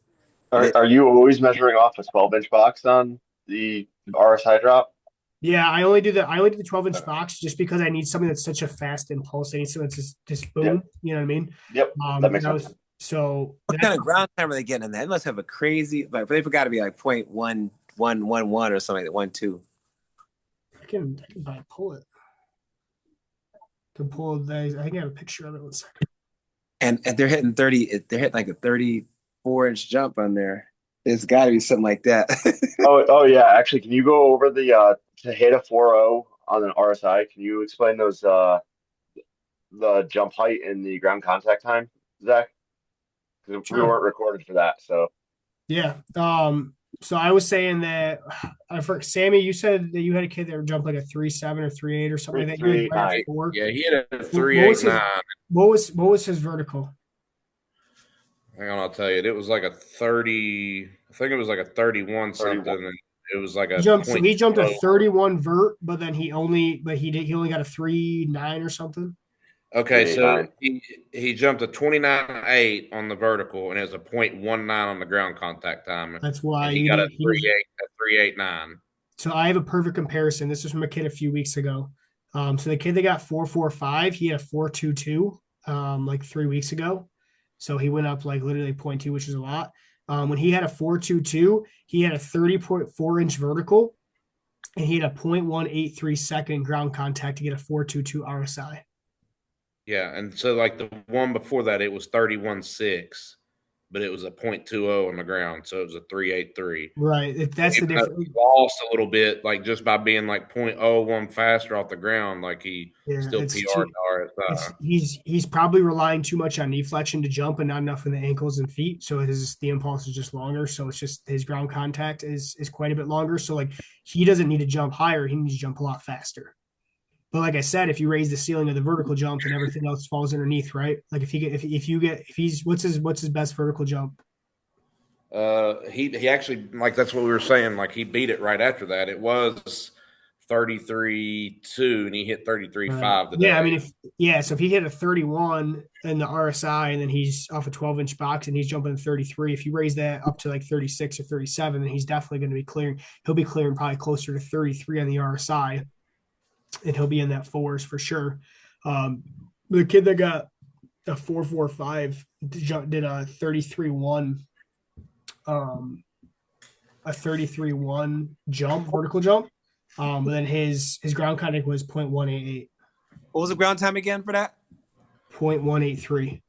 Are you always measuring off a 12-inch box on the RSI drop? Yeah, I only do the 12-inch box just because I need something that's such a fast impulse. I need something that's just boom. Yep. You know what I mean? Yep. That makes sense. So what kind of ground time are they getting in that? It must have a crazy, like they've got to be like 0.1111 or something like that, 1.2. I can probably pull it. I can pull these. I think I have a picture of it. 1 second. And they're hitting 30. They're hitting like a 34-inch jump on there. It's got to be something like that. oh yeah. Actually, can you go over the to hit a 4.0 on an RSI? Can you explain those the jump height and the ground contact time, Zach? Because we weren't recorded for that, so yeah. So I was saying that Sammy, you said that you had a kid that would jump like a 3.7 or 3.8 or something like that. 3.8. Yeah, he had a 3.89. What was his vertical? Hang on, I'll tell you. It was like a 30. I think it was like a 31 something. And it was like a he jumped a 31 vert, but then he only got a 3.9 or something. Okay, so he jumped a 29.8 on the vertical and it was a 0.19 on the ground contact time. That's why he got a 3.89. So I have a perfect comparison. This is from a kid a few weeks ago. So the kid that got 4.45, he had a 4.22 like 3 weeks ago. So he went up like literally 0.2, which is a lot. When he had a 4.22, he had a 30.4-inch vertical, and he had a 0.183 second ground contact to get a 4.22 RSI. Yeah, and so like the one before that, it was 31.6, but it was a 0.20 on the ground, so it was a 3.83. Right. That's the difference. He lost a little bit, like just by being like 0.01 faster off the ground, like he still PR'd RSI. He's probably relying too much on knee flexion to jump and not enough in the ankles and feet. So the impulse is just longer. So it's just his ground contact is quite a bit longer. So like he doesn't need to jump higher. He needs to jump a lot faster. But like I said, if you raise the ceiling of the vertical jump, then everything else falls underneath, right? Like if he's what's his best vertical jump? He actually, like that's what we were saying, like he beat it right after that. It was 33.2 and he hit 33.5 today. Yeah, I mean so if he hit a 31 in the RSI and then he's off a 12-inch box and he's jumping 33, if you raise that up to like 36 or 37, then he's definitely going to be clearing. He'll be clearing probably closer to 33 on the RSI, and he'll be in that fours for sure. The kid that got a 4.45 did a 33.1 a 33.1 jump, vertical jump. But then his ground contact was 0.188. What was the ground time again for that? 0.183.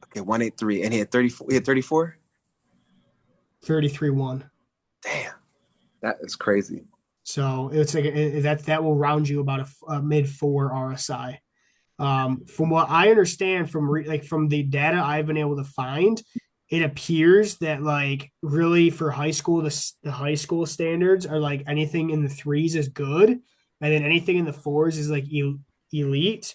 Okay, 183. And he had 34. He had 34? 33.1. Damn. That is crazy. So it's like that will round you about a mid 4 RSI. From what I understand from the data I've been able to find, it appears that like really for high school, the high school standards are like anything in the 3s is good, and then anything in the 4s is like elite.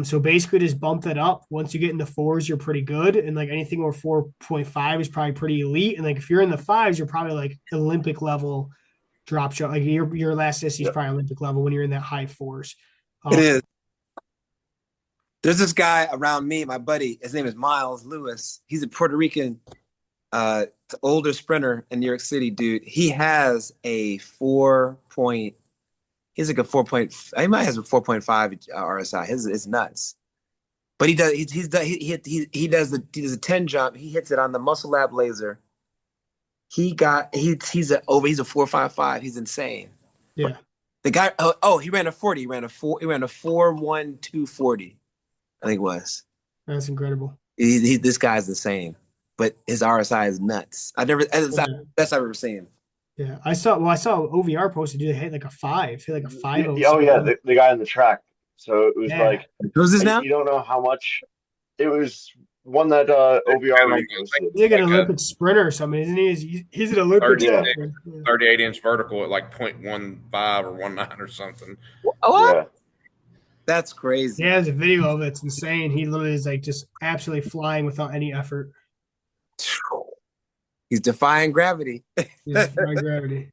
So basically just bump that up. Once you get in the 4s, you're pretty good, and like anything over 4.5 is probably pretty elite. And like if you're in the 5s, you're probably like Olympic level drop shot. Like your elasticity is probably Olympic level when you're in that high 4s. It is. There's this guy around me, my buddy. His name is Miles Lewis. He's a Puerto Rican, older sprinter in New York City, dude. He has a 4 point. He's like a 4 point. He might have a 4.5 RSI. It's nuts. But he does. He does a 10 jump. He hits it on the Muscle Lab laser. He's a 4.55. He's insane. Yeah. The guy. He ran a 40. He ran a 4.1240. I think it was. That's incredible. This guy's insane, but his RSI is nuts. It's the best I've ever seen. Yeah, I saw OVR posted they hit like a 5, hit like a 5. Oh yeah, the guy on the track. So it was like, who's this now? You don't know how much. It was one that OVR posted. He's like an Olympic sprinter or something, isn't he? He's an Olympic 38-inch vertical at like 0.15 or 19 or something. What? Yeah. That's crazy. Yeah, there's a video of it. It's insane. He literally is like just absolutely flying without any effort. He's defying gravity. He's defying gravity.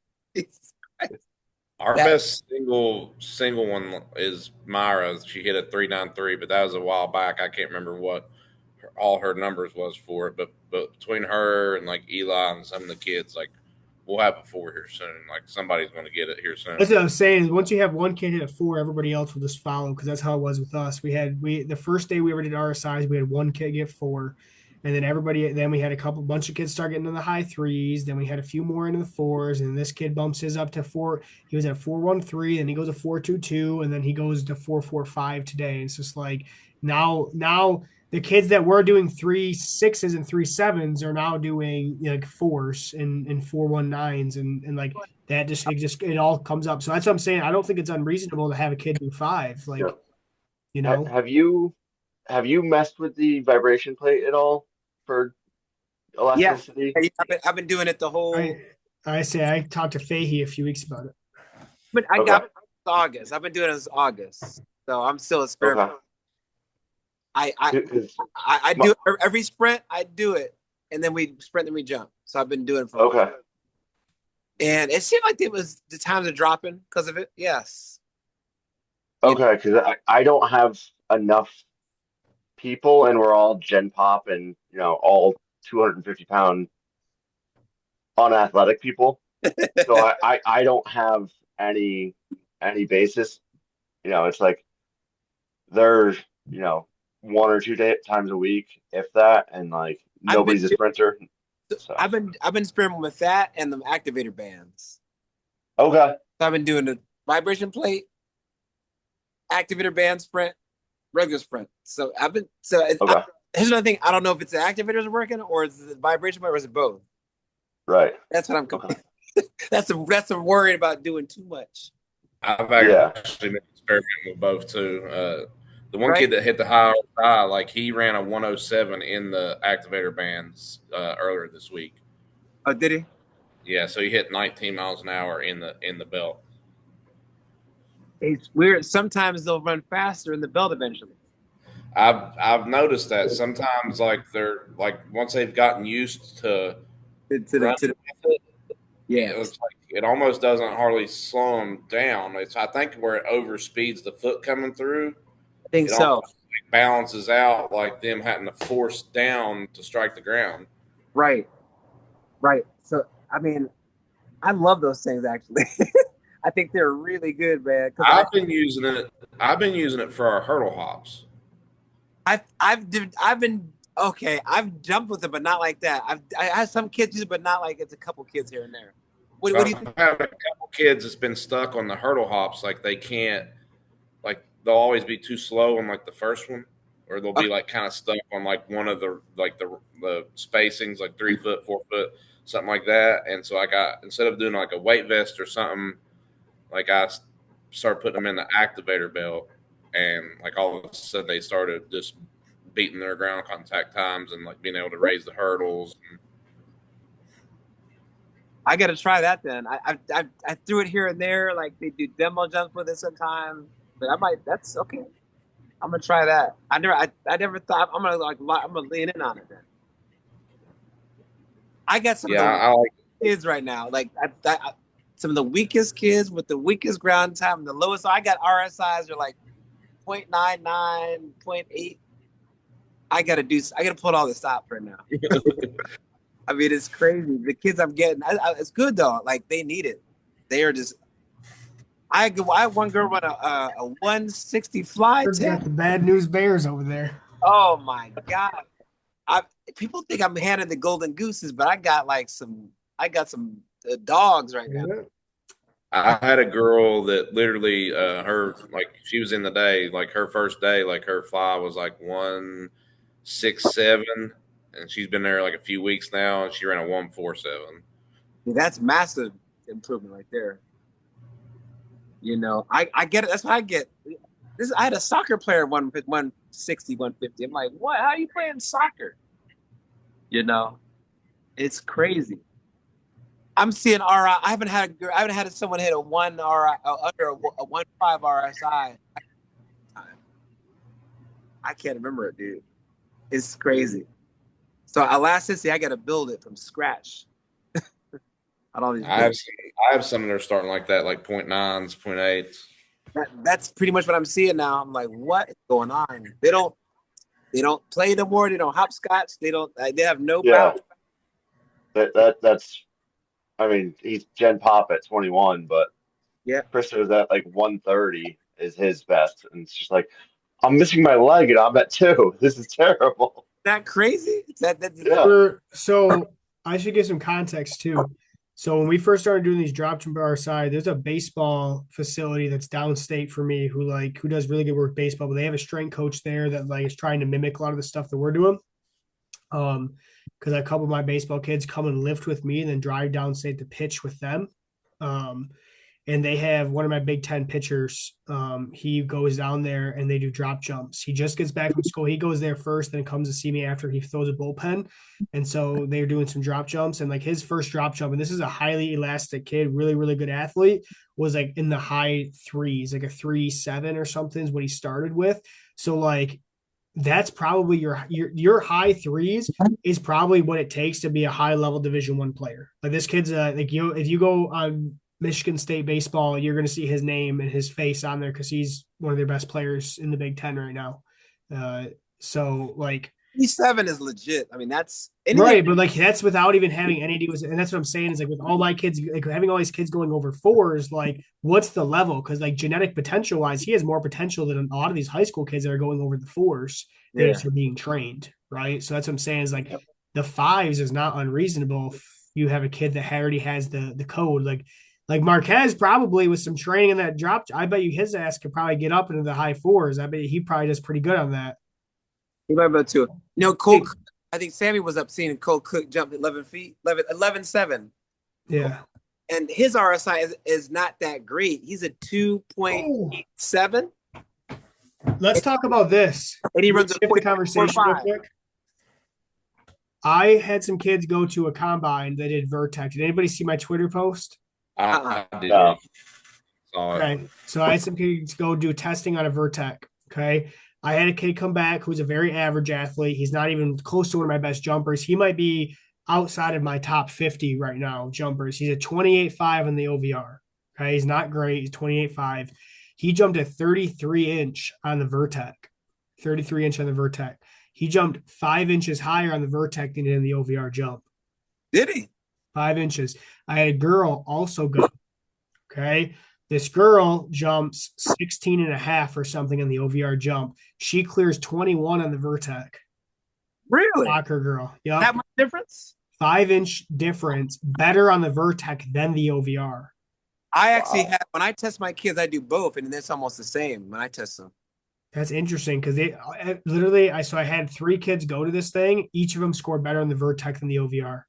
Our best single one is Myra. She hit a 3.93, but that was a while back. I can't remember what all her numbers was for it, but between her and like Eli and some of the kids, like we'll have a 4 here soon. Like somebody's going to get it here soon. That's what I'm saying. Once you have one kid hit a 4, everybody else will just follow, because that's how it was with us. The first day we ever did RSIs, we had one kid get 4, and then we had a bunch of kids start getting in the high 3s. Then we had a few more into the 4s, and this kid bumps his up to 4. He was at 4.13, and he goes to 4.22, and then he goes to 4.45 today. It's just like now the kids that were doing 3.6s and 3.7s are now doing like 4s and 4.19s, and like that it all comes up. So that's what I'm saying. I don't think it's unreasonable to have a kid do 5. Like, you know, have you messed with the vibration plate at all for elasticity? Yeah, I've been doing it the whole. I talked to Fahey a few weeks about it. But I got it August. I've been doing it since August, so I'm still experimenting. Okay. I do every sprint. I do it, and then we sprint and we jump. So I've been doing it for a while. And it seemed like the times are dropping because of it. Yes. Okay, because I don't have enough people, and we're all Gen Pop, and all 250-pound unathletic people. So I don't have any basis. It's like they're one or two times a week, if that, and like nobody's a sprinter. So I've been experimenting with that and the activator bands. okay, So I've been doing the vibration plate, activator band sprint, regular sprint. So okay, here's another thing. I don't know if it's the activators working or is it the vibration plate or is it both. right. That's what I'm. Okay. That's a worried about doing too much. I've Yeah. actually been experimenting with both too. The one kid that hit the high RSI, like he ran a 107 in the activator bands earlier this week. Oh, did he? Yeah, so he hit 19 miles an hour in the belt. It's weird. Sometimes they'll run faster in the belt eventually. I've noticed that sometimes, like they're like once they've gotten used to yeah, it's like it almost doesn't hardly slow them down. It's I think where it overspeeds the foot coming through. I think It so. almost balances out like them having to force down to strike the ground. Right. So I mean, I love those things actually. I think they're really good, man. I've been using it. I've been using it for our hurdle hops. I've been okay. I've jumped with it, but not like that. I had some kids use it, but not like it's a couple kids here and there. What do you think? I've had a couple kids that's been stuck on the hurdle hops, like they can't, like they'll always be too slow on like the first one, or they'll be like kind of stuck on like one of the like the spacings, like 3 foot, 4 foot, something like that. And so I got instead of doing like a weight vest or something, like I started putting them in the activator belt, and like all of a sudden they started just beating their ground contact times and like being able to raise the hurdles. I got to try that then. I threw it here and there, like they do demo jumps with it sometimes. But I might. That's okay. I'm gonna try that. I never thought I'm gonna lean in on it then. I got some of the kids right now. Like some of the weakest kids with the weakest ground time, the lowest. So I got RSIs are like 0.99, 0.8. I gotta pull all this out right now. I mean, it's crazy. The kids I'm getting, it's good though. Like they need it. They are just. I had one girl run a 160 fly. Got the bad news bears over there. Oh my god! People think I'm handing the golden gooses, but I got some dogs right now. I had a girl that literally her like she was in the day, like her first day, like her fly was like 167, and she's been there like a few weeks now, and she ran a 147. That's massive improvement right there. You know, I get it. That's what I get. I had a soccer player 160, 150. I'm like, what? How are you playing soccer? You know, it's crazy. I'm seeing RI. I haven't had someone hit a 1 RI under a 1.5 RSI. I can't remember it, dude. It's crazy. So elasticity, I got to build it from scratch. I have some that are starting like that, like 0.9s, 0.8s. That's pretty much what I'm seeing now. I'm like, what is going on? They don't play no more. They don't hopscotch. They have no power. That's. I mean, he's Gen Pop at 21, but yeah, Christopher's at like 130 is his best, and it's just like I'm missing my leg and I'm at 2. This is terrible. That crazy? Yeah. So I should give some context too. So when we first started doing these drop jump RSI, there's a baseball facility that's downstate for me who does really good work with baseball, but they have a strength coach there that like is trying to mimic a lot of the stuff that we're doing. Because a couple of my baseball kids come and lift with me and then drive downstate to pitch with them. And they have one of my Big Ten pitchers. He goes down there and they do drop jumps. He just gets back from school. He goes there first, then comes to see me after he throws a bullpen. And so they're doing some drop jumps. And like his first drop jump, and this is a highly elastic kid, really, really good athlete, was like in the high 3s, like a 3.7 or something is what he started with. So like that's probably your high 3s is probably what it takes to be a high level Division I player. Like this kid's if you go on Michigan State baseball, you're going to see his name and his face on there because he's one of their best players in the Big Ten right now. So like 37 is legit. I mean, that's right, but like that's without even having any. And that's what I'm saying is like with all my kids, like having all these kids going over fours, like what's the level? Because like genetic potential wise, he has more potential than a lot of these high school kids that are going over the fours. They just are being trained, right? So that's what I'm saying is like the fives is not unreasonable if you have a kid that already has the code. Like Marquez probably with some training in that drop, I bet you his ass could probably get up into the high fours. I bet he probably does pretty good on that. He might be too. Cole. I think Sammy was up seeing Cole Cook jumped 11 feet, 11.7. Yeah. And his RSI is not that great. He's a 2.7. Let's talk about this. And he runs the conversation real quick. I had some kids go to a combine. They did Vertex. Did anybody see my Twitter post? I did. Okay. So I had some kids go do testing on a Vertex. Okay. I had a kid come back who's a very average athlete. He's not even close to one of my best jumpers. He might be outside of my top 50 right now jumpers. He's a 28.5 in the OVR. Okay. He's not great. He's 28.5. He jumped a 33-inch on the Vertex. 33-inch on the Vertex. He jumped 5 inches higher on the Vertex than in the OVR jump. Did he? 5 inches. I had a girl also go. Okay. This girl jumps 16 and a half or something on the OVR jump. She clears 21 on the Vertex. Really? Soccer girl. Yep. That much difference? 5-inch difference. Better on the Vertex than the OVR. I actually have, when I test my kids, I do both, and it's almost the same when I test them. That's interesting because they literally, I had 3 kids go to this thing. Each of them scored better on the Vertex than the OVR.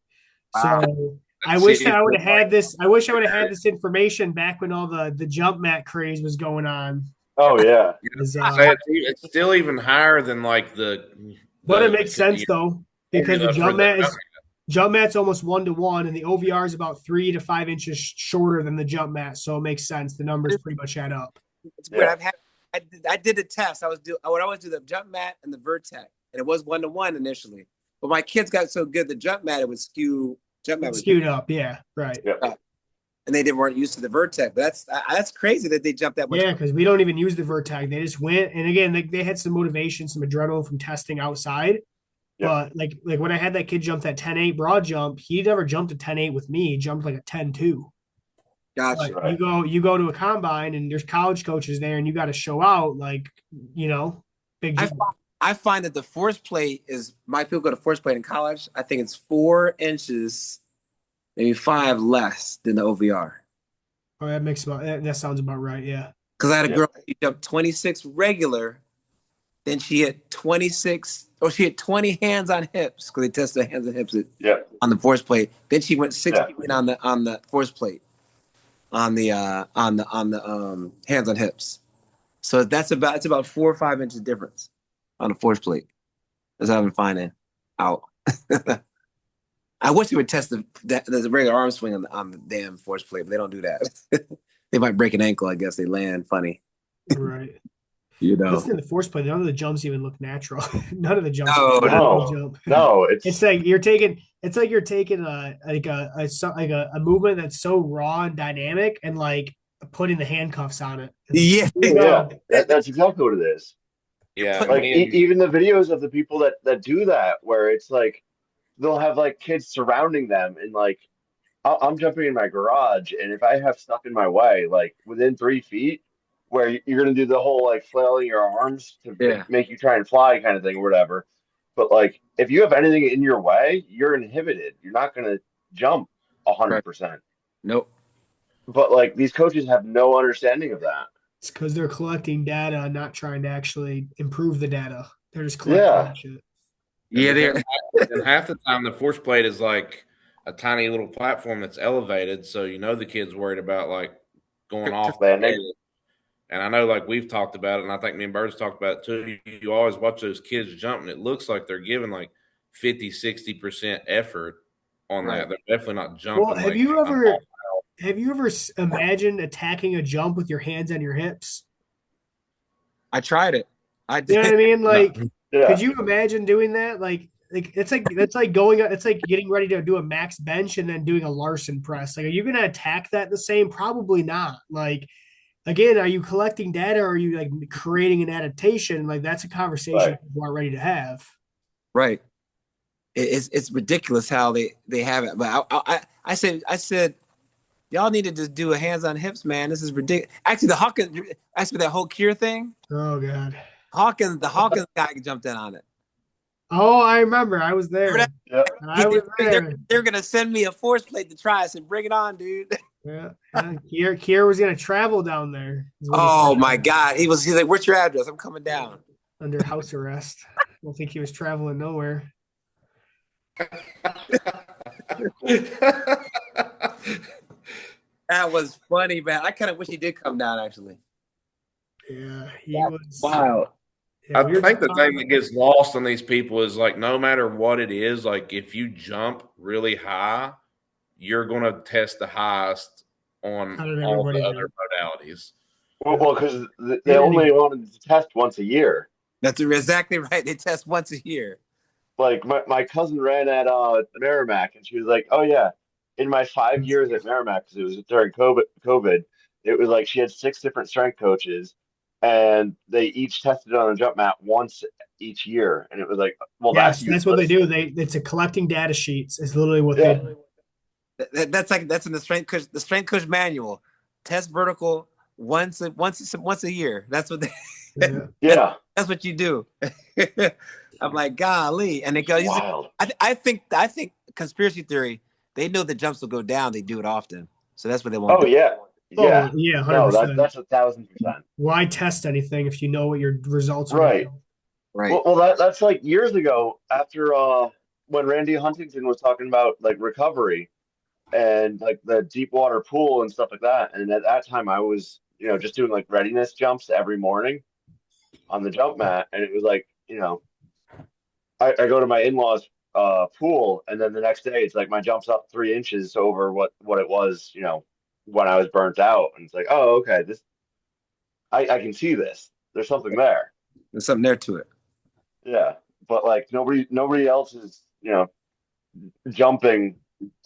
So I wish I would have had this. I wish I would have had this information back when all the jump mat craze was going on. Oh yeah, it's still even higher than like But it makes sense though because the jump mat's almost 1-to-1, and the OVR is about 3 to 5 inches shorter than the jump mat, so it makes sense. The numbers pretty much add up. It's weird. I did the test. I would always do the jump mat and the Vertex, and it was 1-to-1 initially. But my kids got so good, the jump mat it would skew. Jump mat was skewed up, yeah, right. Yeah. And they weren't used to the Vertex. But that's crazy that they jumped that much. Yeah, because we don't even use the Vertex. They just went, and again, they had some motivation, some adrenaline from testing outside. But like when I had that kid jump that 10.8 broad jump, he never jumped a 10.8 with me. He jumped like a 10.2. Gotcha. Right. You go to a combine and there's college coaches there, and you got to show out big jump. I find that the force plate is my people go to force plate in college. I think it's 4 inches, maybe 5 less than the OVR. Oh, that sounds about right. Yeah. Because I had a girl who jumped 26 regular, then she hit 26. Oh, she had 20 hands on hips because they tested hands on hips on the force plate. Then she went 60 on the force plate on the hands on hips. So it's about 4 or 5 inches difference on the force plate. That's how I'm finding out. I wish they would test the regular arm swing on the damn force plate, but they don't do that. They might break an ankle. I guess they land funny. Right. Listen to the force play. None of the jumps even look natural. None of the jumps. No. It's like you're taking. It's like you're taking a movement that's so raw and dynamic, and like putting the handcuffs on it. That's exactly what it is. Yeah, like even the videos of the people that do that, where it's like they'll have like kids surrounding them, and like I'm jumping in my garage, and if I have stuff in my way, like within 3 feet. Where you're going to do the whole like flailing your arms to make you try and fly kind of thing or whatever. But like, if you have anything in your way, you're inhibited. You're not going to jump 100%. Nope. But like these coaches have no understanding of that. It's because they're collecting data, not trying to actually improve the data. They're just collecting shit. Yeah, and half the time the force plate is like a tiny little platform that's elevated, so the kid's worried about like going off landing. And I know, like, we've talked about it, and I think me and Bird's talked about it, too. You always watch those kids jump, and it looks like they're giving, like, 50, 60% effort on that. They're definitely not jumping. Well, have you ever imagined attacking a jump with your hands on your hips? I tried it. I did. You know what I mean? Like, could you imagine doing that? Like it's like getting ready to do a max bench and then doing a Larson press. Like, are you going to attack that the same? Probably not. Like, again, are you collecting data or are you like creating an adaptation? Like, that's a conversation people are ready to have. Right. It's ridiculous how they have it. But I said y'all need to just do a hands on hips, man. This is ridiculous. Actually, the Hawkins, that whole cure thing. Oh God. The Hawkins guy jumped in on it. Oh, I remember. I was there. Yeah. I was there. They're gonna send me a force plate to try. I said, bring it on, dude. Yeah. Kier was gonna travel down there. Oh my God. He's like, what's your address? I'm coming down. Under house arrest. I don't think he was traveling nowhere. That was funny, man. I kind of wish he did come down, actually. Yeah, he was wow. Yeah, I think the thing that gets lost on these people is like, no matter what it is, like if you jump really high, you're going to test the highest on all the other modalities. Well, because they only wanted to test once a year. That's exactly right. They test once a year. Like my cousin ran at Merrimack, and she was like, "Oh yeah, in my 5 years at Merrimack, because it was during COVID, it was like she had 6 different strength coaches, and they each tested on a jump mat once each year, and it was like, well, yes, that's what they do. It's a collecting data sheets. Is literally what they do. That's in the strength coach manual. Test vertical once a year. That's what they. Yeah. That's what you do. I'm like, golly, and it goes. Wild. I think conspiracy theory. They know the jumps will go down. They do it often, so that's what they want. Oh yeah. Yeah. Oh, yeah. 100%. No, that's 1,000%. Why test anything if you know what your results are? Right. Right. Well, that's like years ago after when Randy Huntington was talking about like recovery and like the deep water pool and stuff like that. And at that time I was, just doing like readiness jumps every morning on the jump mat. And it was like, I go to my in-laws pool, and then the next day it's like my jump's up 3 inches over what it was, when I was burnt out. And it's like, oh, okay, this I can see this. There's something there. There's something there to it. Yeah. But like nobody else is, jumping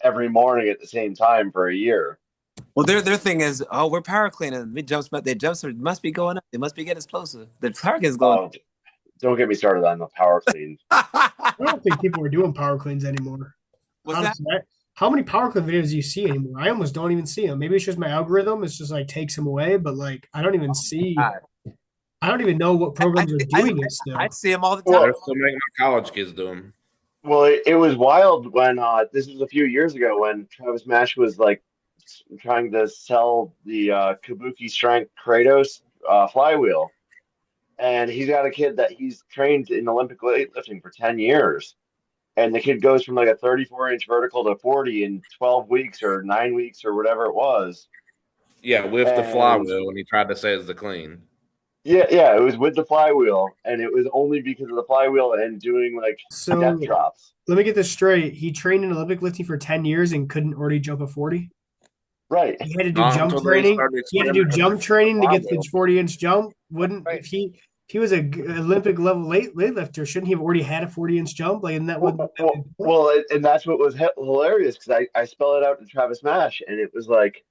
every morning at the same time for a year. Well, their thing is, oh, we're power cleaning. Their jumps must be going up. They must be getting closer. The target's going up. Don't get me started on the power clean. I don't think people are doing power cleans anymore. How many power clean videos do you see anymore? I almost don't even see them. Maybe it's just my algorithm. It's just like takes them away, but like I don't even see. I don't even know what programs are doing it still. I see them all the time. They're still making my college kids do them. Well, it was wild when this was a few years ago when Travis Mash was like trying to sell the Kabuki Strength Kratos flywheel. And he's got a kid that he's trained in Olympic weightlifting for 10 years. And the kid goes from like a 34-inch vertical to 40 in 12 weeks or 9 weeks or whatever it was. Yeah, with the flywheel, and he tried to say it's the clean. Yeah, it was with the flywheel, and it was only because of the flywheel and doing like death drops. Let me get this straight. He trained in Olympic lifting for 10 years and couldn't already jump a 40? Right. He had to do jump training. He had to do jump training to get the 40-inch jump. If he was an Olympic level weightlifter, shouldn't he have already had a 40-inch jump? Like, isn't that well, and that's what was hilarious because I spelled it out to Travis Mash, and it was like,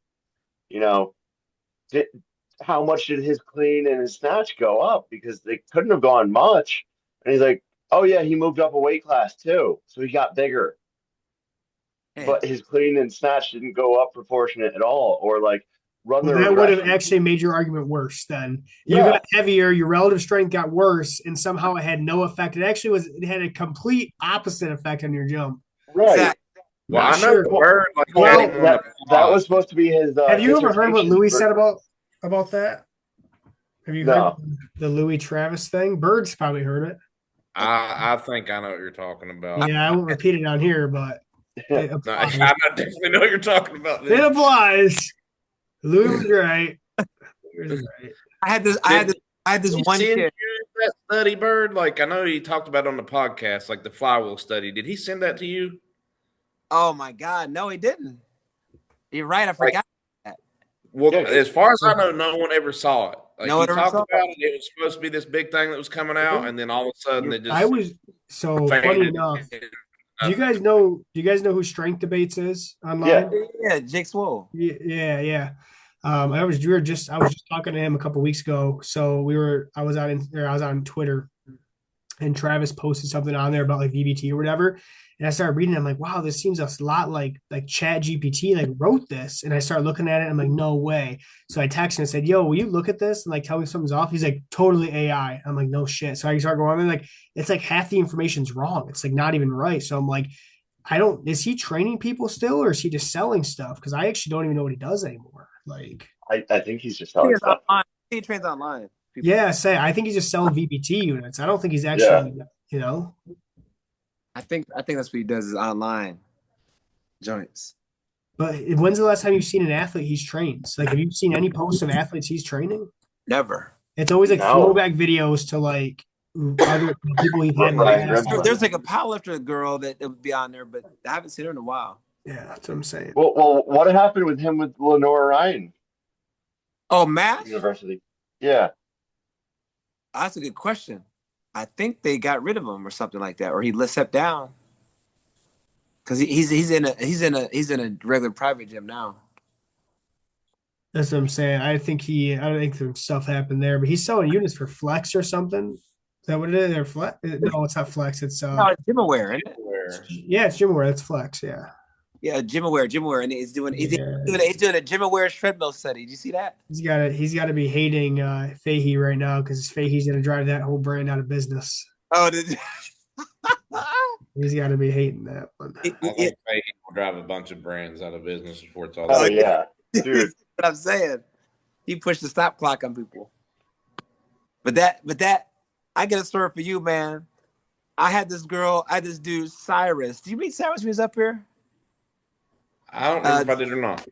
how much did his clean and his snatch go up? Because they couldn't have gone much. And he's like, oh yeah, he moved up a weight class too, so he got bigger. But his clean and snatch didn't go up proportionate at all, or like that would have actually made your argument worse. Then you got heavier, your relative strength got worse, and somehow it had no effect. It had a complete opposite effect on your jump. Right. Well, I know Byrd, that was supposed to be his. Have you ever heard what Louis said about that? Have you heard the Louis Travis thing? Byrd's probably heard it. I think I know what you're talking about. Yeah, I won't repeat it on here, but I definitely know what you're talking about. It applies. Louis was right. I had this one kid. That study, Byrd. Like I know he talked about it on the podcast, like the flywheel study. Did he send that to you? Oh my God, no, he didn't. You're right. I forgot that. Well, as far as I know, no one ever saw it. Like no one he talked about it. It was supposed to be this big thing that was coming out, and then all of a sudden it just. I was so funny enough. Do you guys know who Strength Debates is online? Yeah, Jake Swole. Yeah. I was just talking to him a couple weeks ago. So I was on Twitter, and Travis posted something on there about like VBT or whatever. And I started reading. I'm like, wow, this seems a lot like Chat GPT like wrote this. And I started looking at it. I'm like, no way. So I texted and said, yo, will you look at this and like tell me something's off? He's like, totally AI. I'm like, no shit. So I start going on like, it's like half the information's wrong. It's like not even right. So I'm like, is he training people still or is he just selling stuff? Because I actually don't even know what he does anymore. Like, I think he's just I think selling it's stuff. online. He trains online. People. yeah, I think he's just selling VBT units. I don't think he's Yeah. actually, you know. I think that's what he does is online joints. But when's the last time you've seen an athlete he's trained? Like, have you seen any posts of athletes he's training? Never. It's always like No. throwback videos to like other people he's had in the Ryan past. Grimsley. There's like a powerlifter girl that would be on there, but I haven't seen her in a while. Yeah, that's what I'm saying. Well, what happened with him with Lenore Ryan Oh, Matt? University? Yeah. That's a good question. I think they got rid of him or something like that, or he stepped down because he's in a regular private gym now. That's what I'm saying. I don't think some stuff happened there, but he's selling units for Flex or something. Is that what it is? Or Flex? No, it's not Flex. It's No, it's gym aware, isn't it? yeah, it's GymAware. It's Flex. Yeah. Yeah, gym aware, and he's doing a gym aware treadmill study. Did you see that? He's got to be hating Fahey right now because Fahey's going to drive that whole brand out of business. Oh, He's got to be hating that one. I think Fahey will drive a bunch of brands out of business before it's all Oh over. yeah, dude. That's what I'm saying. He pushed the stop clock on people. But that, I get a story for you, man. I had this dude, Cyrus. Do you meet Cyrus when he was up here? I don't know if I did or not.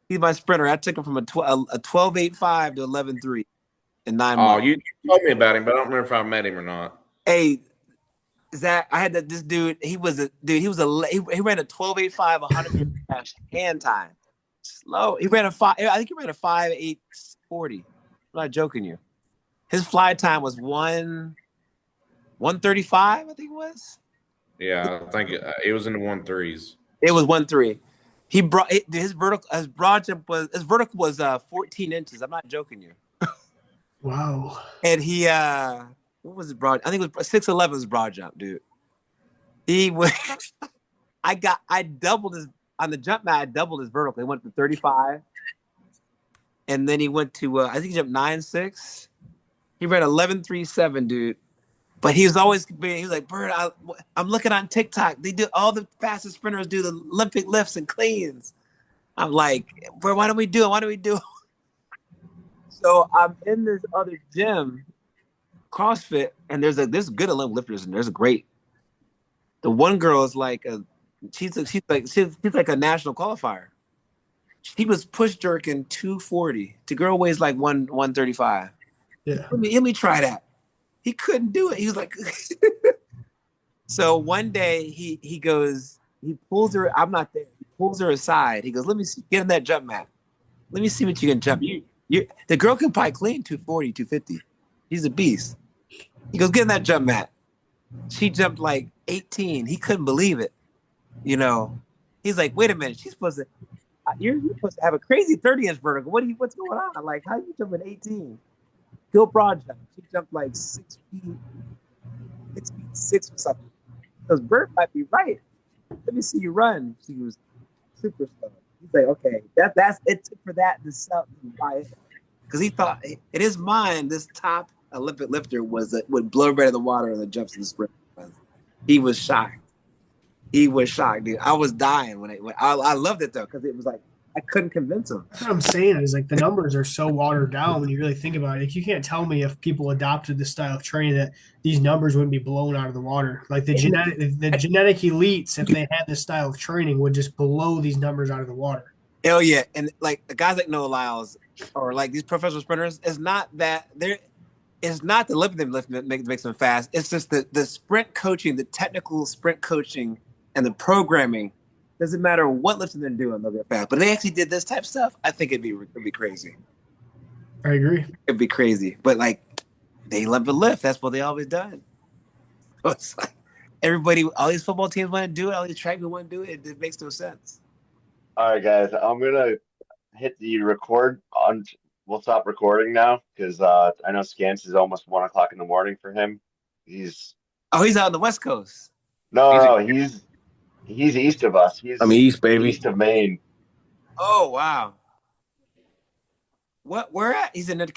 He's my sprinter. I took him from a 12.85 to 11.3 in 9 months. Oh, you told me about him, but I don't remember if I met him or not. Hey, Zach, I had this dude. He ran a 12.85 100 dash hand time. Slow. He ran a 5.840. I'm not joking you. His fly time was 1:35, I think it was. Yeah, I think it was in the 1.3s. It was 1.3. He brought his broad jump was 14 inches. I'm not joking you. Wow. And he what was his broad? I think it was 6'11's broad jump, dude. He was I doubled his on the jump mat. I doubled his vertical. He went to 35, and then he went to I think he jumped 9.6. He ran 11.37, dude. But he was like, Byrd, I'm looking on TikTok. They do all the fastest sprinters do the Olympic lifts and cleans. I'm like, Byrd, why don't we do it? So I'm in this other gym, CrossFit, and there's good Olympic lifters, and there's a great. The one girl is like she's like a national qualifier. She was push jerking 240. The girl weighs like 135. Yeah. Let me try that. He couldn't do it. He was like, so one day he pulls her. I'm not there. He pulls her aside. He goes, let me see, get in that jump mat. Let me see what you can jump. The girl can probably clean 240, 250. She's a beast. He goes, get in that jump mat. She jumped like 18. He couldn't believe it. You know, he's like, wait a minute. You're supposed to have a crazy 30-inch vertical. What's going on? Like, how you jumping 18? Go broad jump. She jumped like 6 feet, 6 or something. Because Byrd might be right. Let me see you run. She was super slow. He's like, okay, that's it took for that to sell to buy it. Because he thought in his mind this top Olympic lifter would blow right in the water in the jumps in the sprint. He was shocked. Dude. I was dying when I loved it though, because it was like I couldn't convince him. That's what I'm saying is like the numbers are so watered down when you really think about it. Like you can't tell me if people adopted this style of training that these numbers wouldn't be blown out of the water. Like the genetic elites, if they had this style of training, would just blow these numbers out of the water. Hell yeah. And like the guys like Noah Lyles or like these professional sprinters, it's not the lift makes them fast. It's just the sprint coaching, the technical sprint coaching and the programming. Doesn't matter what lifting they're doing, they'll get fast. But if they actually did this type of stuff, I think it'd be crazy. I agree. It'd be crazy. But like they love to lift. That's what they always done. So it's like all these football teams want to do it, all these track people want to do it. It makes no sense. All right, guys, I'm gonna hit the record on. We'll stop recording now because I know Scants is almost 1 o'clock in the morning for him. He's He's out on the West Coast. no, he's east of us. He's I'm East, baby. east of Maine. Oh wow. Where at? He's in the